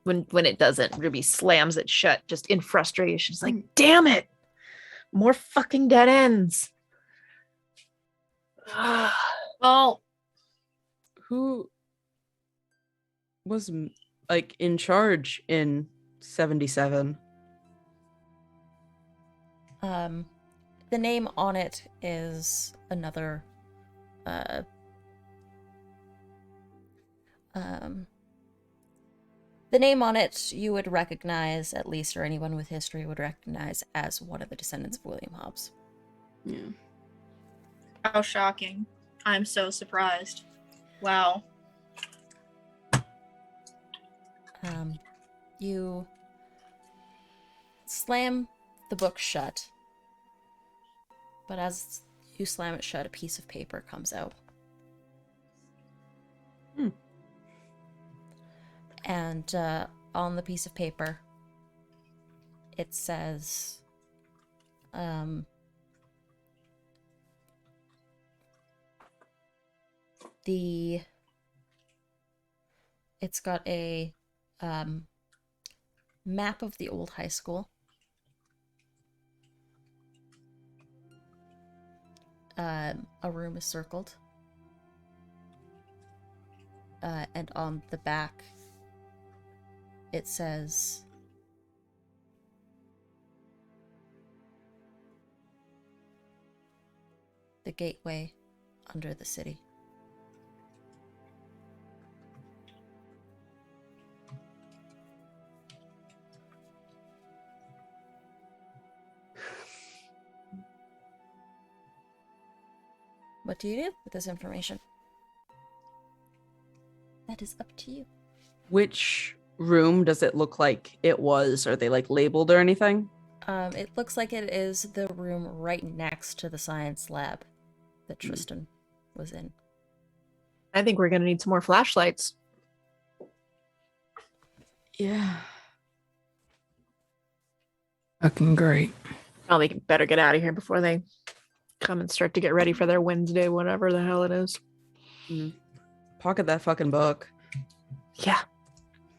When it doesn't, Ruby slams it shut just in frustration. She's like, damn it! More fucking dead ends. Well, Who was like in charge in 77? The name on it is another the name on it you would recognize, at least, or anyone with history would recognize as one of the descendants of William Hobbs. Yeah. how shocking. I'm so surprised. Wow. You slam the book shut, but as you slam it shut, a piece of paper comes out. And on the piece of paper, it says, it's got a map of the old high school. A room is circled. And on the back, it says, "The gateway under the city." What do you do with this information? That is up to you. Which room does it look like it was? Are they like labeled or anything? It looks like it is the room right next to the science lab that Tristan was in. I think we're gonna need some more flashlights. Yeah. Fucking great. Probably better get out of here before they come and start to get ready for their Wednesday, whatever the hell it is. Pocket that fucking book. Yeah.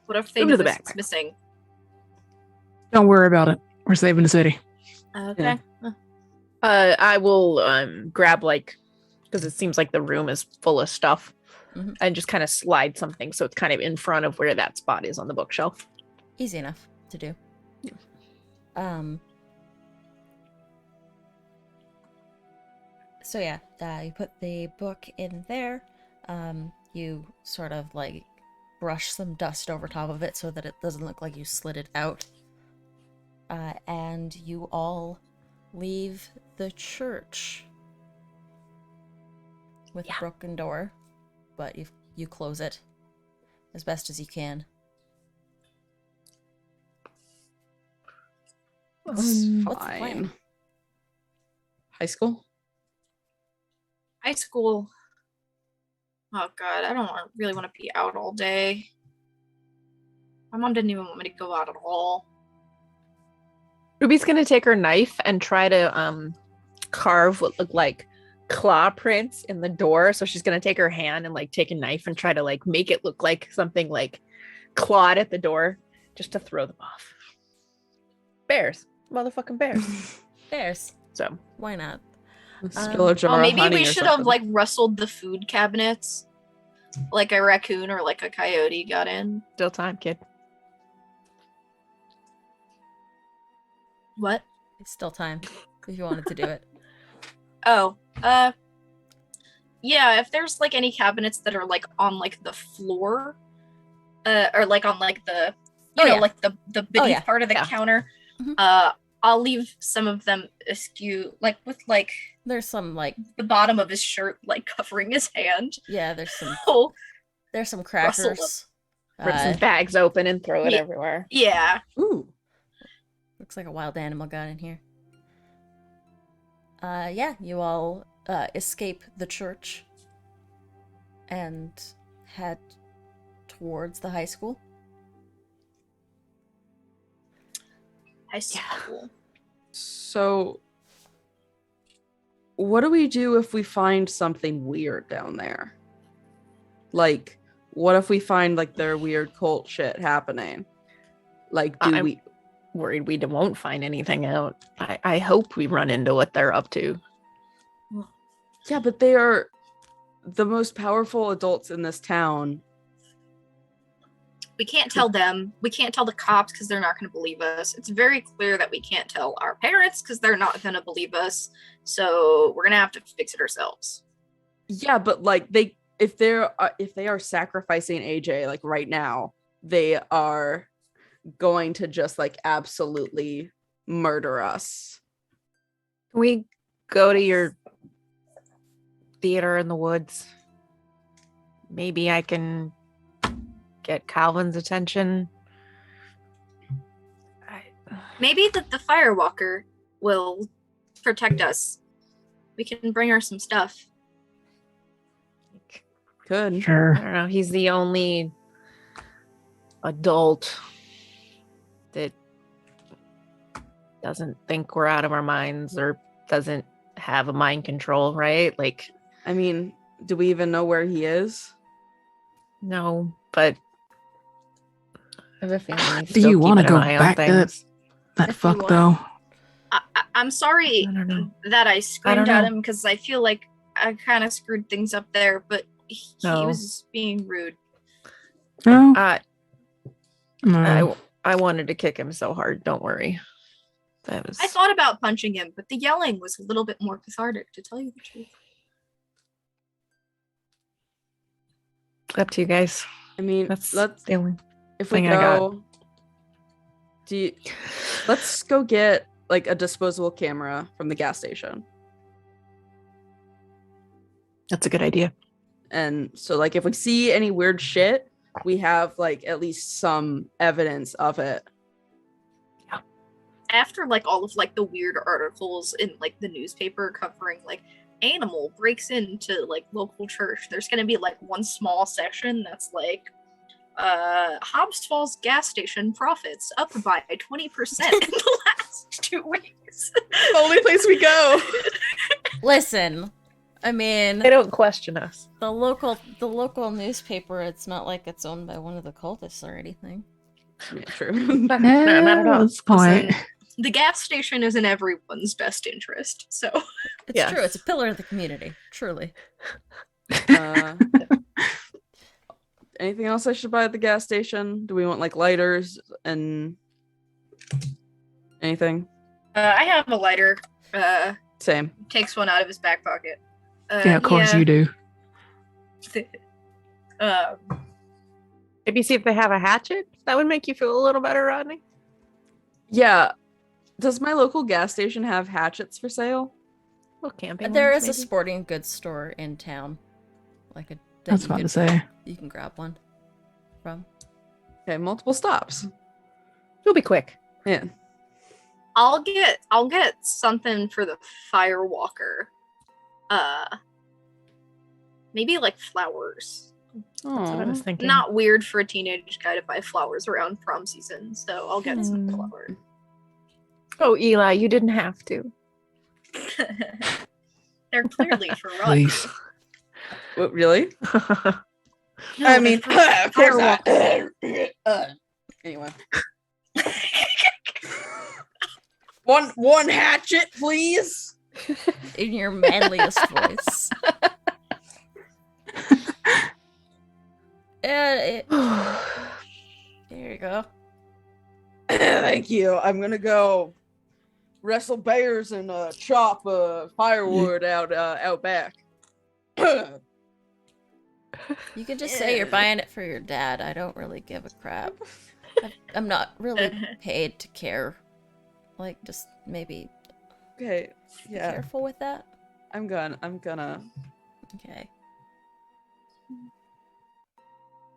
What if they Go know to the this back. is missing? Don't worry about it. We're saving the city. Okay. I will grab because it seems like the room is full of stuff, Mhm. and just kind of slide something so it's kind of in front of where that spot is on the bookshelf. Easy enough to do. So yeah, you put the book in there. You sort of like brush some dust over top of it so that it doesn't look like you slid it out. And you all leave the church with a broken door, but you close it as best as you can. It's What's the plan? fine. High school? High school. Oh god, I don't really want to be out all day. My mom didn't even want me to go out at all. Ruby's gonna take her knife and try to carve what look like claw prints in the door. So she's gonna take her hand and take a knife and try to make it look like something clawed at the door, just to throw them off. Bears, motherfucking bears. There's So why not? Spill a jar Oh, of maybe honey we or should have something. rustled the food cabinets, like a raccoon or like a coyote got in. still time, kid. What? It's still time if you wanted to do it. Oh, Yeah, if there's like any cabinets that are like on like the floor, or like on like the, you Oh, know, yeah. like the beneath yeah. part of the Yeah. counter, Mhm. I'll leave some of them askew, like with like There's some like the bottom of his shirt like covering his hand. yeah, there's some Oh, there's some Rustle 'em. crackers. Rip some Uh, bags open and throw it Yeah. everywhere. yeah. Ooh. looks like a wild animal got in here. Yeah, you all escape the church and head towards the high school. High school. So, what do we do if we find something weird down there? Like, what if we find like their weird cult shit happening? Like, do I'm- we? Worried we won't find anything out. I hope we run into what they're up to. Yeah, but they are the most powerful adults in this town. We can't tell them. We can't tell the cops because they're not going to believe us. It's very clear that we can't tell our parents because they're not going to believe us. So we're going to have to fix it ourselves. Yeah, but like if they are sacrificing AJ like right now, they are going to just like absolutely murder us. Can we go to your theater in the woods? Maybe I can get Calvin's attention. Maybe the firewalker will protect us. We can bring her some stuff. Good. I Sure. don't know. He's the only adult that doesn't think we're out of our minds or doesn't have a mind control, right? Like, I mean, do we even know where he is? no, but I have a feeling he's Do still you want to keeping go an eye on back to things. that If you fuck want. though? I'm sorry I don't know. that I screamed know. at him because I feel like I kind of screwed things up there, but he No. was being rude. No. I wanted to kick him so hard. Don't worry. That was I thought about punching him, but the yelling was a little bit more cathartic, to tell you the truth. up to you guys. I mean, That's let's the only if we thing I got. go. Let's go get like a disposable camera from the gas station. That's a good idea. And so like if we see any weird shit, we have like at least some evidence of it. After like all of like the weird articles in like the newspaper covering like animal breaks into like local church, there's gonna be like one small section that's like Hobbs Falls gas station profits up by 20% in the last 2 weeks. The only place we go. Listen, I mean, They don't question us. the local newspaper, it's not like it's owned by one of the cultists or anything. Yeah, true. No, not at all. That's point. Listen, the gas station is in everyone's best interest, so It's Yes. true. It's a pillar of the community. Truly. Anything else I should buy at the gas station? Do we want like lighters and anything? I have a lighter. Same. Takes one out of his back pocket. Yeah, of course you do. Maybe see if they have a hatchet. That would make you feel a little better, Rodney. Yeah. Does my local gas station have hatchets for sale? Well, camping. There ones, is a maybe? sporting goods store in town. Like a I was about to say. you can grab one from. Okay, multiple stops. It'll be quick. Yeah. I'll get something for the firewalker. Maybe like flowers. That's what I was Oh. thinking. Not weird for a teenage guy to buy flowers around prom season, so I'll get some Hmm. flowers. Oh, Eli, you didn't have to. They're clearly for Rodney. Please. What, really? No, I they're mean, for of course not. firewalker. Anyway. One hatchet, please. In your manliest voice. There you go. Thank you. I'm gonna go wrestle bears and chop firewood out back. You can just say you're buying it for your dad. I don't really give a crap. I'm not really paid to care. Like, just maybe Okay, be yeah. careful with that. I'm gonna. Okay.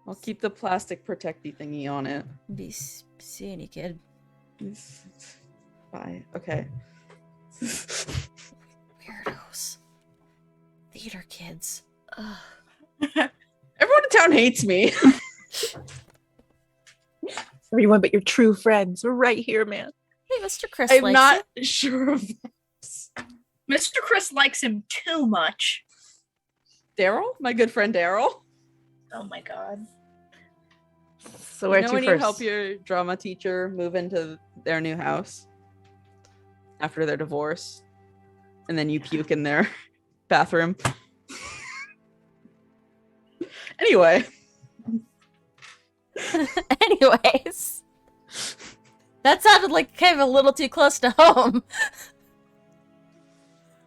I'll keep the plastic protecty thingy on it. Be seeing you, kid. Bye. Okay. Weirdos. Theater kids. Ugh. Everyone in town hates me. Everyone but your true friends. We're right here, man. Hey, Mr. Chris I'm likes not it. sure of this. Mr. Chris likes him too much. Daryl, my good friend Daryl. Oh my god. So where to when first? you help your drama teacher move into their new house after their divorce, and then you puke in their bathroom. Anyway. Anyways. That sounded like kind of a little too close to home.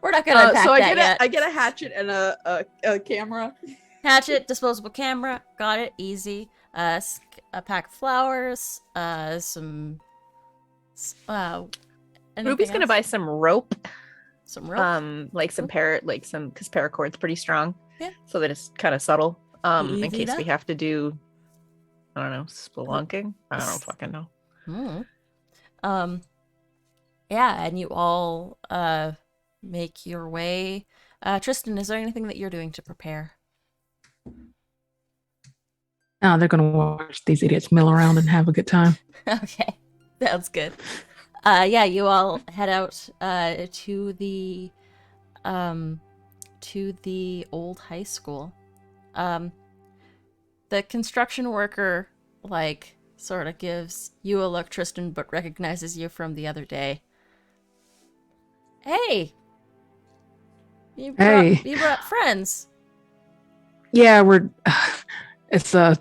We're not gonna unpack so that I yet. get a hatchet and a camera. Hatchet, disposable camera, got it, easy. A pack of flowers, some. Ruby's gonna buy some rope. some rope. Like some because paracord's pretty strong. Yeah. So that it's kind of subtle. In Easy case we enough. have to do, I don't know, spelunking. I don't fucking know. Yeah, and you all make your way. Tristan, is there anything that you're doing to prepare? No, they're gonna watch these idiots mill around and have a good time. Okay, sounds good. Yeah, you all head out to the old high school. The construction worker sort of gives you a look, Tristan, but recognizes you from the other day. Hey, you brought friends. Yeah, it's a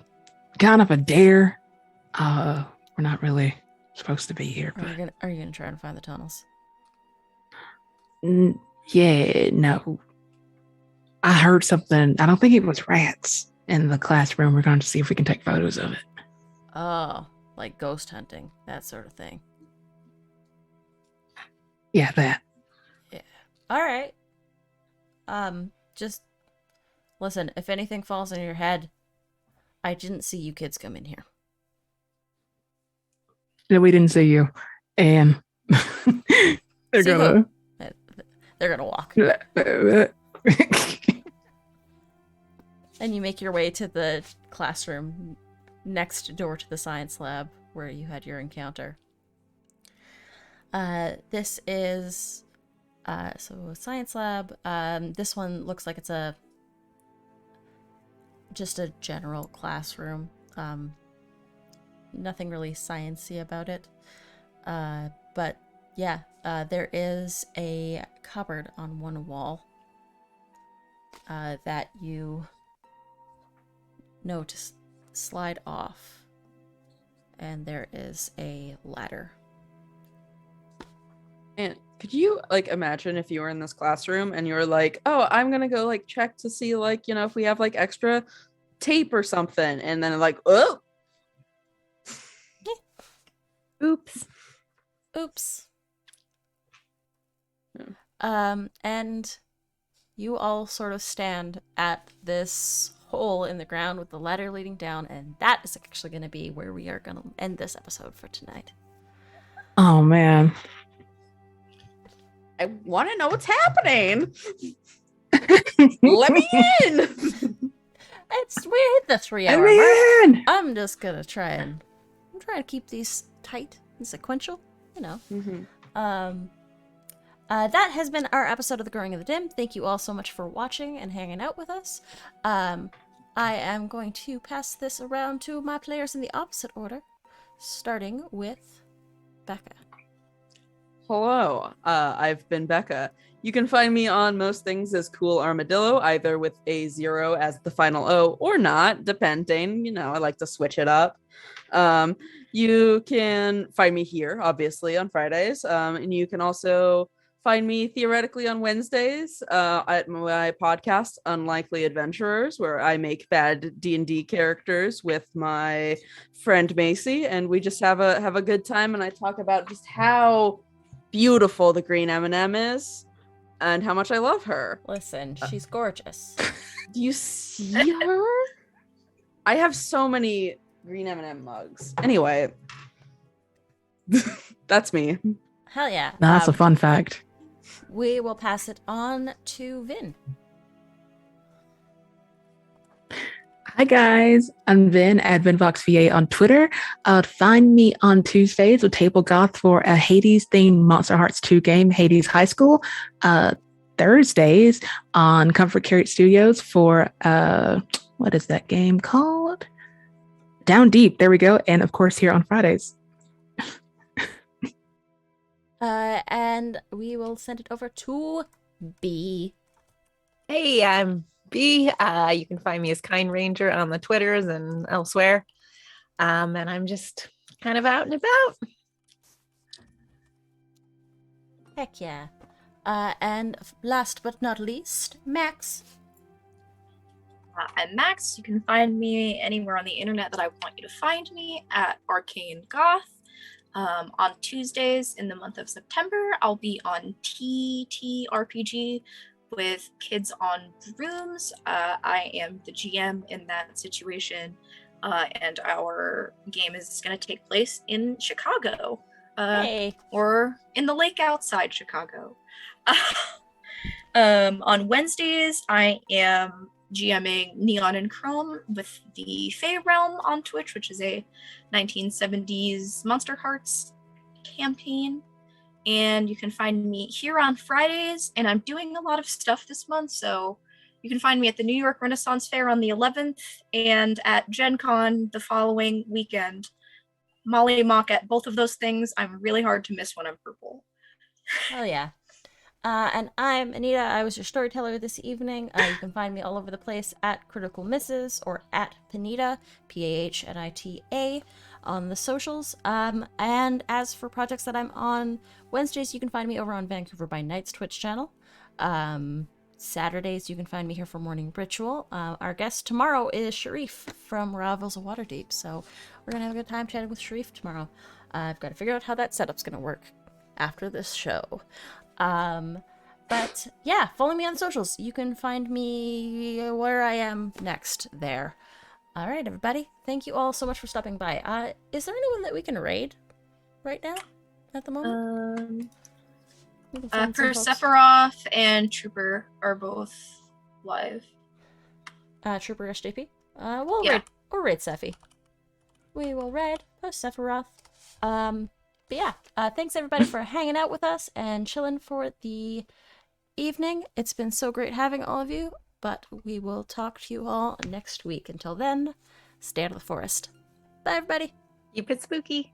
kind of a dare. We're not really supposed to be here, but Are you gonna try and find the tunnels? yeah, no. I heard something. I don't think it was rats in the classroom. We're going to see if we can take photos of it. Oh, like ghost hunting, that sort of thing. Yeah, that. All right. Just listen. If anything falls in your head, I didn't see you kids come in here. No, we didn't see you, and they're See gonna. They're gonna walk, and you make your way to the classroom next door to the science lab where you had your encounter. This is so a science lab. This one looks like it's just a general classroom. Nothing really sciencey about it. But yeah, there is a cupboard on one wall that you know to slide off, and there is a ladder. And could you imagine if you were in this classroom and you were like, oh, I'm gonna go check to see if we have extra tape or something, and then oh, Oops. And you all sort of stand at this hole in the ground with the ladder leading down, and that is actually going to be where we are going to end this episode for tonight. Oh man. I want to know what's happening. Let me in. We hit the 3-hour mark. Man. I'm just gonna try to keep these tight and sequential, That has been our episode of The Growing of the Dim. Thank you all so much for watching and hanging out with us. I am going to pass this around to my players in the opposite order, starting with Becca. Hello, I've been Becca. You can find me on most things as Cool Armadillo, either with a 0 as the final O or not, depending. I like to switch it up. You can find me here, obviously, on Fridays. And you can also find me theoretically on Wednesdays at my podcast, Unlikely Adventurers, where I make bad D&D characters with my friend Macy, and we just have a good time, and I talk about just how beautiful the green M&M is and how much I love her. Listen, she's gorgeous. Do you see her? I have so many green M&M mugs. Anyway, that's me. Hell yeah. That's a fun fact. We will pass it on to Vin. Hi guys, I'm Vin at VinVoxVA on Twitter. Find me on Tuesdays with Table Goth for a Hades themed Monster Hearts 2 game, Hades High School. Thursdays on Comfort Carrot Studios for what is that game called? Down Deep. There we go. And of course here on Fridays. And we will send it over to B. Hey, I'm B. You can find me as Kind Ranger on the Twitters and elsewhere. And I'm just kind of out and about. Heck yeah. And last but not least, Max. I'm Max. You can find me anywhere on the internet that I want you to find me at Arcane Goth. On Tuesdays in the month of September, I'll be on TTRPG with Kids on Brooms. I am the GM in that situation, and our game is going to take place in Chicago, Hey. or in the lake outside Chicago. On Wednesdays, I am GMing Neon and Chrome with the Fey Realm on Twitch, which is a 1970s Monster Hearts campaign. And you can find me here on Fridays, and I'm doing a lot of stuff this month, so you can find me at the New York Renaissance Fair on the 11th and at Gen Con the following weekend. Molly Mock at both of those things. I'm really hard to miss when I'm purple. Hell yeah. And I'm Anita. I was your storyteller this evening. You can find me all over the place at Critical Misses or at Panita, P-A-H-N-I-T-A, on the socials. And as for projects that I'm on Wednesdays, you can find me over on Vancouver by Night's Twitch channel. Saturdays, you can find me here for Morning Ritual. Our guest tomorrow is Sharif from Ravels of Waterdeep, so we're going to have a good time chatting with Sharif tomorrow. I've got to figure out how that setup's going to work after this show. But yeah, follow me on socials. You can find me where I am next there. All right, everybody. Thank you all so much for stopping by. Is there anyone that we can raid right now at the moment? Persephoroth and Trooper are both live. Trooper SJP. We'll raid Sephi. We will raid Persephoroth. But yeah, thanks everybody for hanging out with us and chilling for the evening. It's been so great having all of you, but we will talk to you all next week. Until then, stay out of the forest. Bye, everybody. Keep it spooky.